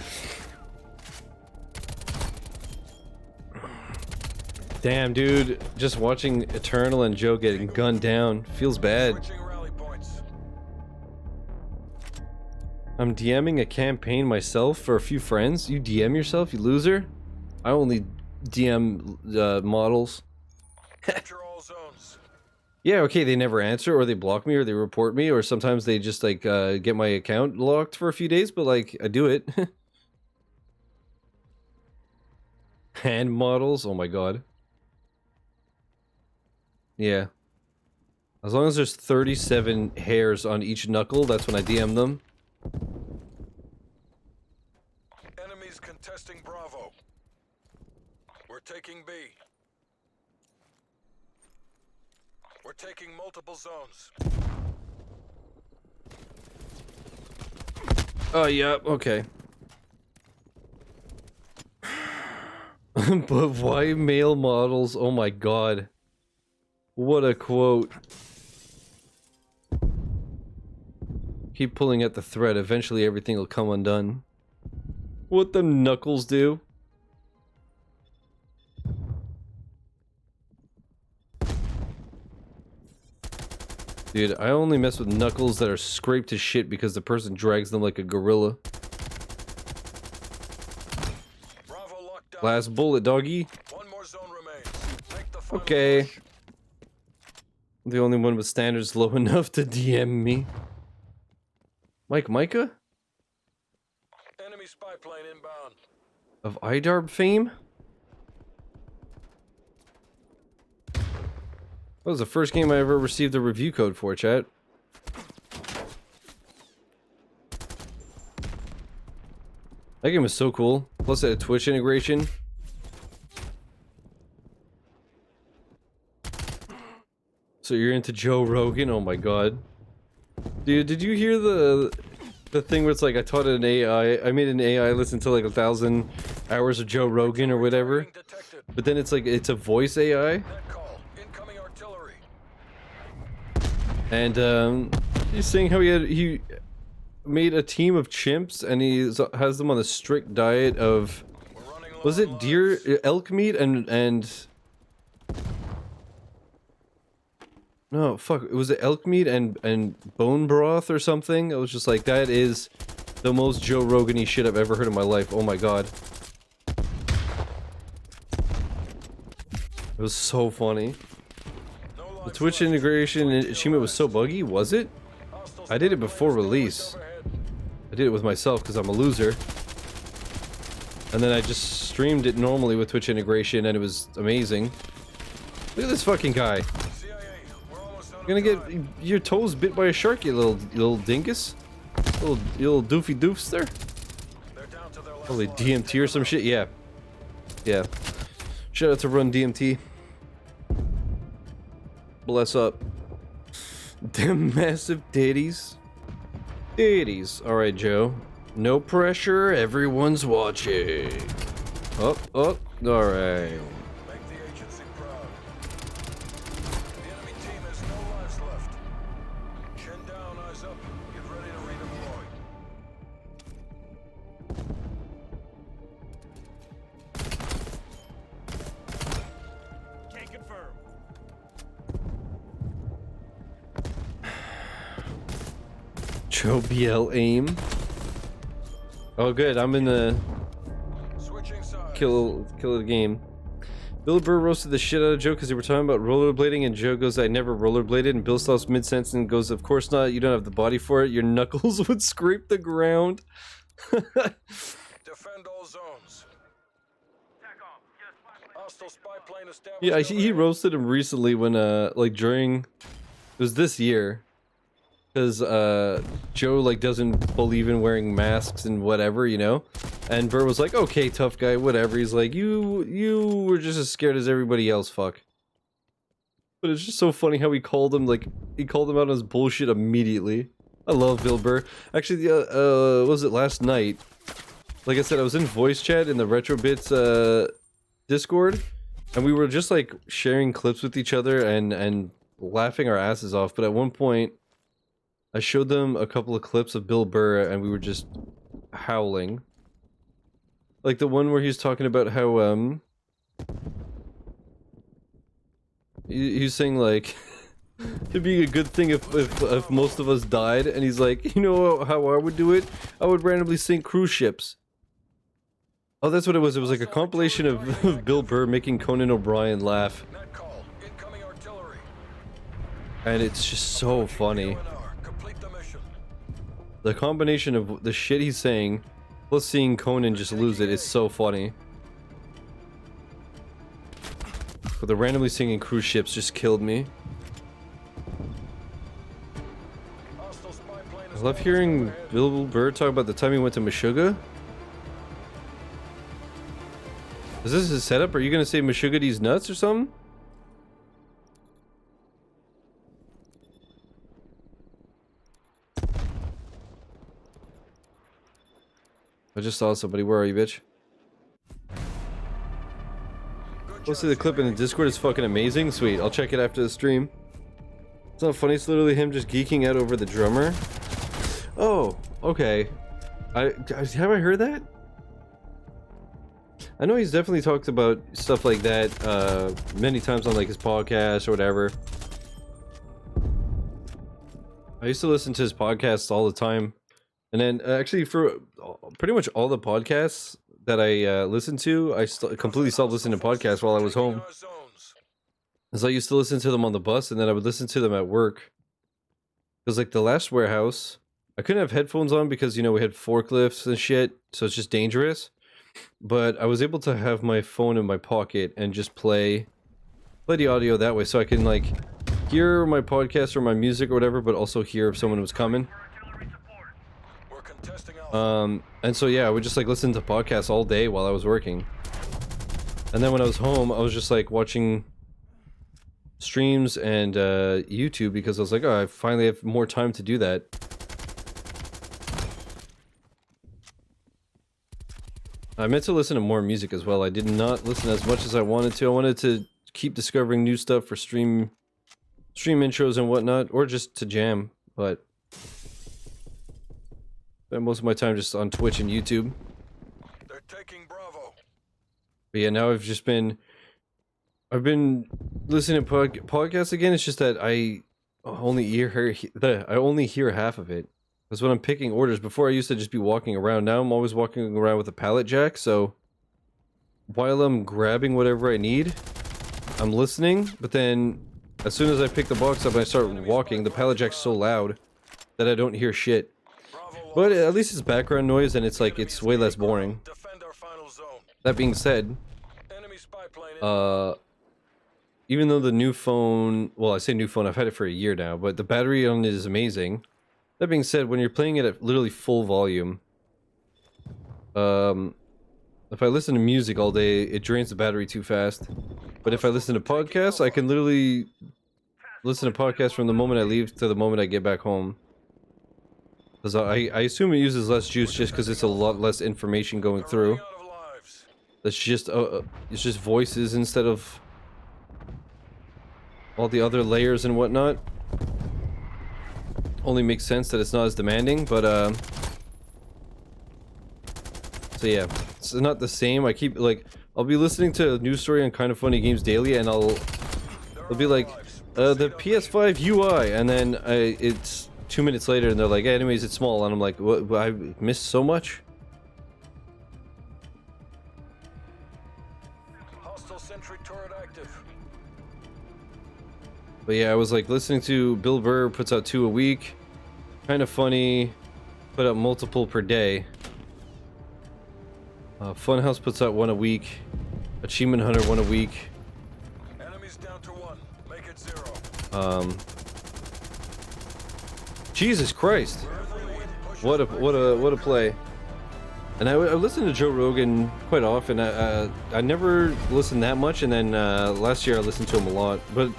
Damn, dude. Just watching Eternal and Joe getting gunned down feels bad. Switching rally points. I'm DMing a campaign myself for a few friends. You DM yourself, you loser? I only DM models. Capture all zones. Yeah, okay, they never answer, or they block me, or they report me, or sometimes they just, like, get my account locked for a few days, but, like, I do it. Hand models? Oh my god. Yeah. As long as there's 37 hairs on each knuckle, that's when I DM them. Enemies contesting Bravo. We're taking B. We're taking multiple zones. Oh, yeah, okay. But why male models? Oh my god. What a quote. Keep pulling at the thread, eventually everything will come undone. What the knuckles do? Dude, I only mess with knuckles that are scraped to shit because the person drags them like a gorilla. Bravo locked down. Last bullet, doggy. One more zone remains. Make the final Okay. push. I'm the only one with standards low enough to DM me. Micah? Enemy spy plane inbound. Of IDARB fame? That was the first game I ever received a review code for, chat. That game was so cool. Plus it had Twitch integration. So you're into Joe Rogan? Oh my god. Dude, did you hear the thing where it's like I taught an AI, I made an AI listen to like 1,000 hours of Joe Rogan or whatever, Being detected. but then it's like, it's a voice AI, Net call. Incoming artillery. and he's saying how he made a team of chimps and he has them on a strict diet of, We're running low was on it deer, lives. elk meat and no, fuck, was it elk meat and bone broth or something? I was just like, that is the most Joe Rogan-y shit I've ever heard in my life. Oh my god. It was so funny. No The lives Twitch left. integration in Shima was so buggy, was it? Hostile I did it spy before planes release. overhead. I did it with myself because I'm a loser. And then I just streamed it normally with Twitch integration and it was amazing. Look at this fucking guy. CIA, we're almost out You're of gonna time. get your toes bit by a shark, you little dingus. You little doofy doofster. They're down to their last Probably line. DMT or some shit, yeah. Yeah. Shout out to Run DMT. Bless up. Them massive titties. Titties. Alright, Joe. No pressure, everyone's watching. Up, up. Alright. Make the agency proud. The enemy team has no lives left. Chin down, eyes up. Get ready to redeploy. Can't confirm. Joe BL aim. Oh good, I'm in the Switching sides. kill the game. Bill Burr roasted the shit out of Joe because they were talking about rollerblading, and Joe goes, I never rollerbladed, and Bill stops mid-sentence and goes, of course not, you don't have the body for it, your knuckles would scrape the ground. Defend all zones. Hostile spy plane established. Yeah, he overhead. roasted him recently when, like during, it was this year. Because, Joe, like, doesn't believe in wearing masks and whatever, you know? And Burr was like, okay, tough guy, whatever. He's like, you were just as scared as everybody else, fuck. But it's just so funny how he called him, like, he called him out on his bullshit immediately. I love Bill Burr. Actually, what was it last night? Like I said, I was in voice chat in the Retrobits, Discord. And we were just, like, sharing clips with each other and laughing our asses off. But at one point, I showed them a couple of clips of Bill Burr and we were just howling. Like the one where he's talking about how, he's saying like, it'd be a good thing if most of us died, and he's like, you know how I would do it? I would randomly sink cruise ships. Oh, that's what it was. It was like a compilation of Bill Burr making Conan O'Brien laugh. Net call. Incoming artillery. and it's just so funny. Complete the mission. The combination of the shit he's saying plus seeing Conan just lose it is so funny. But the randomly singing cruise ships just killed me. Hostile spy plane I is love hearing Bill Burr talk about the time he went to Meshuggah. Is this his setup? Are you gonna say Meshuggah D's nuts or something? I just saw somebody. Where are you, bitch? Go see the clip in the Discord. It's fucking amazing. Sweet. I'll check it after the stream. It's not funny. It's literally him just geeking out over the drummer. Oh, okay. Have I heard that? I know he's definitely talked about stuff like that many times on like his podcast or whatever. I used to listen to his podcasts all the time, and then actually for pretty much all the podcasts that I listened to, I completely stopped listening to podcasts while I was home. Because I used to listen to them on the bus, and then I would listen to them at work. Because like the last warehouse, I couldn't have headphones on because, you know, we had forklifts and shit, so it's just dangerous. But I was able to have my phone in my pocket and just play the audio that way, so I can like hear my podcast or my music or whatever, but also hear if someone was coming. We're contesting Alpha. And so yeah, I would just like listen to podcasts all day while I was working. And then when I was home, I was just like watching streams and YouTube because I was like, oh, I finally have more time to do that. I meant to listen to more music as well. I did not listen as much as I wanted to. I wanted to keep discovering new stuff for stream intros and whatnot, or just to jam, but spend most of my time just on Twitch and YouTube. They're taking Bravo. But yeah, now I've been listening to podcasts again. It's just that I only hear half of it. Because when I'm picking orders, before I used to just be walking around. Now I'm always walking around with a pallet jack, so while I'm grabbing whatever I need, I'm listening, but then as soon as I pick the box up and I start walking, the pallet jack's so loud that I don't hear shit. But at least it's background noise, and it's like, it's way less boring. Defend our final zone. That being said, Enemy spy plane even though the new phone, well, I say new phone, I've had it for a year now, but the battery on it is amazing. That being said, when you're playing it at literally full volume, if I listen to music all day, it drains the battery too fast. But if I listen to podcasts, I can literally listen to podcasts from the moment I leave to the moment I get back home. Because I assume it uses less juice just because it's a lot less information going through. out of lives. It's just voices instead of all the other layers and whatnot. Only makes sense that it's not as demanding, but so yeah, it's not the same. I keep like, I'll be listening to a news story on Kind of Funny Games Daily, and it'll be like the PS5 UI, and then it's 2 minutes later and they're like, hey, anyways, it's small, and I'm like, what, I missed so much. Hostile sentry turret active. But yeah, I was like listening to Bill Burr puts out 2 a week. Kind of Funny put out multiple per day. Funhouse puts out 1 a week. Achievement Hunter 1 a week. Enemies down to 1. Make it 0. Jesus Christ! What a play! And I listen to Joe Rogan quite often. I never listened that much, and then last year I listened to him a lot. But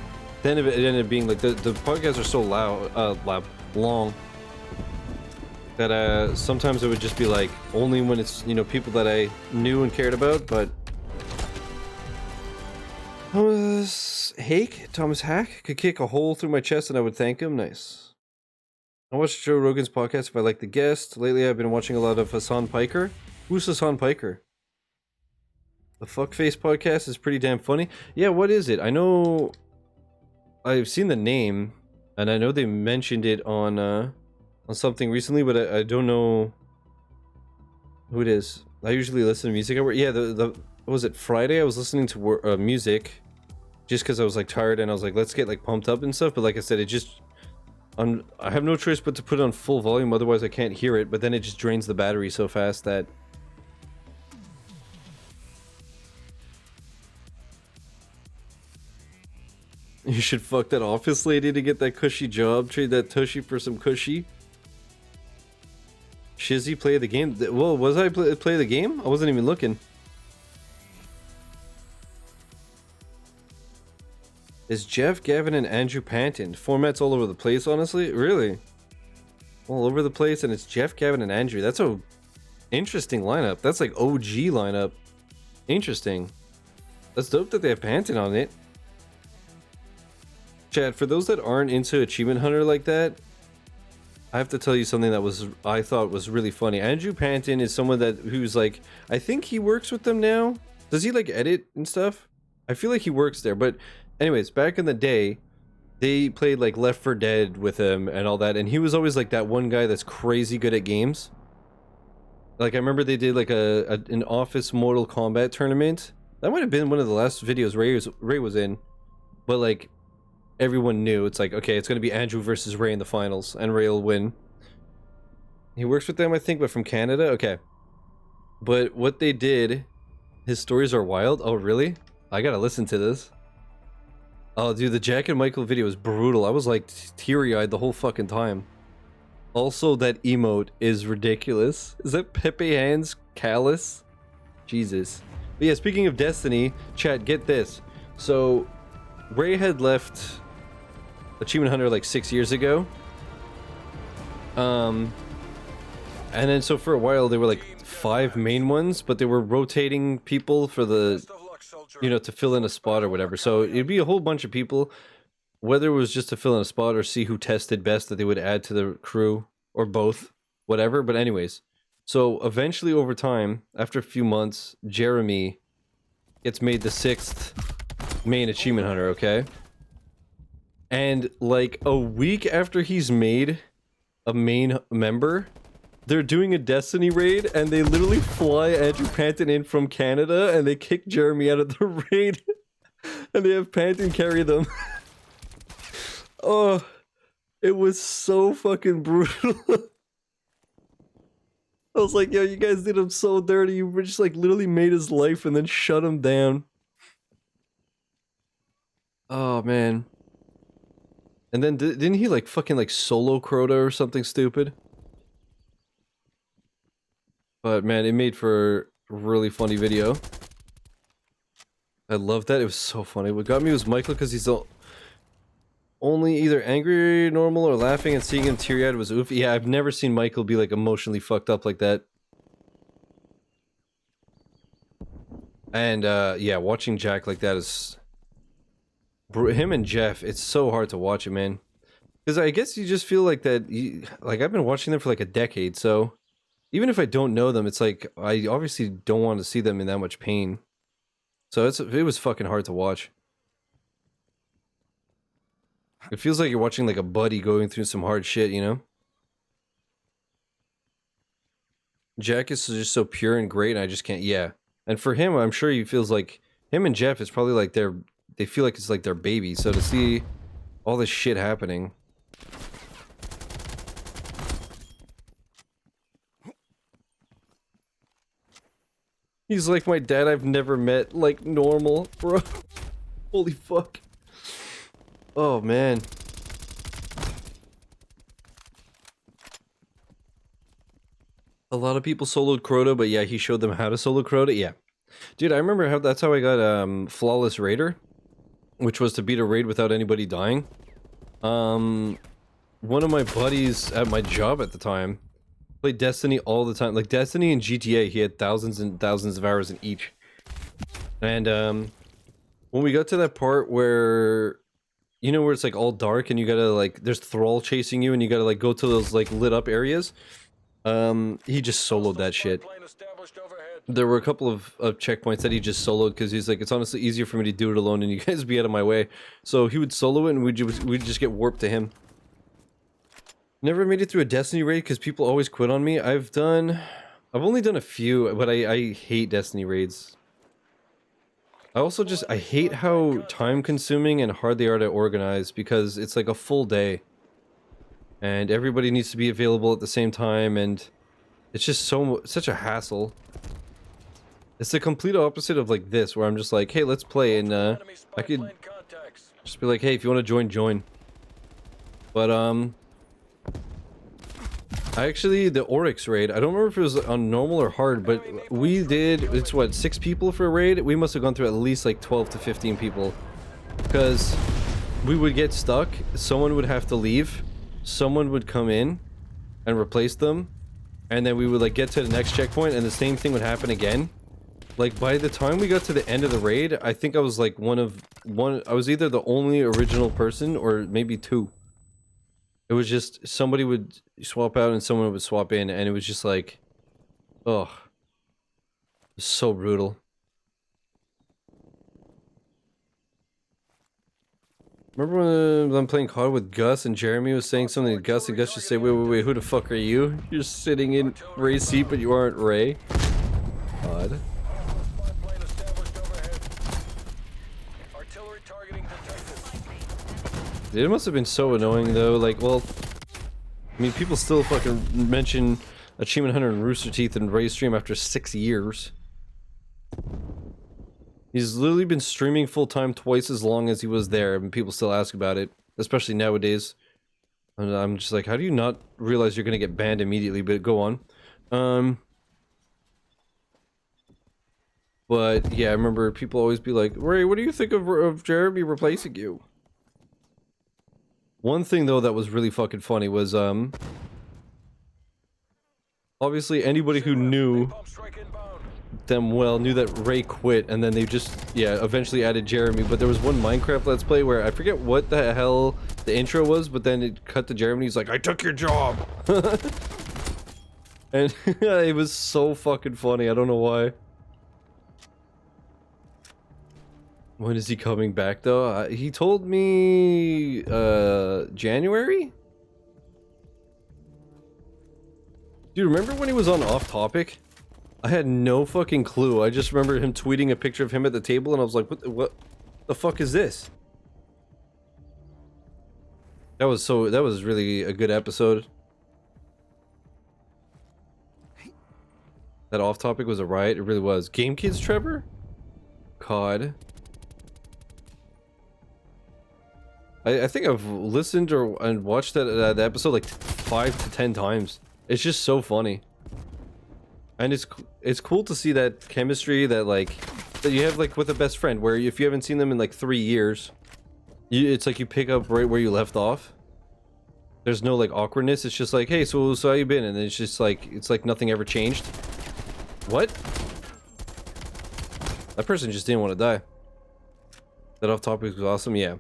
then it ended up being like the podcasts are so long that sometimes it would just be like only when it's, you know, people that I knew and cared about. But Thomas Hack could kick a hole through my chest and I would thank him. Nice. I watched Joe Rogan's podcast if I like the guest. Lately I've been watching a lot of Hassan Piker. Who's Hassan Piker? The Fuckface podcast is pretty damn funny. Yeah, what is it? I know I've seen the name, and I know they mentioned it on something recently, but I don't know who it is. I usually listen to music. Yeah, the what was it, Friday? I was listening to music, just because I was like tired and I was like, let's get like pumped up and stuff. But like I said, it just I have no choice but to put it on full volume, otherwise I can't hear it. But then it just drains the battery so fast that. You should fuck that office lady to get that cushy job. Trade that tushy for some cushy. Shizzy play the game. Well, was I play the game? I wasn't even looking. Is Jeff, Gavin, and Andrew Panton? Formats all over the place, honestly. Really? All over the place, and it's Jeff, Gavin, and Andrew. That's a interesting lineup. That's like OG lineup. Interesting. That's dope that they have Panton on it. Chad, for those that aren't into Achievement Hunter like that, I have to tell you something that I thought was really funny. Andrew Panton is someone who's like, I think he works with them now. Does he like edit and stuff? I feel like he works there. But anyways, back in the day, they played like Left 4 Dead with him and all that, and he was always like that one guy that's crazy good at games. Like I remember they did like an Office Mortal Kombat tournament. That might have been one of the last videos Ray was in, but like. Everyone knew it's like, okay, it's going to be Andrew versus Ray in the finals, and Ray will win. He works with them, I think, but from Canada? Okay. But what they did, his stories are wild. Oh, really? I gotta listen to this. Oh, dude, the Jack and Michael video was brutal. I was like teary-eyed the whole fucking time. Also, that emote is ridiculous. Is that Pepe Hands Callus? Jesus. But yeah, speaking of Destiny, chat, get this. So, Ray had left Achievement Hunter like 6 years ago. And then so for a while there were like 5 main ones, but they were rotating people for the, you know, to fill in a spot or whatever. So it'd be a whole bunch of people, whether it was just to fill in a spot or see who tested best that they would add to the crew or both, whatever. But anyways, so eventually over time, after a few months, Jeremy gets made the 6th main Achievement Hunter, okay? And like a week after he's made a main member, they're doing a Destiny raid and they literally fly Andrew Panton in from Canada and they kick Jeremy out of the raid and they have Panton carry them. Oh, it was so fucking brutal. I was like, yo, you guys did him so dirty. You were just like literally made his life and then shut him down. Oh, man. And then didn't he like fucking like solo Crota or something stupid? But man, it made for a really funny video. I loved that. It was so funny. What got me was Michael because he's only either angry, normal, or laughing, and seeing him teary-eyed was oof. Yeah, I've never seen Michael be like emotionally fucked up like that. And yeah, watching Jack like that is... Him and Jeff, it's so hard to watch it, man. Because I guess you just feel like that... like, I've been watching them for like a decade, so... Even if I don't know them, it's like, I obviously don't want to see them in that much pain. So it was fucking hard to watch. It feels like you're watching like a buddy going through some hard shit, you know? Jack is just so pure and great, and I just can't... Yeah. And for him, I'm sure he feels like... Him and Jeff is probably like they feel like it's like their baby, so to see all this shit happening... He's like my dad I've never met, like normal, bro. Holy fuck. Oh, man. A lot of people soloed Crota, but yeah, he showed them how to solo Crota, yeah. Dude, I remember how that's how I got Flawless Raider, which was to beat a raid without anybody dying. One of my buddies at my job at the time played Destiny all the time. Like Destiny and GTA, he had thousands and thousands of hours in each. And when we got to that part where, you know, where it's like all dark and you gotta like, there's Thrall chasing you and you gotta like go to those like lit up areas. He just soloed that shit. There were a couple of checkpoints that he just soloed because he's like, it's honestly easier for me to do it alone and you guys be out of my way. So he would solo it and we'd just get warped to him. Never made it through a Destiny raid because people always quit on me. I've only done a few, but I hate Destiny raids. I also just, I hate how time consuming and hard they are to organize because it's like a full day. And everybody needs to be available at the same time, and it's just such a hassle. It's the complete opposite of like this, where I'm just like, hey, let's play, and Enemy spy I could plane contacts. just be like, hey, if you want to join, join. But actually, the Oryx raid, I don't remember if it was on normal or hard, but we did, it's what, 6 people for a raid? We must have gone through at least like 12 to 15 people. Because we would get stuck, someone would have to leave, someone would come in and replace them, and then we would like get to the next checkpoint and the same thing would happen again. Like by the time we got to the end of the raid, I think I was like I was either the only original person or maybe 2. It was just somebody would swap out and someone would swap in, and it was just like, oh, so brutal. Remember when I'm playing COD with Gus and Jeremy was saying something to Gus, and Gus just say, wait, who the fuck are you? You're sitting in Ray's seat, but you aren't Ray. God. Spy plane established overhead. Artillery targeting detected. It must have been so annoying though, like, well, I mean, people still fucking mention Achievement Hunter and Rooster Teeth in Ray's stream after 6 years. He's literally been streaming full-time twice as long as he was there, and people still ask about it, especially nowadays. And I'm just like, how do you not realize you're gonna get banned immediately? But go on. But yeah, I remember people always be like, Ray, what do you think of Jeremy replacing you? One thing though that was really fucking funny was obviously anybody who knew Pump strike inbound. them well knew that Ray quit, and then they just, yeah, eventually added Jeremy. But there was one Minecraft Let's Play where I forget what the hell the intro was, but then it cut to Jeremy. He's like, I took your job. And it was so fucking funny. I don't know why. When is he coming back though? He told me January? Dude, remember when he was on Off Topic? I had no fucking clue. I just remember him tweeting a picture of him at the table, and I was like, what the fuck is this? That was really a good episode. That Off Topic was a riot. It really was. Game Kids Trevor? COD. I think I've listened and watched that episode like 5 to 10 times. It's just so funny. And it's cool to see that chemistry that you have like with a best friend, where if you haven't seen them in like 3 years, it's like you pick up right where you left off. There's no like awkwardness. It's just like, hey, so how you been? And it's just like, it's like nothing ever changed. What? That person just didn't want to die. That Off Topic was awesome. Yeah.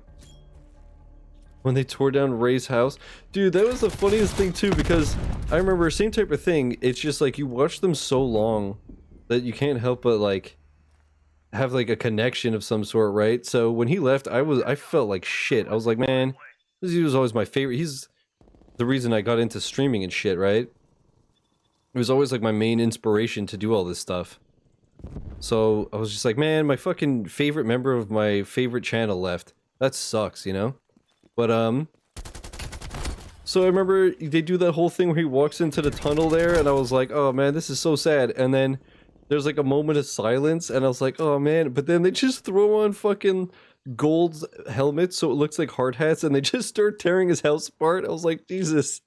When they tore down Ray's house, dude, that was the funniest thing too, because I remember same type of thing. It's just like you watch them so long that you can't help but like have like a connection of some sort, right? So when he left, I felt like shit. I was like, man, he was always my favorite. He's the reason I got into streaming and shit, right? It was always like my main inspiration to do all this stuff. So I was just like, man, my fucking favorite member of my favorite channel left. That sucks, you know? But so I remember they do that whole thing where he walks into the tunnel there, and I was like, oh man, this is so sad. And then there's like a moment of silence, and I was like, oh man. But then they just throw on fucking gold helmets so it looks like hard hats, and they just start tearing his house apart. I was like, Jesus.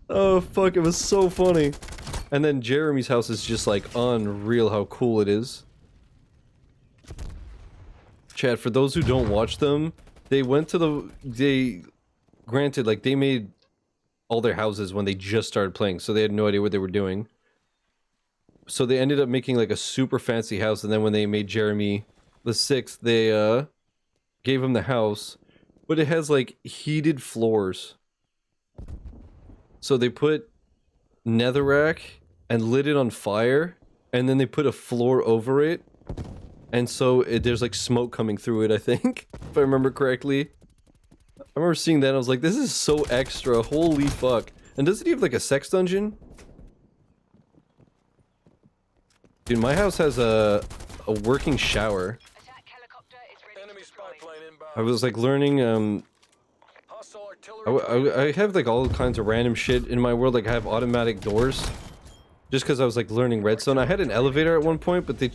Oh fuck, it was so funny. And then Jeremy's house is just like unreal how cool it is. Chad, for those who don't watch them, they went to granted, like, they made all their houses when they just started playing, so they had no idea what they were doing. So they ended up making, like, a super fancy house, and then when they made Jeremy the 6th, they, gave him the house, but it has, like, heated floors. So they put netherrack and lit it on fire, and then they put a floor over it. And so there's like smoke coming through it, I think, if I remember correctly. I remember seeing that and I was like, this is so extra, holy fuck. And doesn't he have like a sex dungeon? Dude, my house has a working shower. Attack helicopter is ready Enemy to spy deploy. plane inbound. I was like learning. Hostile artillery. I have like all kinds of random shit in my world. Like I have automatic doors. Just because I was like learning Redstone. I had an elevator at one point, but they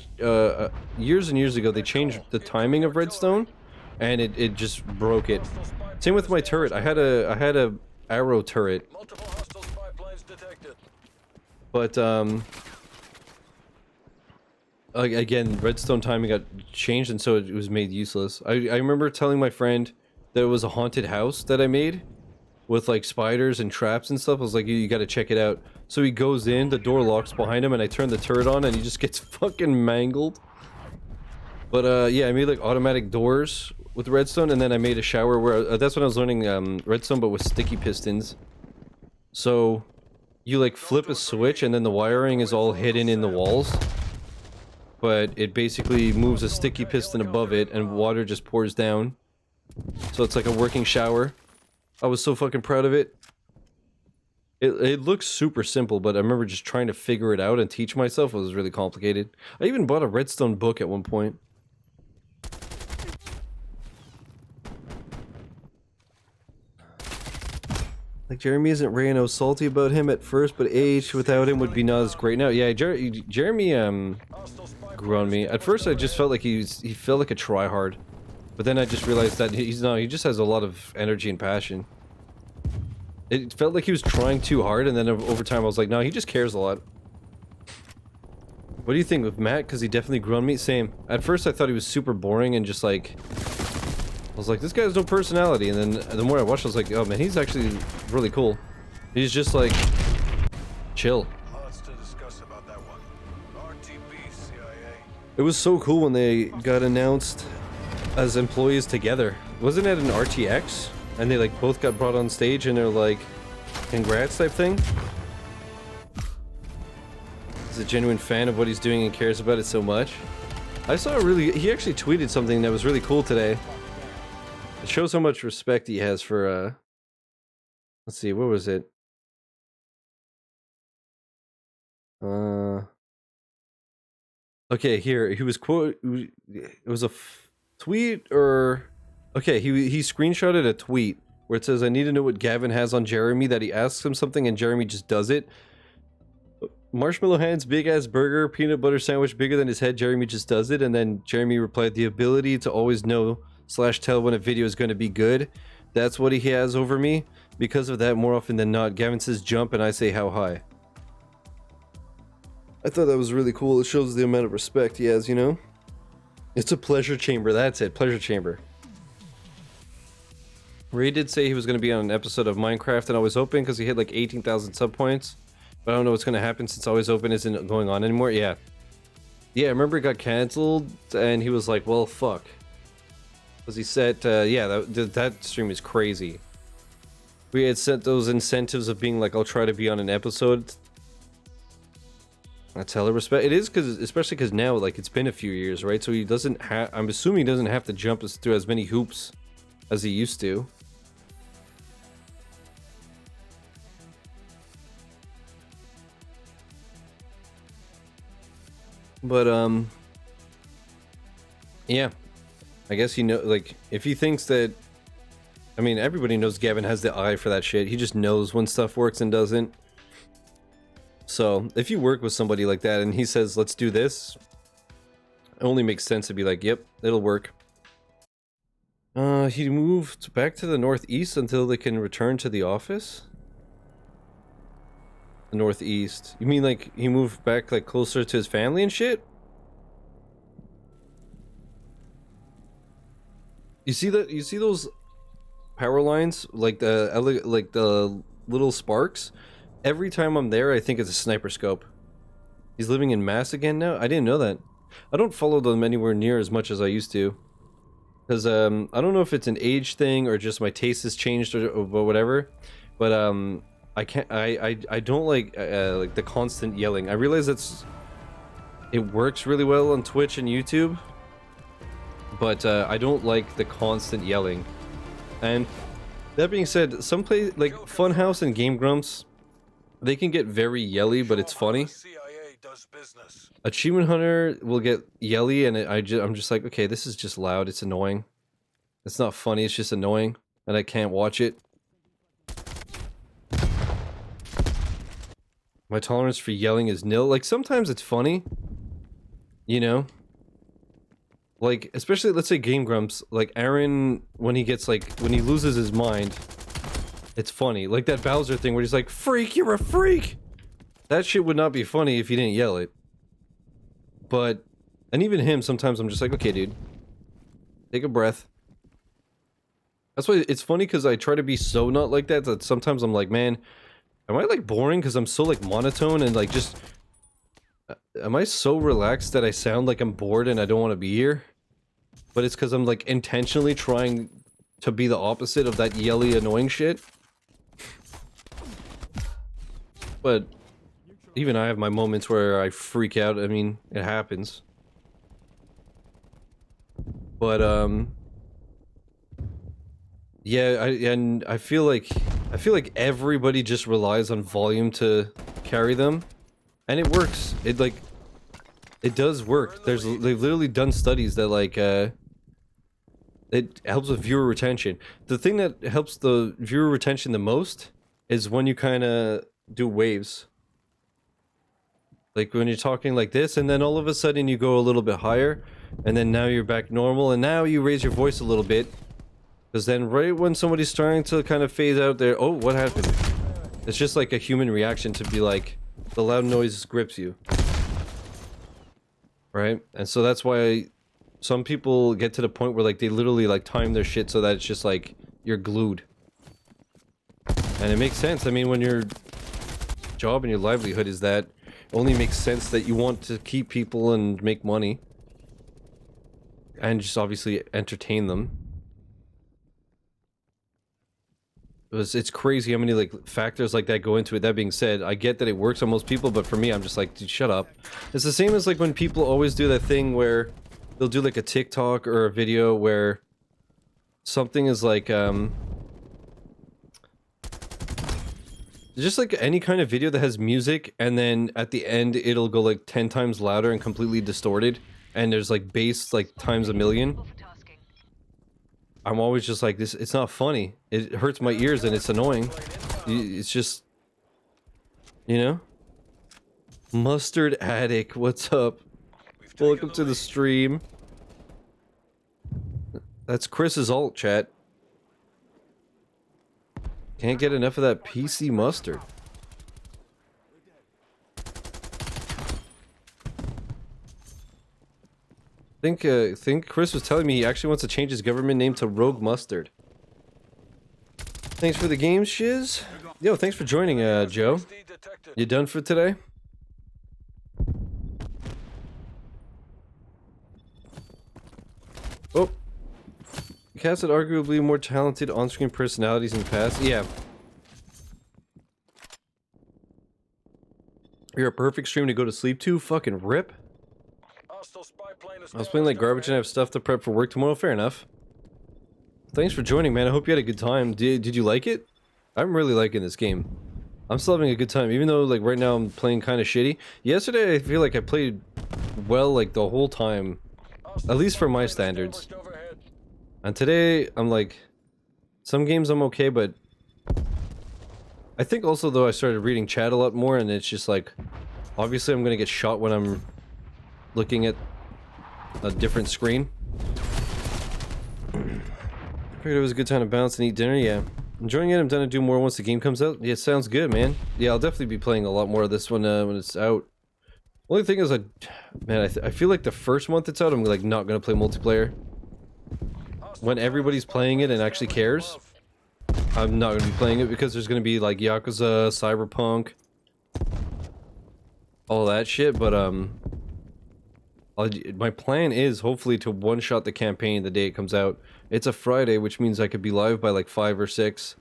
years and years ago they changed the timing of Redstone, and it just broke it. Same with my turret. I had a arrow turret, Multiple hostile spy planes detected. but again, Redstone timing got changed, and so it was made useless. I remember telling my friend that it was a haunted house that I made with like spiders and traps and stuff. I was like, you got to check it out. So he goes in, the door locks behind him, and I turn the turret on, and he just gets fucking mangled. But yeah, I made like automatic doors with redstone, and then I made a shower where that's when I was learning redstone, but with sticky pistons. So you like flip a switch, and then the wiring is all hidden in the walls. But it basically moves a sticky piston above it, and water just pours down. So it's like a working shower. I was so fucking proud of it. It looks super simple, but I remember just trying to figure it out and teach myself. It was really complicated. I even bought a redstone book at one point. Like, Jeremy isn't Rayno salty about him at first, but age without him would be not as great now. Yeah, Jeremy Hostile spy grew on me. At first I just felt like he felt like a tryhard. But then I just realized that he's not, he just has a lot of energy and passion. It felt like he was trying too hard, and then over time I was like, no, he just cares a lot. What do you think with Matt? Because he definitely grew on me. Same. At first I thought he was super boring and just like... I was like, this guy has no personality, and then the more I watched I was like, oh man, he's actually really cool. He's just like... chill. Lots to discuss about that one. RTB, CIA. It was so cool when they got announced as employees together. Wasn't it an RTX? And they like both got brought on stage and they're like, congrats type thing. He's a genuine fan of what he's doing and cares about it so much. I saw he actually tweeted something that was really cool today. It shows how much respect he has for let's see, what was it? Okay, here he was it was a tweet, or okay, he screenshotted a tweet where it says, I need to know what Gavin has on Jeremy, that he asks him something and Jeremy just does it. Marshmallow Hands, big ass burger, peanut butter sandwich bigger than his head, Jeremy just does it. And then Jeremy replied, the ability to always know / tell when a video is going to be good. That's what he has over me. Because of that, more often than not, Gavin says jump and I say how high. I thought that was really cool. It shows the amount of respect he has, you know? It's a pleasure chamber, that's it, pleasure chamber. Ray did say he was going to be on an episode of Minecraft and Always Open because he hit like 18,000 sub points. But I don't know what's going to happen since Always Open isn't going on anymore. Yeah. Yeah, I remember it got cancelled and he was like, well, fuck. Because he said, yeah, that stream is crazy. We had set those incentives of being like, I'll try to be on an episode. That's hella respect. It is, because especially because now, like, it's been a few years, right? So he doesn't have, I'm assuming he doesn't have to jump through as many hoops as he used to. But yeah, I guess, you know, like, if he thinks that, I mean, everybody knows Gavin has the eye for that shit. He just knows when stuff works and doesn't. So if you work with somebody like that and he says, let's do this, it only makes sense to be like, yep, it'll work. He moved back to the northeast until they can return to the office? The northeast. You mean like he moved back like closer to his family and shit? You see that? You see those power lines, like the little sparks? Every time I'm there, I think it's a sniper scope. He's living in Mass again now? I didn't know that. I don't follow them anywhere near as much as I used to. Because, I don't know if it's an age thing or just my taste has changed or whatever. But, I can't, I don't like the constant yelling. I realize it works really well on Twitch and YouTube. But, I don't like the constant yelling. And, that being said, some play, like, Funhouse and Game Grumps, they can get very yelly, but it's funny. CIA does Team's business. Achievement Hunter will get yelly, and I'm just like, okay, this is just loud. It's annoying. It's not funny. It's just annoying, and I can't watch it. My tolerance for yelling is nil. Like, sometimes it's funny, you know? Like, especially, let's say Game Grumps, like Aaron, when he gets, like, when he loses his mind, it's funny. Like that Bowser thing where he's like, freak, you're a freak! That shit would not be funny if you didn't yell it. But, and even him, sometimes I'm just like, okay, dude. Take a breath. That's why it's funny, because I try to be so not like that, that sometimes I'm like, man, am I like boring because I'm so like monotone and like just... Am I so relaxed that I sound like I'm bored and I don't want to be here? But it's because I'm like intentionally trying to be the opposite of that yelly annoying shit. But even I have my moments where I freak out. I mean, it happens. But yeah, I feel like everybody just relies on volume to carry them. And it works. It does work. They've literally done studies that like it helps with viewer retention. The thing that helps the viewer retention the most is when you kind of do waves. Like when you're talking like this, and then all of a sudden you go a little bit higher, and then now you're back normal, and now you raise your voice a little bit. Because then right when somebody's starting to kind of phase out there, oh, what happened? It's just like a human reaction to be like, the loud noise grips you. Right? And so that's why some people get to the point where like they literally like time their shit so that it's just like you're glued. And it makes sense. I mean, when your job and your livelihood is that, it only makes sense that you want to keep people and make money. And just obviously entertain them. It's crazy how many like factors like that go into it. That being said, I get that it works on most people, but for me, I'm just like, dude, shut up. It's the same as like when people always do that thing where they'll do like a TikTok or a video where something is like just like any kind of video that has music, and then at the end it'll go like 10 times louder and completely distorted, and there's like bass like times a million. For tasking. I'm always just like, this, it's not funny. It hurts my ears and it's annoying. It's just, you know? Mustard Attic, what's up? Welcome to the stream. That's Chris's alt, chat. Can't get enough of that PC mustard. Think Chris was telling me he actually wants to change his government name to Rogue Mustard. Thanks for the game, Shiz. Yo, thanks for joining, Joe. You done for today? Oh. The cast had arguably more talented on-screen personalities in the past. Yeah. You're a perfect stream to go to sleep to. Fucking rip. I was playing like garbage and I have stuff to prep for work tomorrow. Fair enough. Thanks for joining, man. I hope you had a good time. Did you like it? I'm really liking this game. I'm still having a good time, even though like right now I'm playing kind of shitty. Yesterday I feel like I played well like the whole time, at least for my standards. And today I'm like, some games I'm okay, but I think also though I started reading chat a lot more, and it's just like, obviously I'm gonna get shot when I'm looking at a different screen. I figured it was a good time to bounce and eat dinner. Yeah, enjoying it. I'm done to do more once the game comes out. Yeah, it sounds good, man. Yeah, I'll definitely be playing a lot more of this one when it's out. Only thing is, I feel like the first month it's out, I'm like not gonna play multiplayer. When everybody's playing it and actually cares, I'm not gonna be playing it because there's gonna be like Yakuza, Cyberpunk, all that shit. But my plan is hopefully to one-shot the campaign the day it comes out. It's a Friday, which means I could be live by like 5 or 6.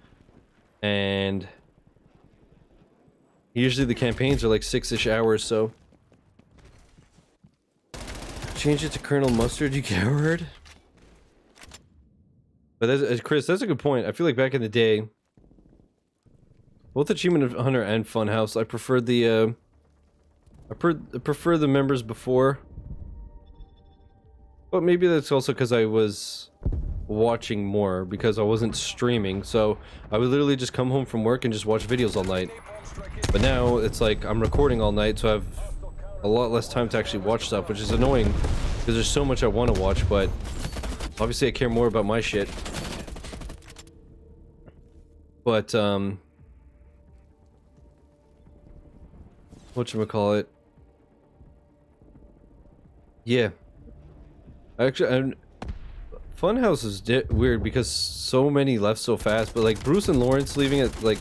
And usually the campaigns are like 6-ish hours, so... Change it to Colonel Mustard, you coward. But that's, Chris, that's a good point. I feel like back in the day, both Achievement Hunter and Funhouse, I preferred the I prefer the members before. But maybe that's also because I was watching more because I wasn't streaming. So I would literally just come home from work and just watch videos all night. But now it's like I'm recording all night, so I have a lot less time to actually watch stuff, which is annoying because there's so much I want to watch, but obviously I care more about my shit. But whatchamacallit? Yeah. Actually, Funhouse is weird because so many left so fast, but like Bruce and Lawrence leaving at like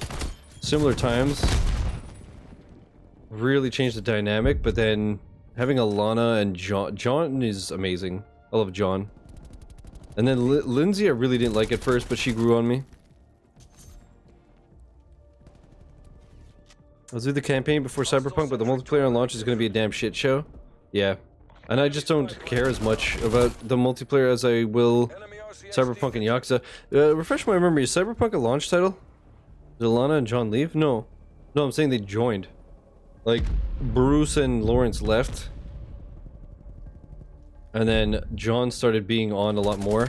similar times really changed the dynamic. But then having Alana and John is amazing. I love John. And then Lindsay I really didn't like at first, but she grew on me. I'll do the campaign before Cyberpunk, but the multiplayer on launch is going to be a damn shit show. Yeah. And I just don't care as much about the multiplayer as I will Cyberpunk and Yakuza. Refresh my memory, is Cyberpunk a launch title? Did Alana and John leave? No. No, I'm saying they joined. Like, Bruce and Lawrence left. And then John started being on a lot more.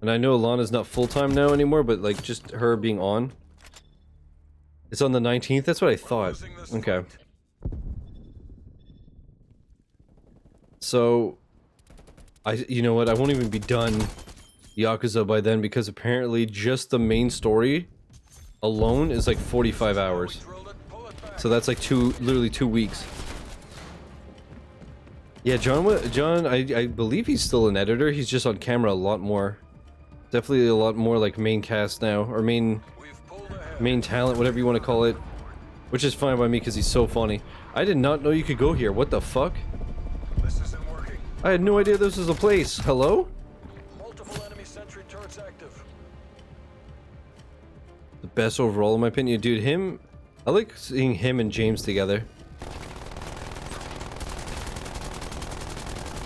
And I know Alana's not full-time now anymore, but like, just her being on. It's on the 19th? That's what I thought. Okay. So, you know what, I won't even be done Yakuza by then because apparently just the main story alone is like 45 hours. So that's like literally 2 weeks. Yeah, John, I believe he's still an editor. He's just on camera a lot more. Definitely a lot more like main cast now, or main talent, whatever you want to call it. Which is fine by me because he's so funny. I did not know you could go here. What the fuck? This isn't working. I had no idea this was a place. Hello? Multiple enemy sentry turrets active. The best overall in my opinion. Dude, I like seeing him and James together.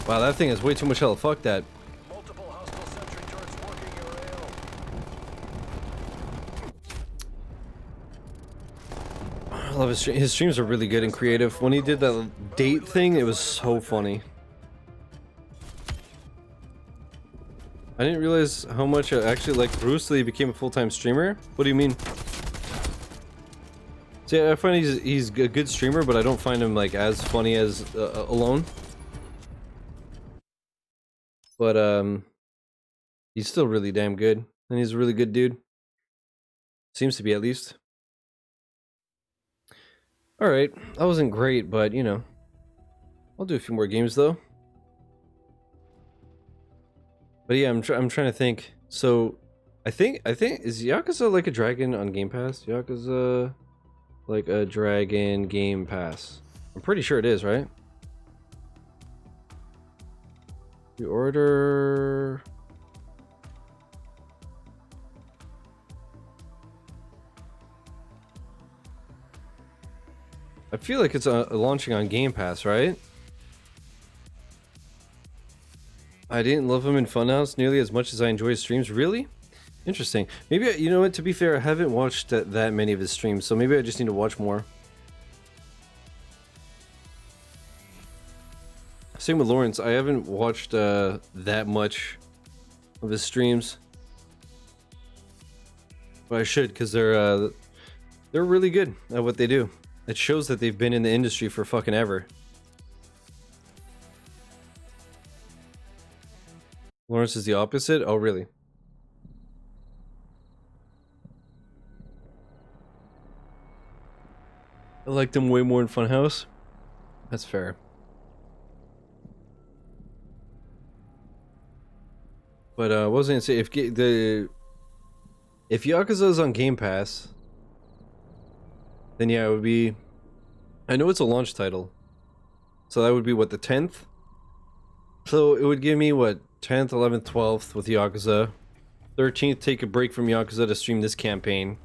Wow, that thing has way too much health. Fuck that. Multiple hostile sentry turrets working your AO. I love his streams are really good and creative. When he did that date thing, it was so funny. I didn't realize how much actually like Bruce Lee became a full-time streamer. What do you mean? See, I find he's a good streamer, but I don't find him like as funny as Alone. But he's still really damn good, and he's a really good dude. Seems to be, at least. All right, that wasn't great, but you know, I'll do a few more games though. But yeah, I'm trying to think. So, I think is Yakuza like a dragon on Game Pass? Yakuza like a dragon Game Pass? I'm pretty sure it is, right? The order. I feel like it's launching on Game Pass, right? I didn't love him in Funhouse nearly as much as I enjoy his streams. Really? Interesting. Maybe, you know what, to be fair, I haven't watched that many of his streams, so maybe I just need to watch more. Same with Lawrence. I haven't watched that much of his streams. But I should, because they're really good at what they do. It shows that they've been in the industry for fucking ever. Lawrence is the opposite? Oh, really? I liked him way more in Funhouse. That's fair. But what was I gonna say? If Yakuza is on Game Pass, then yeah, it would be. I know it's a launch title, so that would be what, the 10th. So it would give me what, 10th, 11th, 12th with Yakuza. 13th, take a break from Yakuza to stream this campaign,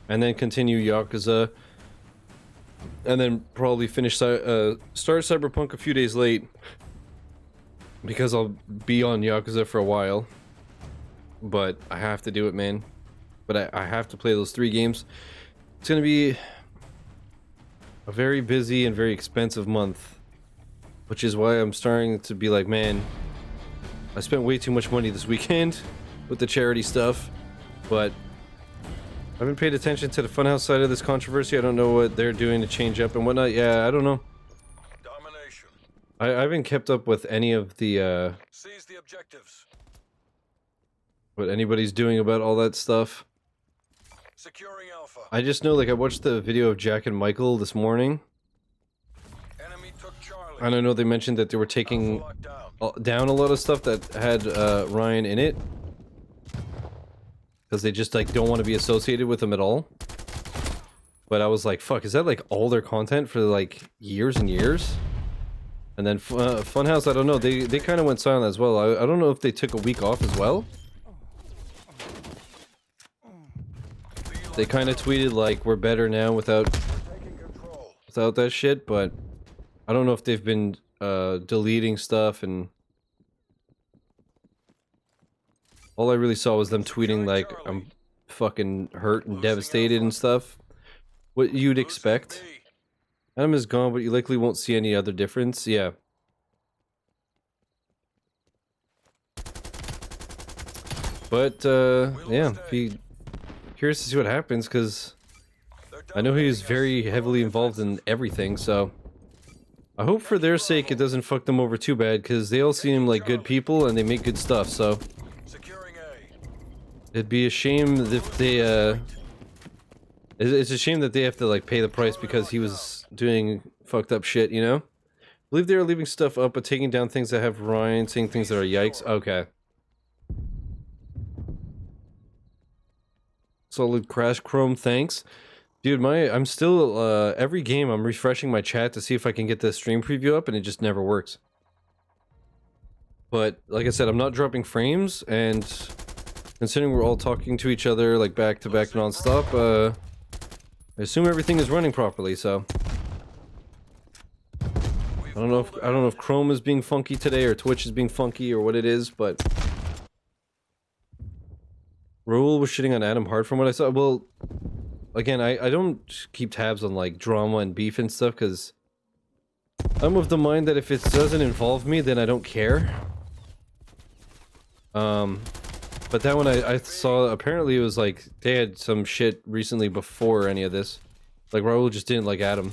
and then continue Yakuza, and then probably finish start Cyberpunk a few days late, because I'll be on Yakuza for a while. But I have to do it, man. But I have to play those 3 games. It's gonna be a very busy and very expensive month, which is why I'm starting to be like, man, I spent way too much money this weekend with the charity stuff, but I haven't paid attention to the Funhouse side of this controversy. I don't know what they're doing to change up and whatnot. Yeah, I don't know. Domination. I haven't kept up with any of the Seize the objectives. what anybody's doing about all that stuff. Securing Alpha. I just know, like, I watched the video of Jack and Michael this morning, Enemy took Charlie. and I know they mentioned that they were Alpha taking locked down. down a lot of stuff that had Ryan in it, because they just like don't want to be associated with him at all. But I was like, fuck, is that like all their content for like years and years? And then Funhouse, I don't know, they kind of went silent as well. I don't know if they took a week off as well. They kind of tweeted like, we're better now without Taking control. that shit, but I don't know if they've been deleting stuff, and all I really saw was them tweeting like, I'm fucking hurt and devastated and stuff. What you'd expect. B. Adam is gone, but you likely won't see any other difference. Yeah. But yeah, be curious to see what happens, because I know he's very heavily involved in everything, so I hope for their sake it doesn't fuck them over too bad, because they all seem like good people and they make good stuff, so Securing A. it'd be a shame if they it's a shame that they have to like pay the price because he was doing fucked up shit, you know? I believe they are leaving stuff up but taking down things that have Ryan, saying things that are yikes. Okay. Solid Crash Chrome, thanks. Dude, I'm still, every game I'm refreshing my chat to see if I can get the stream preview up, and it just never works. But, like I said, I'm not dropping frames, and considering we're all talking to each other, like, back-to-back non-stop, I assume everything is running properly, so... I don't know if Chrome is being funky today, or Twitch is being funky, or what it is, but... Raul was shitting on Adam hard from what I saw. Well, again, I don't keep tabs on like drama and beef and stuff, because I'm of the mind that if it doesn't involve me, then I don't care. But that one I saw, apparently it was like they had some shit recently before any of this. Like Raul just didn't like Adam.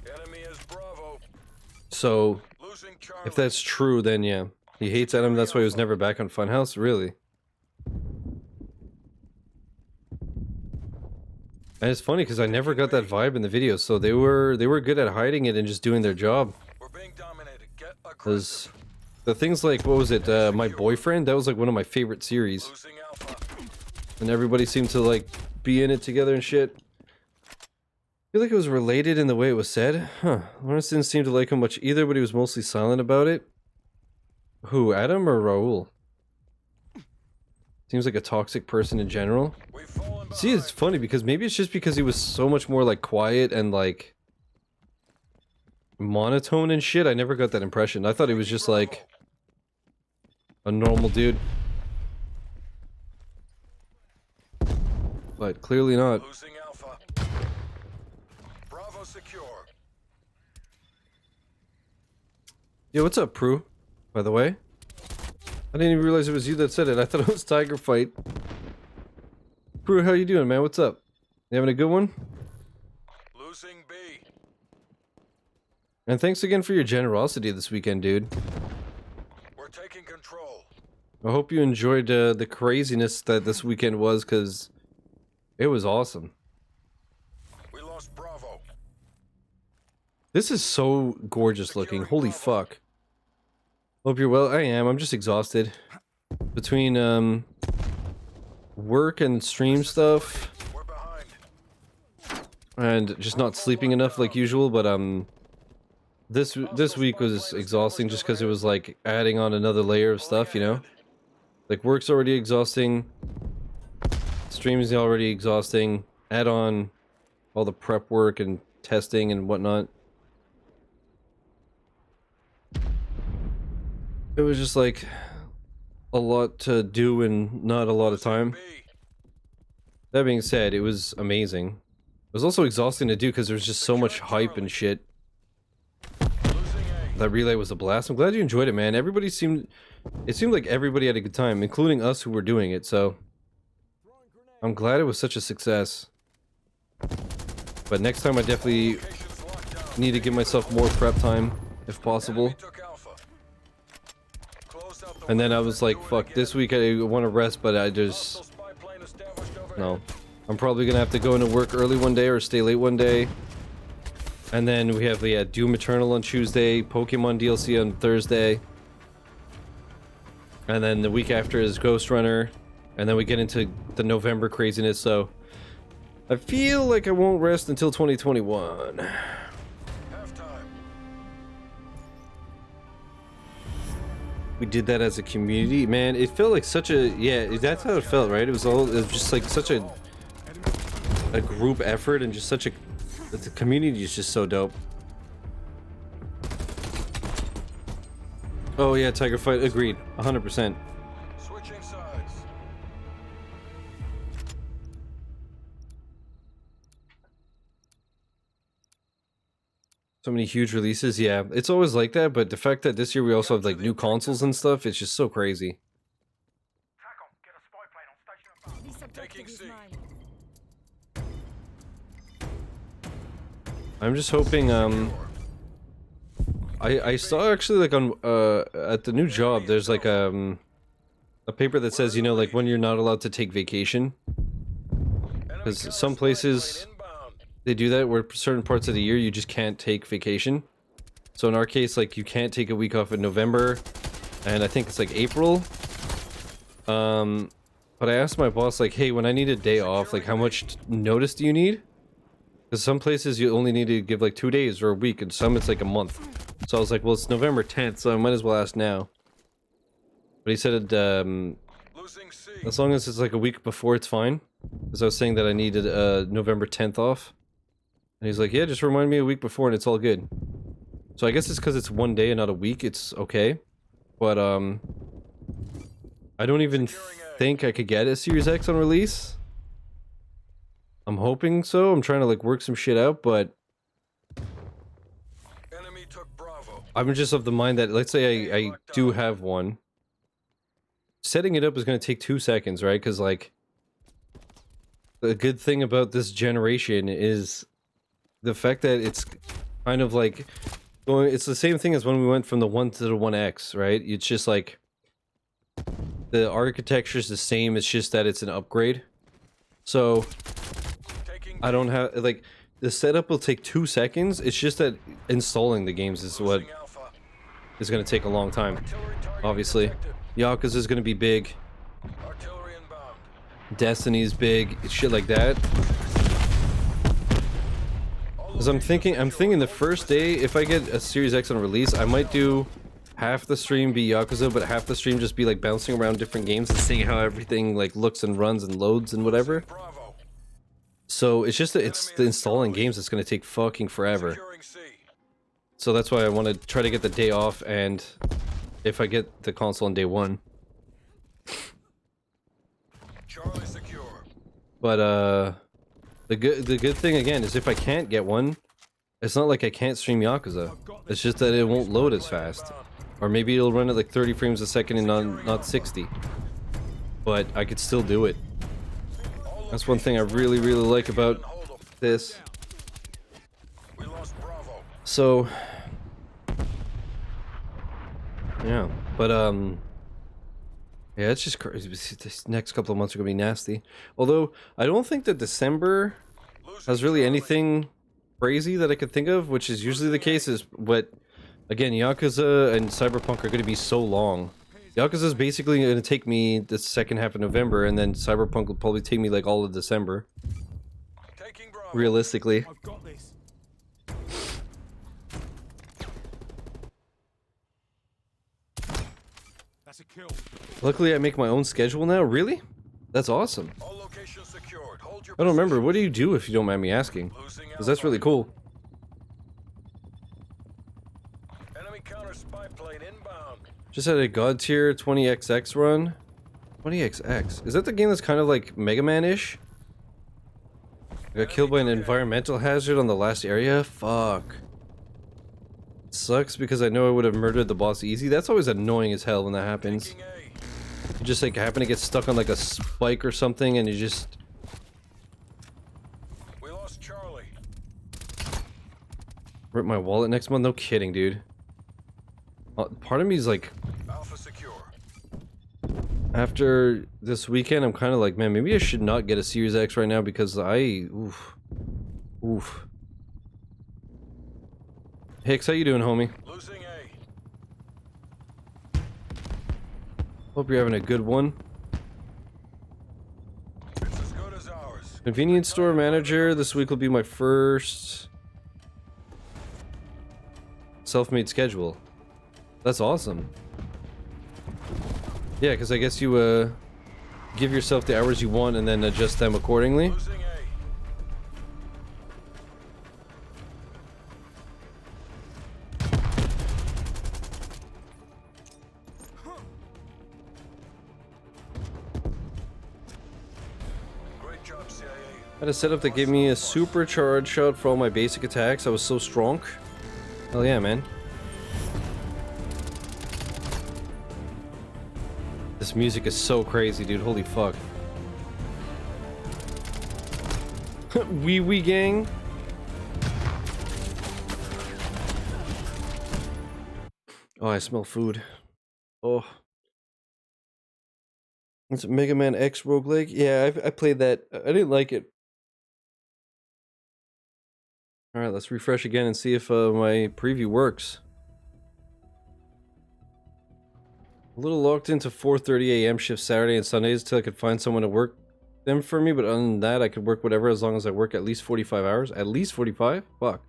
Enemy is Bravo. So Losing Charlie. if that's true, then yeah. He hates Adam, that's why he was never back on Funhouse? Really? And it's funny because I never got that vibe in the video, so they were good at hiding it and just doing their job. We're being dominated. Get aggressive. Because the things like, what was it, My Boyfriend? That was like one of my favorite series. Losing Alpha. And everybody seemed to like be in it together and shit. I feel like it was related in the way it was said. Huh. Lawrence didn't seem to like him much either, but he was mostly silent about it. Who, Adam or Raul? Seems like a toxic person in general. We've fallen See, it's behind. funny because maybe it's just because he was so much more like quiet and like monotone and shit. I never got that impression. I thought he was just like a normal dude. But clearly not. Losing Alpha. Bravo secure. Yo, what's up, Prue? By the way, I didn't even realize it was you that said it. I thought it was Tiger Fight. Prue, how you doing, man? What's up? You having a good one? Losing B. And thanks again for your generosity this weekend, dude. We're taking control. I hope you enjoyed the craziness that this weekend was, because it was awesome. We lost Bravo. This is so gorgeous looking. Holy fuck. Hope you're well. I am. I'm just exhausted. Between work and stream stuff We're behind. and just not sleeping enough like usual, but this week was exhausting just because it was like adding on another layer of stuff, you know? Like work's already exhausting, stream's already exhausting, add on all the prep work and testing and whatnot. It was just like a lot to do and not a lot of time. B. That being said, it was amazing. was also exhausting to do because there was just so much hype and shit. That relay was a blast. I'm glad you enjoyed it, man. It seemed like everybody had a good time, including us who were doing it, so I'm glad it was such a success. But next time I definitely need to give myself more prep time, if possible. And then I was like, fuck, this week I want to rest, but I just... No. I'm probably gonna have to go into work early one day or stay late one day. And then we have Doom Eternal on Tuesday, Pokemon DLC on Thursday. And then the week after is Ghost Runner. And then we get into the November craziness, so... I feel like I won't rest until 2021. We did that as a community, man. It felt like such a that's how it felt, right? It was just like such a group effort and just such a the community is just so dope. Oh yeah, Tiger Fight, agreed, 100%. Switching sides. So many huge releases, yeah. It's always like that, but the fact that this year we also have like new consoles and stuff, it's just so crazy. TACOM, get a spy plane on station above. This objective Taking is C. mine. I'm just hoping I saw actually like on at the new job there's like a paper that says, you know, like when you're not allowed to take vacation, because some places they do that where certain parts of the year you just can't take vacation. So in our case, like you can't take a week off in November, and I think it's like April. But I asked my boss, like, hey, when I need a day off, like how much notice do you need? Because some places you only need to give like 2 days or a week, and some it's like a month. So I was like, well, it's November 10th, so I might as well ask now. But he said, Losing C. as long as it's like a week before, it's fine. Because I was saying that I needed November 10th off. And he's like, yeah, just remind me a week before and it's all good. So I guess it's because it's 1 day and not a week, it's okay. But, I don't even think I could get a Series X on release. I'm hoping so. I'm trying to like work some shit out, but Enemy took Bravo. I'm just of the mind that let's say I do have one. Setting it up is going to take 2 seconds, right? Because like the good thing about this generation is the fact that it's kind of like going. It's the same thing as when we went from the 1 to the 1X, right? It's just like the architecture is the same. It's just that it's an upgrade. So I don't have like the setup will take 2 seconds. It's just that installing the games is what Losing Alpha. is going to take a long time. Artillery target Obviously, detected. Yakuza is going to be big. Artillery inbound. Destiny's big. Shit like that. Because I'm thinking the first day, if I get a Series X on release, I might do half the stream be Yakuza, but half the stream just be like bouncing around different games and seeing how everything like looks and runs and loads and whatever. Bravo. So it's just that it's the installing games that's going to take fucking forever. Securing C. So that's why I want to try to get the day off, and if I get the console on day one. Charlie secure. But the good thing again is if I can't get one, it's not like I can't stream Yakuza. It's just that it won't load as fast, or maybe it'll run at like 30 frames a second and not 60. But I could still do it. That's one thing I really like about this. We lost Bravo. So yeah, but yeah, it's just crazy. This next couple of months are gonna be nasty. Although I don't think that December has really anything crazy that I could think of, which is usually the case. Is but again, Yakuza and Cyberpunk are gonna be so long. Yakuza is basically gonna take me the second half of November, and then Cyberpunk will probably take me like all of December. Taking Bravo. Realistically. I've got this. That's a kill. Luckily, I make my own schedule now. Really? That's awesome. All locations secured. Hold your I don't remember. position. What do you do if you don't mind me asking? Losing Because that's Alpha. really cool. Enemy counter spy plane inbound. Just had a God tier 20XX run. 20XX? Is that the game that's kind of like Mega Man-ish? I got killed by an environmental hazard on the last area? Fuck. It sucks because I know I would have murdered the boss easy. That's always annoying as hell when that happens. Taking A. You just like happen to get stuck on like a spike or something and you just... We lost Charlie. Rip my wallet next month? No kidding, dude. Part of me is like... Alpha secure. After this weekend, I'm kind of like, man, maybe I should not get a Series X right now because oof. Oof. Hicks, how you doing, homie? Losing A. Hope you're having a good one. It's as good as ours. Convenience store manager. This week will be my first self-made schedule. That's awesome. Yeah, because I guess you give yourself the hours you want and then adjust them accordingly. Losing A. Great job, CIA. I had a setup that gave me a supercharge shot for all my basic attacks. I was so strong. Hell yeah, man. This music is so crazy, dude. Holy fuck. Wee wee gang. Oh, I smell food. Oh. It's Mega Man X roguelike. Yeah, I played that. I didn't like it. Alright, let's refresh again and see if my preview works. A little locked into 4:30 a.m. shift Saturday and Sundays till I could find someone to work them for me, but other than that, I could work whatever as long as I work at least 45 hours. At least 45? Fuck.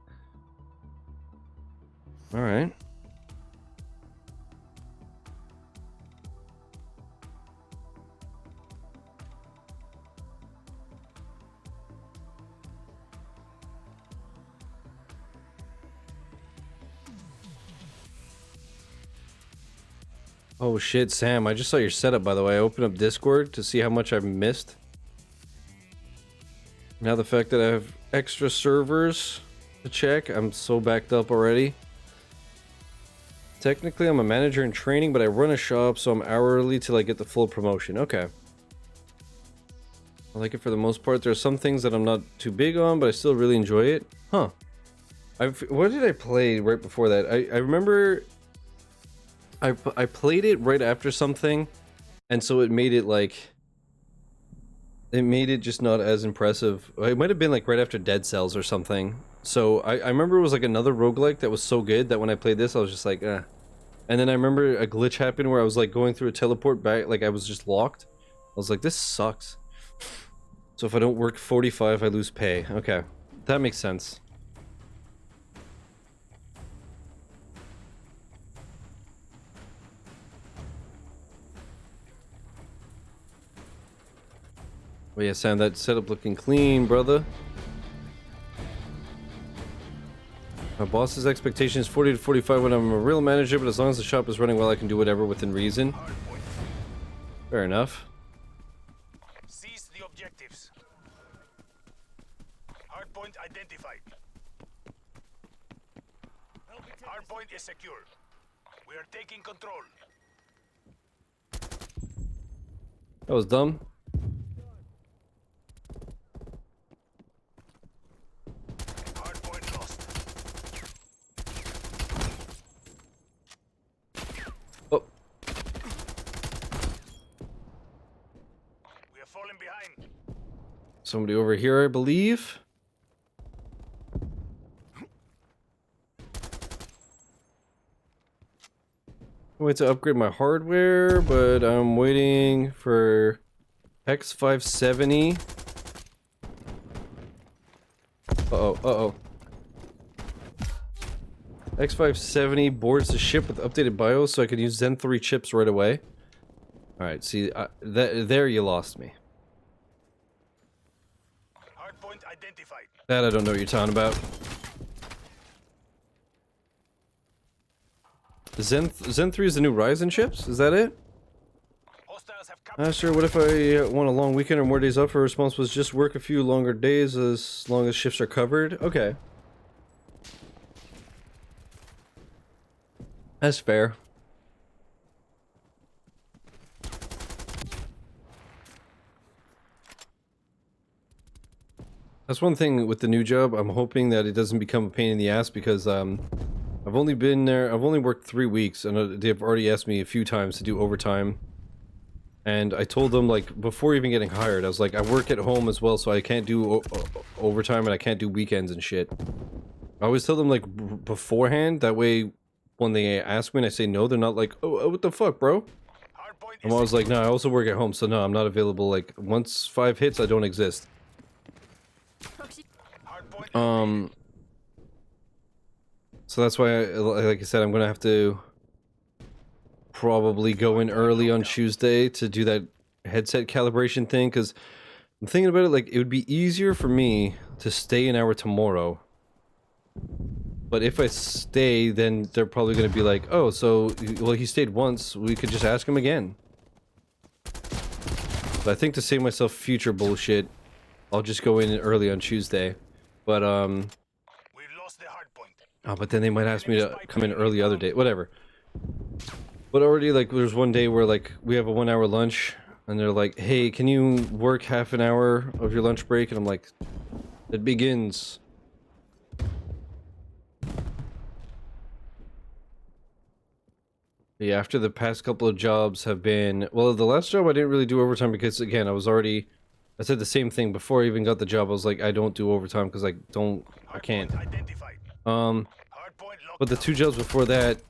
Alright. Oh shit, Sam, I just saw your setup, by the way. I opened up Discord to see how much I've missed. Now the fact that I have extra servers to check, I'm so backed up already. Technically, I'm a manager in training, but I run a shop, so I'm hourly till I get the full promotion. Okay. I like it for the most part. There are some things that I'm not too big on, but I still really enjoy it. Huh. What did I play right before that? I remember... I played it right after something, and so it made it like... It made it just not as impressive. It might have been like right after Dead Cells or something. So I remember it was like another roguelike that was so good that when I played this, I was just like, eh. And then I remember a glitch happened where I was like going through a teleport back, like I was just locked. I was like, this sucks. So if I don't work 45, I lose pay. Okay, that makes sense. Well, yeah, Sam, that setup looking clean, brother. My boss's expectation is 40 to 45 when I'm a real manager, but as long as the shop is running well, I can do whatever within reason. Fair enough. Seize the objectives. Hardpoint identified. Hardpoint is secure. We are taking control. That was dumb. Hardpoint lost. Oh, We are falling behind. somebody over here, I believe. I went to upgrade my hardware, but I'm waiting for X570. Uh-oh, uh-oh. X570 boards the ship with updated BIOS so I can use Zen 3 chips right away. Alright, see, there you lost me. Hardpoint identified. That I don't know what you're talking about. Zen 3 is the new Ryzen chips? Is that it? Hostiles have captured. Sure, what if I want a long weekend or more days off? Her response was just work a few longer days as long as shifts are covered. Okay. That's fair. That's one thing with the new job. I'm hoping that it doesn't become a pain in the ass because I've only been there, I've only worked 3 weeks and they've already asked me a few times to do overtime. And I told them, like, before even getting hired, I was like, I work at home as well, so I can't do overtime and I can't do weekends and shit. I always tell them, like, beforehand, that way when they ask me and I say no, they're not like, oh, what the fuck, bro? Hardpoint I'm is always like, no, I also work at home, so no, I'm not available. Like, once 5 hits, I don't exist. hardpoint. So that's why, like I said, I'm gonna have to probably go in early on Tuesday to do that headset calibration thing, because I'm thinking about it, like, it would be easier for me to stay an hour tomorrow. But if I stay, then they're probably gonna be like, oh, so, well, he stayed once, we could just ask him again. But I think to save myself future bullshit, I'll just go in early on Tuesday. But, We've lost the hardpoint. oh, but then they might ask me to come in early other day. Whatever. But already, like, there's one day where, like, we have a 1-hour lunch, and they're like, hey, can you work half an hour of your lunch break? And I'm like, it begins. Yeah, after the past couple of jobs have been... Well, the last job I didn't really do overtime because, again, I said the same thing before I even got the job. I was like, I don't do overtime because I can't. Hardpoint identified. Hardpoint locked But the 2 jobs before that,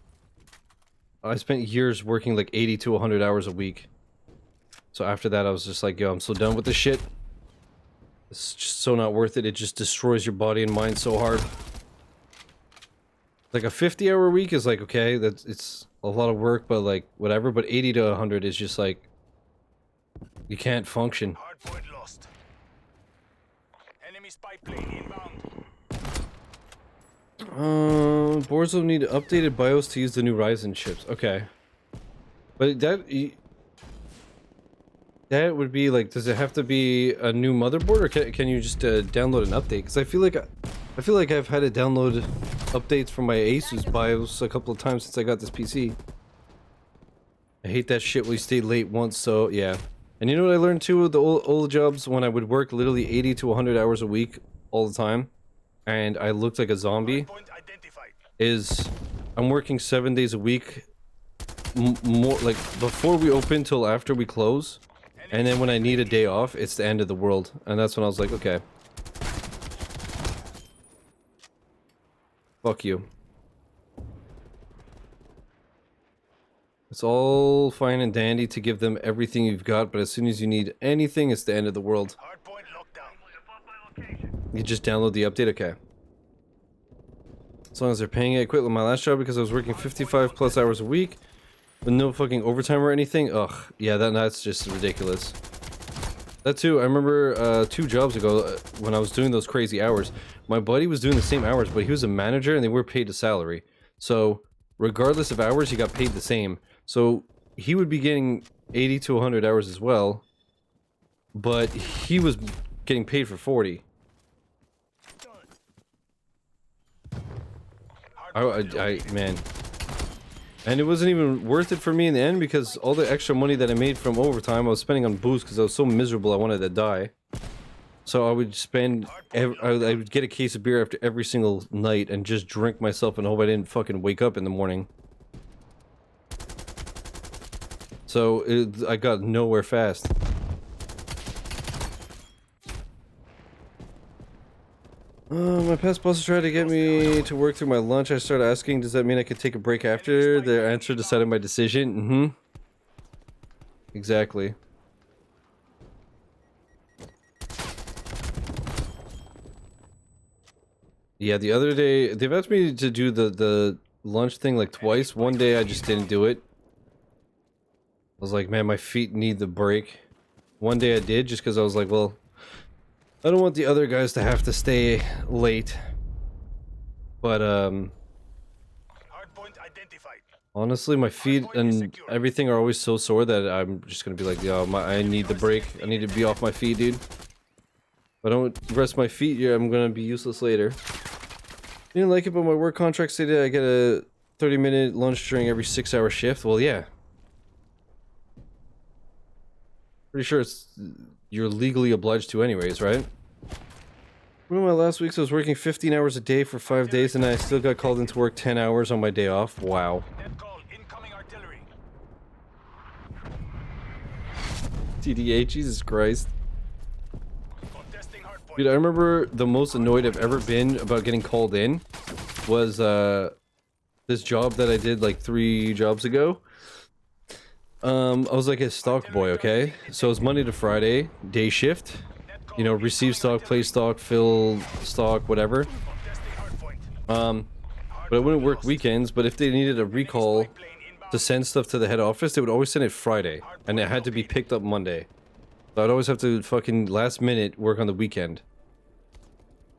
I spent years working like 80 to 100 hours a week. So after that, I was just like, yo, I'm so done with this shit. It's just so not worth it. It just destroys your body and mind so hard. Like a 50-hour week is like, okay, it's a lot of work, but like, whatever. But 80 to 100 is just like, you can't function. Hardpoint lost. Enemy spy plane inbound. Boards will need updated BIOS to use the new Ryzen chips. Okay. But that would be like, does it have to be a new motherboard, or can you just download an update? Because I feel like I've had to download updates from my Asus BIOS a couple of times since I got this PC. I hate that shit. We stayed late once, so yeah. And you know what I learned too with the old jobs, when I would work literally 80 to 100 hours a week all the time, and I looked like a zombie, Hardpoint identified. is I'm working 7 days a week, more like before we open till after we close, and then when I need a day off, it's the end of the world. And that's when I was like, okay, fuck you. It's all fine and dandy to give them everything you've got, but as soon as you need anything, it's the end of the world. Hardpoint locked down. You just download the update, okay. As long as they're paying it. I quit my last job because I was working 55 plus hours a week with no fucking overtime or anything. Ugh, yeah, that's just ridiculous. That too, I remember 2 jobs ago when I was doing those crazy hours, my buddy was doing the same hours, but he was a manager and they were paid a salary. So regardless of hours, he got paid the same. So he would be getting 80 to 100 hours as well, but he was getting paid for 40. Man, and it wasn't even worth it for me in the end, because all the extra money that I made from overtime I was spending on booze because I was so miserable I wanted to die. So I would spend, I would get a case of beer after every single night and just drink myself and hope I didn't fucking wake up in the morning. So I got nowhere fast. My past bosses tried to get me to work through my lunch. I started asking, does that mean I could take a break after? Their answer decided my decision. Exactly. Yeah, the other day, they've asked me to do the lunch thing like twice. One day I just didn't do it. I was like, man, my feet need the break. One day I did, just because I was like, well, I don't want the other guys to have to stay late. But, Hardpoint identified. Honestly, my feet and everything are always so sore that I'm just gonna be like, yo, I need the break. I need to be off my feet, dude. If I don't rest my feet, yeah, I'm gonna be useless later. Didn't like it, but my work contract stated I get a 30-minute lunch during every 6-hour shift. Well, yeah. Pretty sure you're legally obliged to anyways, right? One of my last weeks I was working 15 hours a day for 5 days and I still got called into work 10 hours on my day off. Wow. Net call. Incoming artillery. TDA, Jesus Christ. Contesting hardpoint. Dude, I remember the most annoyed I've ever been about getting called in was this job that I did like 3 jobs ago. I was like a stock boy, okay? So it was Monday to Friday, day shift. You know, receive stock, place stock, fill stock, whatever. Contesting hardpoint. But I wouldn't work weekends, but if they needed a recall to send stuff to the head office, they would always send it Friday. And it had to be picked up Monday. So I'd always have to fucking last minute work on the weekend.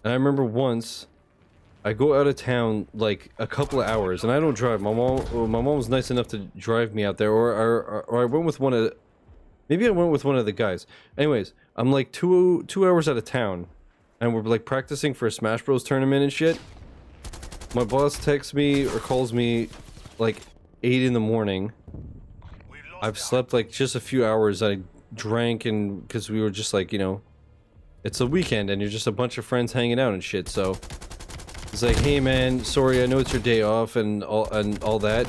And I remember once, I go out of town like a couple of hours, and I don't drive. My mom was nice enough to drive me out there, or I went with one of, maybe I went with one of the guys. Anyways, I'm like two hours out of town, and we're like practicing for a Smash Bros tournament and shit. My boss texts me or calls me like 8 in the morning. I've slept like just a few hours. I drank and because we were just like, you know, it's a weekend and you're just a bunch of friends hanging out and shit. So it's like, hey man, sorry, I know it's your day off and all that,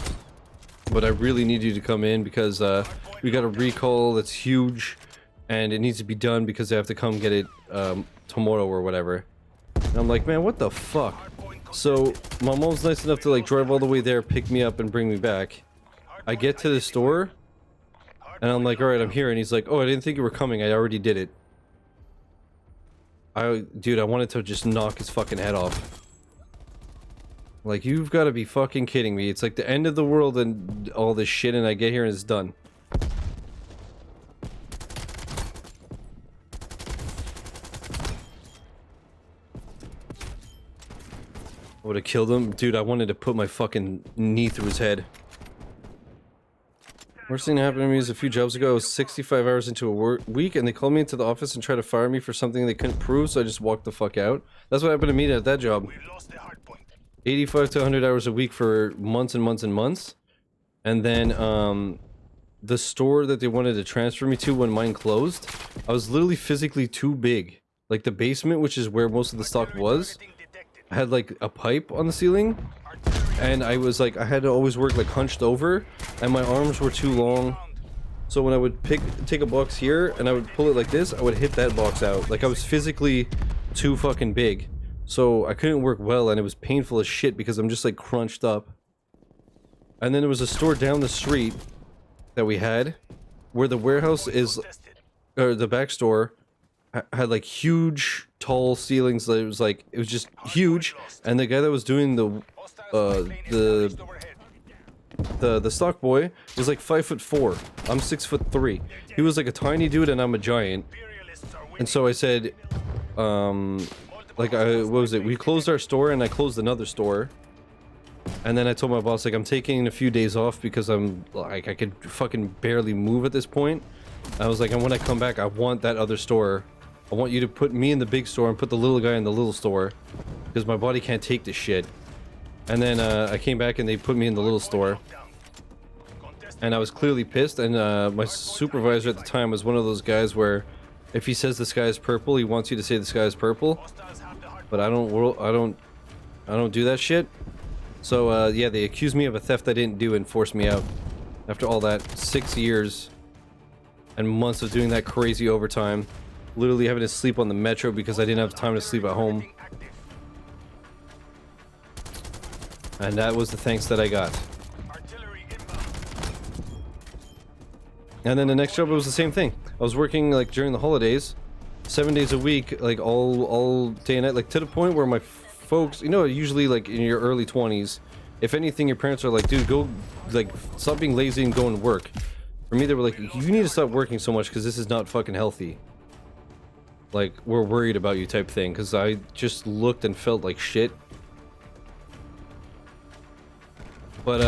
but I really need you to come in because we got a recall that's huge and it needs to be done because they have to come get it tomorrow or whatever. And I'm like, man, what the fuck? So my mom's nice enough to like drive all the way there, pick me up and bring me back. I get to the store and I'm like, all right, I'm here. And he's like, oh, I didn't think you were coming. I already did it. Dude, I wanted to just knock his fucking head off. Like, you've got to be fucking kidding me. It's like the end of the world and all this shit and I get here and it's done. I would have killed him. Dude, I wanted to put my fucking knee through his head. Worst thing that happened to me is a few jobs ago. I was 65 hours into a week and they called me into the office and tried to fire me for something they couldn't prove, so I just walked the fuck out. That's what happened to me at that job. We lost the hardpoint. 85 to 100 hours a week for months and months and months. And then the store that they wanted to transfer me to when mine closed, I was literally physically too big. Like the basement, which is where most of the stock was, had like a pipe on the ceiling. And I was like, I had to always work like hunched over and my arms were too long. So when I would take a box here and I would pull it like this, I would hit that box out. Like I was physically too fucking big. So I couldn't work well and it was painful as shit because I'm just like crunched up. And then there was a store down the street that we had where the warehouse is, or the back store had like huge tall ceilings that it was just huge. And the guy that was doing the stock boy was like 5'4". I'm 6'3". He was like a tiny dude and I'm a giant. And so I said, like what was it? We closed our store and I closed another store. And then I told my boss like I'm taking a few days off because I'm like I could fucking barely move at this point. I was like, and when I come back, I want that other store. I want you to put me in the big store and put the little guy in the little store because my body can't take this shit. And then I came back and they put me in the little store. And I was clearly pissed. And my supervisor at the time was one of those guys where if he says the sky is purple, he wants you to say the sky is purple. But I don't do that shit. So yeah, they accused me of a theft I didn't do and forced me out. After all that 6 years and months of doing that crazy overtime, literally having to sleep on the metro because I didn't have time to sleep at home. And that was the thanks that I got. And then the next job was the same thing. I was working like during the holidays, 7 days a week, like all day and night, like to the point where my folks, you know, usually like in your early 20s, if anything, your parents are like, dude, go, like, stop being lazy and go and work. For me, they were like, you need to stop working so much because this is not fucking healthy. Like, we're worried about you type thing, because I just looked and felt like shit. But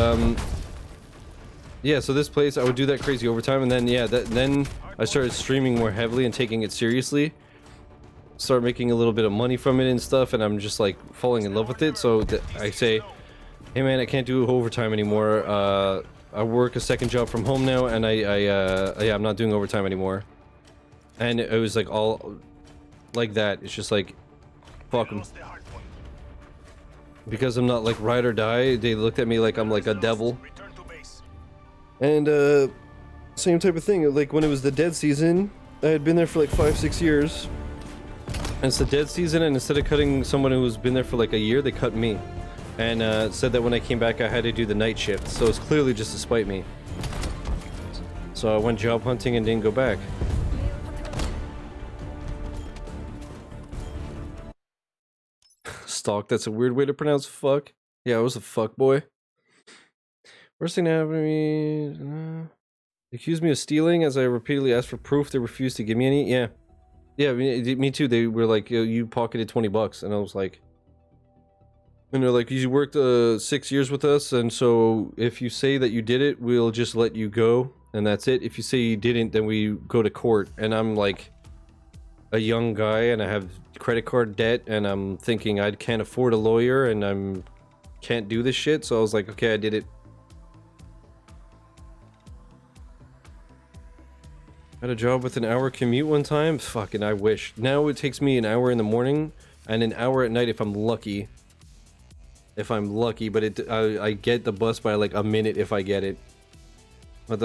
Yeah, so this place, I would do that crazy overtime, and then yeah, then I started streaming more heavily and taking it seriously. Start making a little bit of money from it and stuff, and I'm just like falling in love with it. So I say, hey man, I can't do overtime anymore. I work a second job from home now, and yeah, I'm not doing overtime anymore. And it was like all like that. It's just like, fuck them. Lost the hard point. Because I'm not like ride or die, they looked at me like I'm like a devil. Return to base. And same type of thing. Like when it was the dead season, I had been there for like 5-6 years. And it's the dead season, and instead of cutting someone who's been there for like a year, they cut me. And said that when I came back, I had to do the night shift. So it's clearly just to spite me. So I went job hunting and didn't go back. Stalk, that's a weird way to pronounce fuck. Yeah, I was a fuck boy. Worst thing to happen to me. They accused me of stealing as I repeatedly asked for proof. They refused to give me any. Yeah. Yeah, me too. They were like, you pocketed $20. And I was like, and they're like, you worked 6 years with us. And so if you say that you did it, we'll just let you go. And that's it. If you say you didn't, then we go to court. And I'm like a young guy and I have credit card debt. And I'm thinking I can't afford a lawyer and can't do this shit. So I was like, okay, I did it. Had a job with an hour commute one time. Fucking, I wish. Now it takes me an hour in the morning and an hour at night if I'm lucky. But I get the bus by like a minute if I get it. But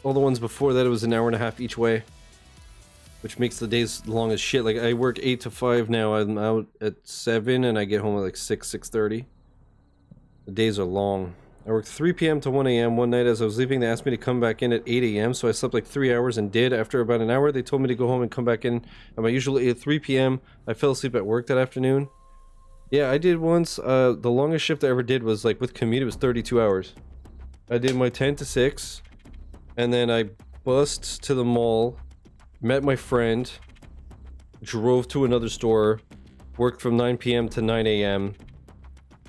all the ones before that, it was an hour and a half each way, which makes the days long as shit. Like I work 8 to 5 now. I'm out at 7 and I get home at like 6:30. The days are long. I worked 3 p.m. to 1 a.m. one night. As I was leaving, they asked me to come back in at 8 a.m. So I slept like 3 hours and did. After about an hour, they told me to go home and come back in at my usual 3 p.m. I fell asleep at work that afternoon. Yeah, I did once. The longest shift I ever did was like with commute, it was 32 hours. I did my 10 to 6, and then I bussed to the mall, met my friend, drove to another store, worked from 9 p.m. to 9 a.m.,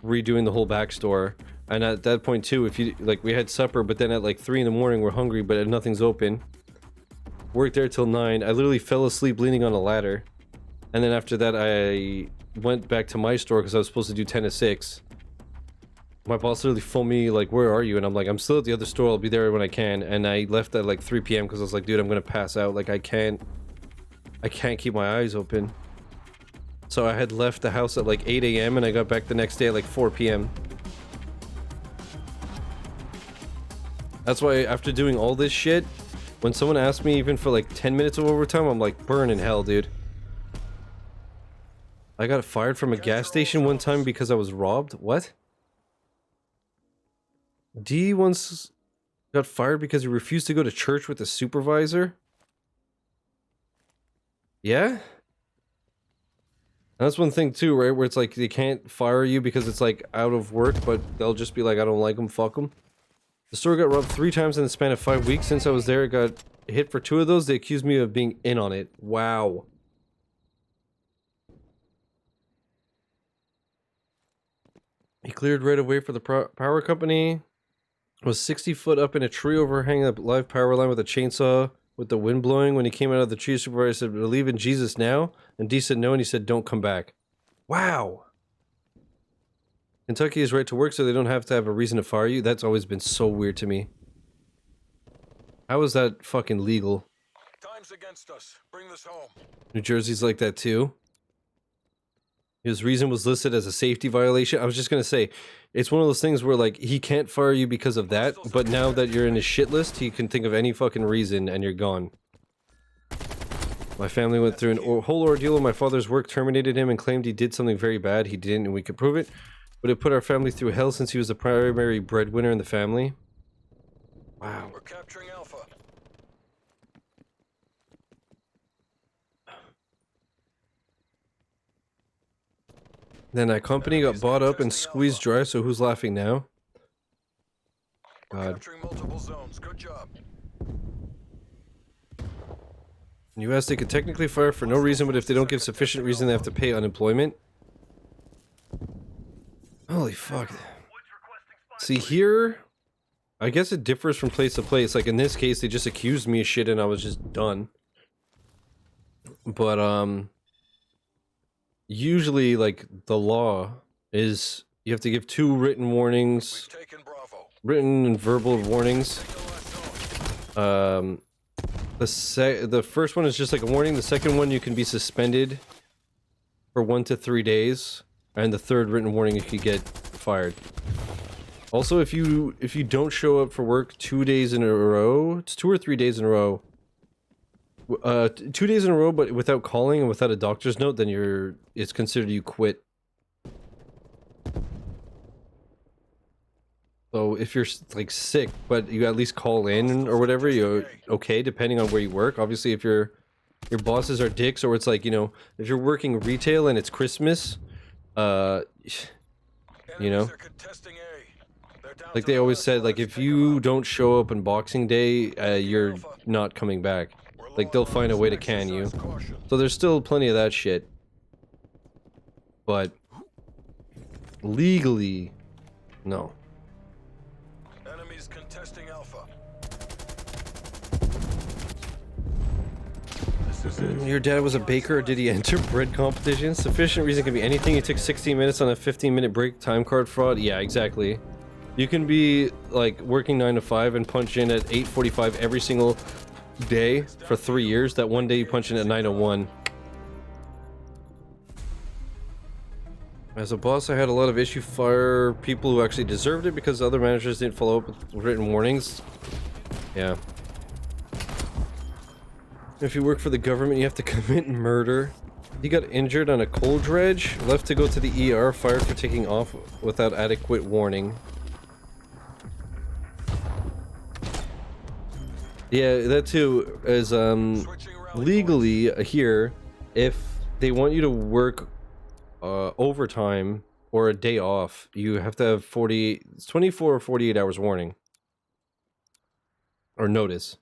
redoing the whole back store. And at that point too, if you like, we had supper, but then at like 3 in the morning, we're hungry, but nothing's open. Worked there till 9. I literally fell asleep leaning on a ladder. And then after that, I went back to my store because I was supposed to do 10 to 6. My boss literally phoned me like, where are you? And I'm like, I'm still at the other store. I'll be there when I can. And I left at like 3 p.m. because I was like, dude, I'm going to pass out. Like I can't keep my eyes open. So I had left the house at like 8 a.m. and I got back the next day at like 4 p.m. That's why after doing all this shit, when someone asks me even for like 10 minutes of overtime, I'm like, burn in hell, dude. I got fired from a gas station one time because I was robbed? What? D once got fired because he refused to go to church with the supervisor? Yeah? That's one thing too, right? Where it's like they can't fire you because it's like out of work, but they'll just be like, I don't like them, fuck them. The store got robbed 3 times in the span of 5 weeks. Since I was there, it got hit for 2 of those. They accused me of being in on it. Wow. He cleared right away for the power company. Was 60 foot up in a tree overhanging a live power line with a chainsaw with the wind blowing. When he came out of the tree, supervisor said, believe in Jesus now? And D said no, and he said, don't come back. Wow. Kentucky is right to work, so they don't have to have a reason to fire you. That's always been so weird to me. How is that fucking legal? Time's against us. Bring this home. New Jersey's like that too. His reason was listed as a safety violation. I was just gonna say, it's one of those things where like he can't fire you because of that, but now that you're in his shit list, he can think of any fucking reason and you're gone. My family went through a whole ordeal when my father's work terminated him and claimed he did something very bad. He didn't, and we could prove it. But it put our family through hell since he was the primary breadwinner in the family. Wow. We're capturing Alpha. Then that company got bought up and squeezed dry, so who's laughing now? We're God. capturing multiple zones. Good job. In the US, they could technically fire for no reason, but if they don't give sufficient reason, they have to pay unemployment. Holy fuck. See, here, I guess it differs from place to place. Like in this case, they just accused me of shit and I was just done. But usually like the law is you have to give 2 written warnings, We've taken Bravo. written and verbal warnings. Take the last zone. The first one is just like a warning. The second one you can be suspended for 1 to 3 days, and the third written warning you could get fired. Also, if you don't show up for work 2 days in a row, it's 2 or 3 days in a row. 2 days in a row, but without calling and without a doctor's note, then it's considered you quit. So if you're like sick, but you at least call in or whatever, you're okay, depending on where you work. Obviously, if your bosses are dicks, or it's like, you know, if you're working retail and it's Christmas, you know, Enemies are contesting A. They're down like to they the always last said, ones. like if Take 'em you out. don't show up on Boxing Day, you're not coming back. We're low Like they'll on find a arms. way to can you. Exercise caution. So there's still plenty of that shit. But legally, no. Enemies contesting Alpha. This is it. Your dad was a baker, or did he enter bread competition? Sufficient reason can be anything. He took 16 minutes on a 15-minute break. Time card fraud. Yeah, exactly. You can be like working 9 to 5 and punch in at 8:45 every single day for 3 years. That one day you punch in at 9:01. As a boss, I had a lot of issue fire people who actually deserved it because other managers didn't follow up with written warnings. Yeah. If you work for the government, you have to commit murder. He got injured on a coal dredge, left to go to the ER, fired for taking off without adequate warning. Yeah, that too is Switching rally legally here, if they want you to work overtime or a day off, you have to have 24 or 48 hours warning or notice.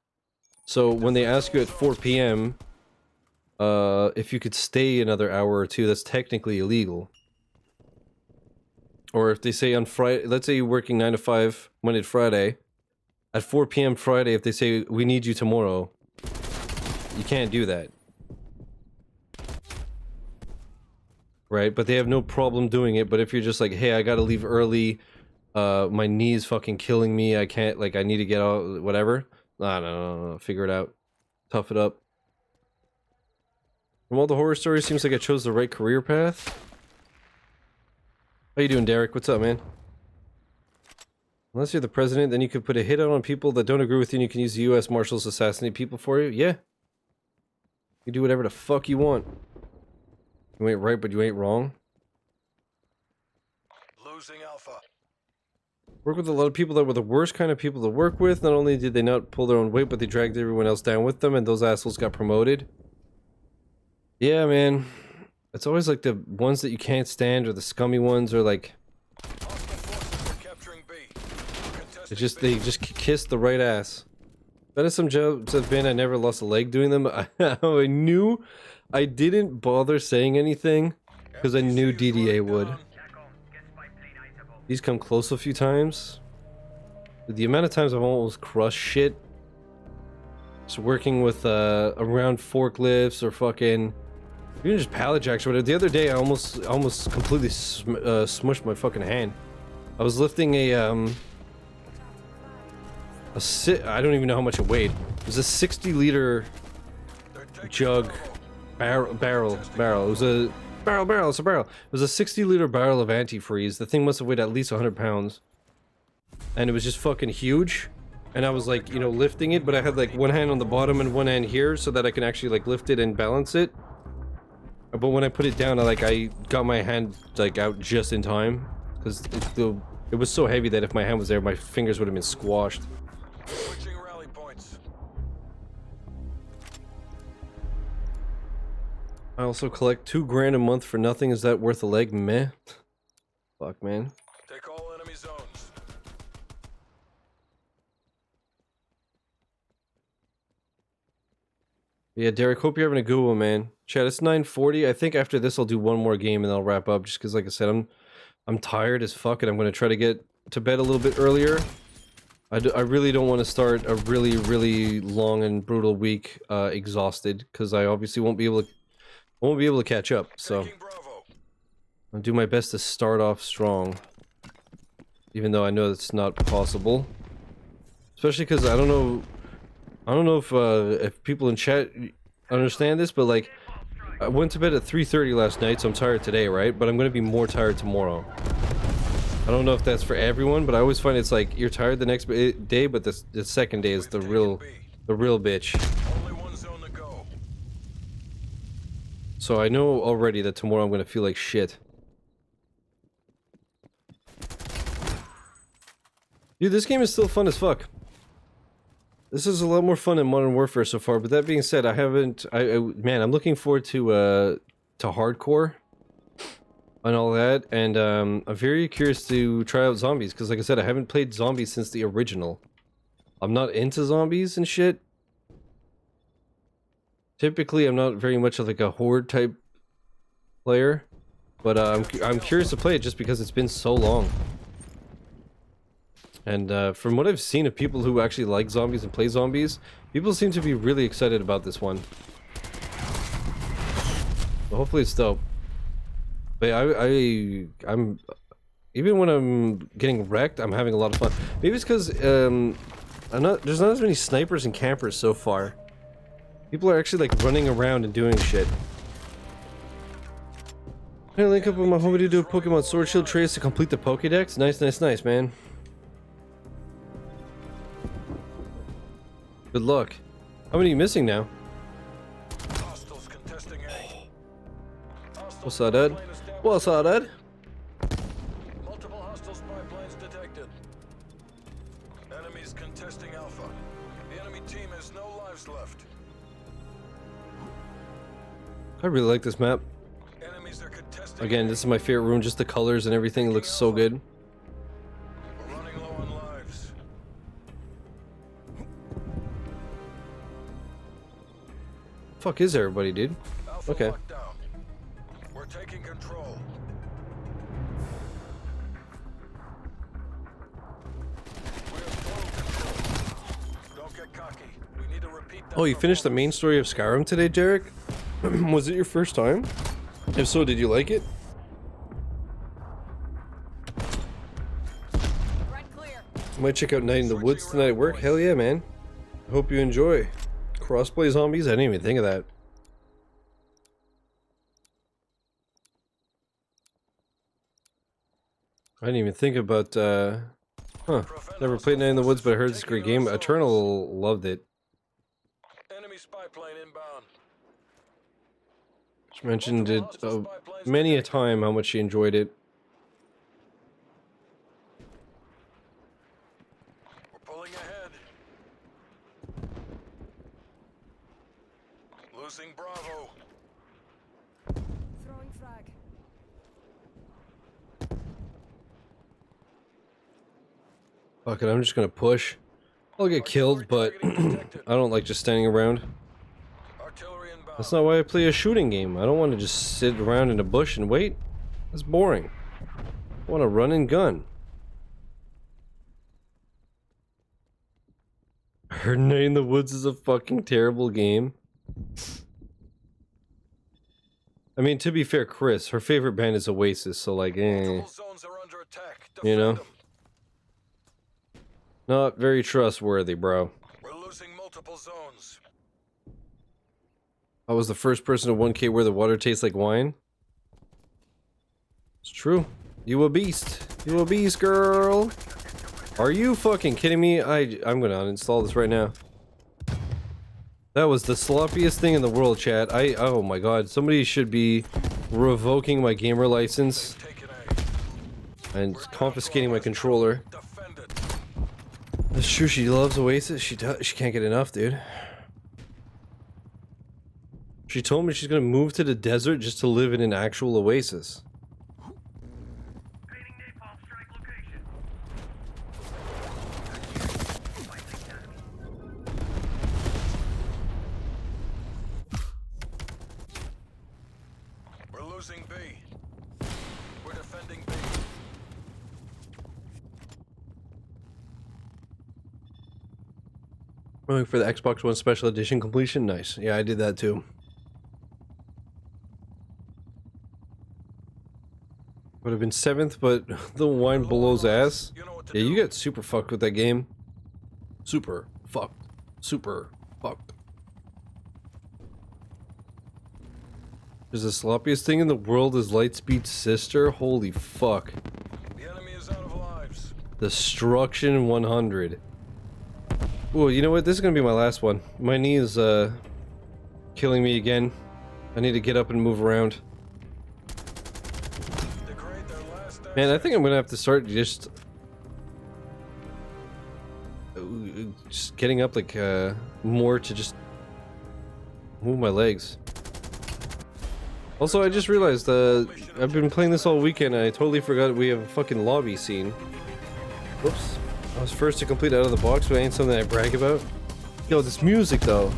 So when they ask you at 4 p.m. If you could stay another hour or two, that's technically illegal. Or if they say on Friday, let's say you're working 9 to 5 Monday to Friday, at 4 p.m. Friday, if they say we need you tomorrow, you can't do that. Right? But they have no problem doing it. But if you're just like, hey, I gotta leave early, my knee's fucking killing me, I can't, like, I need to get out, whatever. No, figure it out. Tough it up. From all the horror stories, seems like I chose the right career path. How you doing, Derek? What's up, man? Unless you're the president, then you could put a hit out on people that don't agree with you, and you can use the U.S. Marshals to assassinate people for you. Yeah. You do whatever the fuck you want. You ain't right, but you ain't wrong. Losing Alpha. Work with a lot of people that were the worst kind of people to work with. Not only did they not pull their own weight, but they dragged everyone else down with them, and those assholes got promoted. Yeah, man. It's always like the ones that you can't stand, or the scummy ones, or like... Hostile forces are capturing B. Contesting They just kissed the right ass. Better some jobs have been, I never lost a leg doing them. I knew I didn't bother saying anything because I knew DDA would. He's come close a few times. The amount of times I've almost crushed shit. Just working with around forklifts or fucking even just pallet jacks or whatever. The other day I almost completely smushed my fucking hand. I was lifting a I don't even know how much it weighed. It was a 60-liter jug barrel. It was a barrel. It's a barrel. It was a 60-liter barrel of antifreeze. The thing must have weighed at least 100 pounds, and it was just fucking huge. And I was like, you know, lifting it, but I had like one hand on the bottom and one hand here so that I can actually like lift it and balance it. But when I put it down, I got my hand like out just in time because it was so heavy that if my hand was there, my fingers would have been squashed. Switching rally points. I also collect $2,000 a month for nothing. Is that worth a leg? Meh. Fuck, man. Take all enemy zones. Yeah, Derek, hope you're having a good one, man. Chat, it's 9:40. I think after this I'll do one more game and I'll wrap up just because, like I said, I'm tired as fuck and I'm going to try to get to bed a little bit earlier. I really don't want to start a really, really long and brutal week exhausted, because I obviously won't be able to catch up. So Taking Bravo. I'll do my best to start off strong, even though I know it's not possible. Especially because I don't know if people in chat understand this, but like I went to bed at 3:30 last night, so I'm tired today, right? But I'm gonna be more tired tomorrow. I don't know if that's for everyone, but I always find it's like you're tired the next day, but the second day is the real bitch. Only one zone to go. So I know already that tomorrow I'm gonna feel like shit. Dude, this game is still fun as fuck. This is a lot more fun than Modern Warfare so far, but that being said, man, I'm looking forward to hardcore and all that, and I'm very curious to try out zombies, because like I said, I haven't played zombies since the original. I'm not into zombies and shit. Typically, I'm not very much of like a horde type player, but I'm curious to play it just because it's been so long. And from what I've seen of people who actually like zombies and play zombies, people seem to be really excited about this one. So hopefully it's dope. But I'm even when I'm getting wrecked, I'm having a lot of fun. Maybe it's because there's not as many snipers and campers so far. People are actually like running around and doing shit. I'm gonna link up with my homie to do a Pokemon Sword Shield trace to complete the Pokédex. Nice, man. Good luck. How many are you missing now? Hostiles contesting A. What's up, Dad? What's up, Dad? Multiple hostile spy planes detected. Enemies contesting Alpha. The enemy team has no lives left. I really like this map. Enemies are contesting. Again, this is my favorite room. Just the colors and everything looks so good. We're running low on lives. Fuck is everybody, dude? Alpha Okay. locked down. We're taking control. We have full control. Don't get cocky. We need to repeat that. Oh, you finished the main story of Skyrim today, Jarek? Was it your first time? If so, did you like it? Right clear. Might check out Night in the Woods tonight at work. Hell yeah, man. Hope you enjoy. Crossplay zombies? I didn't even think of that. I didn't even think about, never played Night in the Woods, but I heard it's a great game. Eternal loved it. Enemy spy plane inbound. She mentioned it many a time how much she enjoyed it. We're pulling ahead. Losing Bravo. Throwing frag. Fuck it, I'm just gonna push. I'll get killed, but I don't like just standing around. Artillery inbound. That's not why I play a shooting game. I don't want to just sit around in a bush and wait. That's boring. I want to run and gun. Her Night in the Woods is a fucking terrible game. I mean, to be fair, Chris, her favorite band is Oasis, so like, Multiple zones are under attack. you know? Defend them. Not very trustworthy, bro. We're losing multiple zones. I was the first person to 1K where the water tastes like wine. It's true. You a beast. You a beast, girl. Are you fucking kidding me? I'm gonna uninstall this right now. That was the sloppiest thing in the world, chat. Oh my god. Somebody should be revoking my gamer license Taking A. and confiscating my controller. Defend it. That's true. She loves Oasis. She can't get enough, dude. She told me she's gonna move to the desert just to live in an actual oasis. Painting napalm strike location. We're losing B. We're defending B. Oh, for the Xbox One Special Edition completion? Nice. Yeah, I did that too. Would have been 7th, but the wine below's ass. You know what to Yeah, do. you got super fucked with that game. Super fucked. Super fucked. There's the sloppiest thing in the world is Lightspeed's sister. Holy fuck. The enemy is out of lives. Destruction 100. Well, you know what? This is gonna be my last one. My knee is killing me again. I need to get up and move around. Degrade their last Man, I think I'm gonna have to start just getting up like more to just move my legs. Also, I just realized I've been playing this all weekend and I totally forgot we have a fucking lobby scene. Whoops. I was first to complete out of the box, but it ain't something I brag about. Yo, this music though.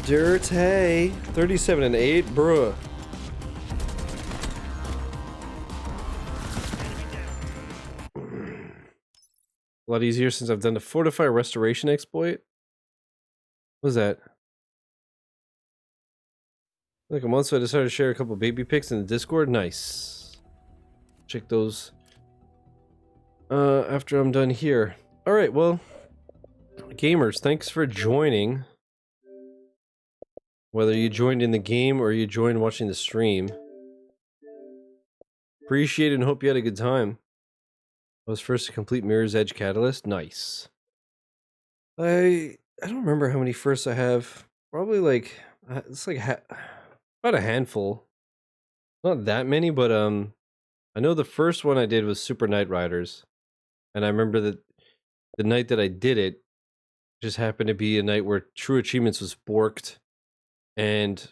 Dirty. 37 and 8, bruh. A lot easier since I've done the Fortify Restoration exploit. What was that? Like a month, so I decided to share a couple baby pics in the Discord. Nice. Check those after I'm done here. Alright, well, gamers, thanks for joining. Whether you joined in the game or you joined watching the stream. Appreciate it and hope you had a good time. I was first to complete Mirror's Edge Catalyst. Nice. I don't remember how many firsts I have. Probably like it's like about a handful. Not that many, but I know the first one I did was Super Night Riders, and I remember that the night that I did it just happened to be a night where True Achievements was borked, and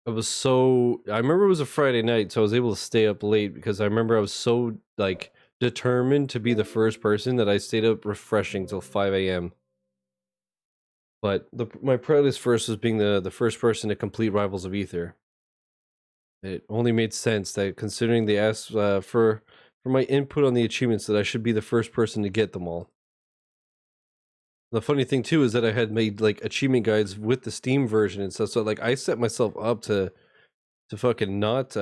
I remember it was a Friday night, so I was able to stay up late because I remember I was so like determined to be the first person that I stayed up refreshing till 5 a.m. But my proudest first was being the first person to complete Rivals of Aether. It only made sense that considering they asked for my input on the achievements that I should be the first person to get them all. The funny thing too is that I had made like achievement guides with the Steam version and stuff, so like I set myself up to fucking not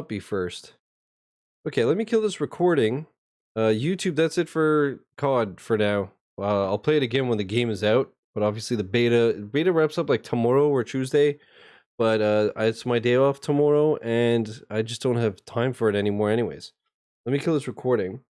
be first. Okay, let me kill this recording. YouTube, that's it for COD for now. I'll play it again when the game is out, but obviously the beta wraps up like tomorrow or Tuesday. But it's my day off tomorrow, and I just don't have time for it anymore anyways. Let me kill this recording.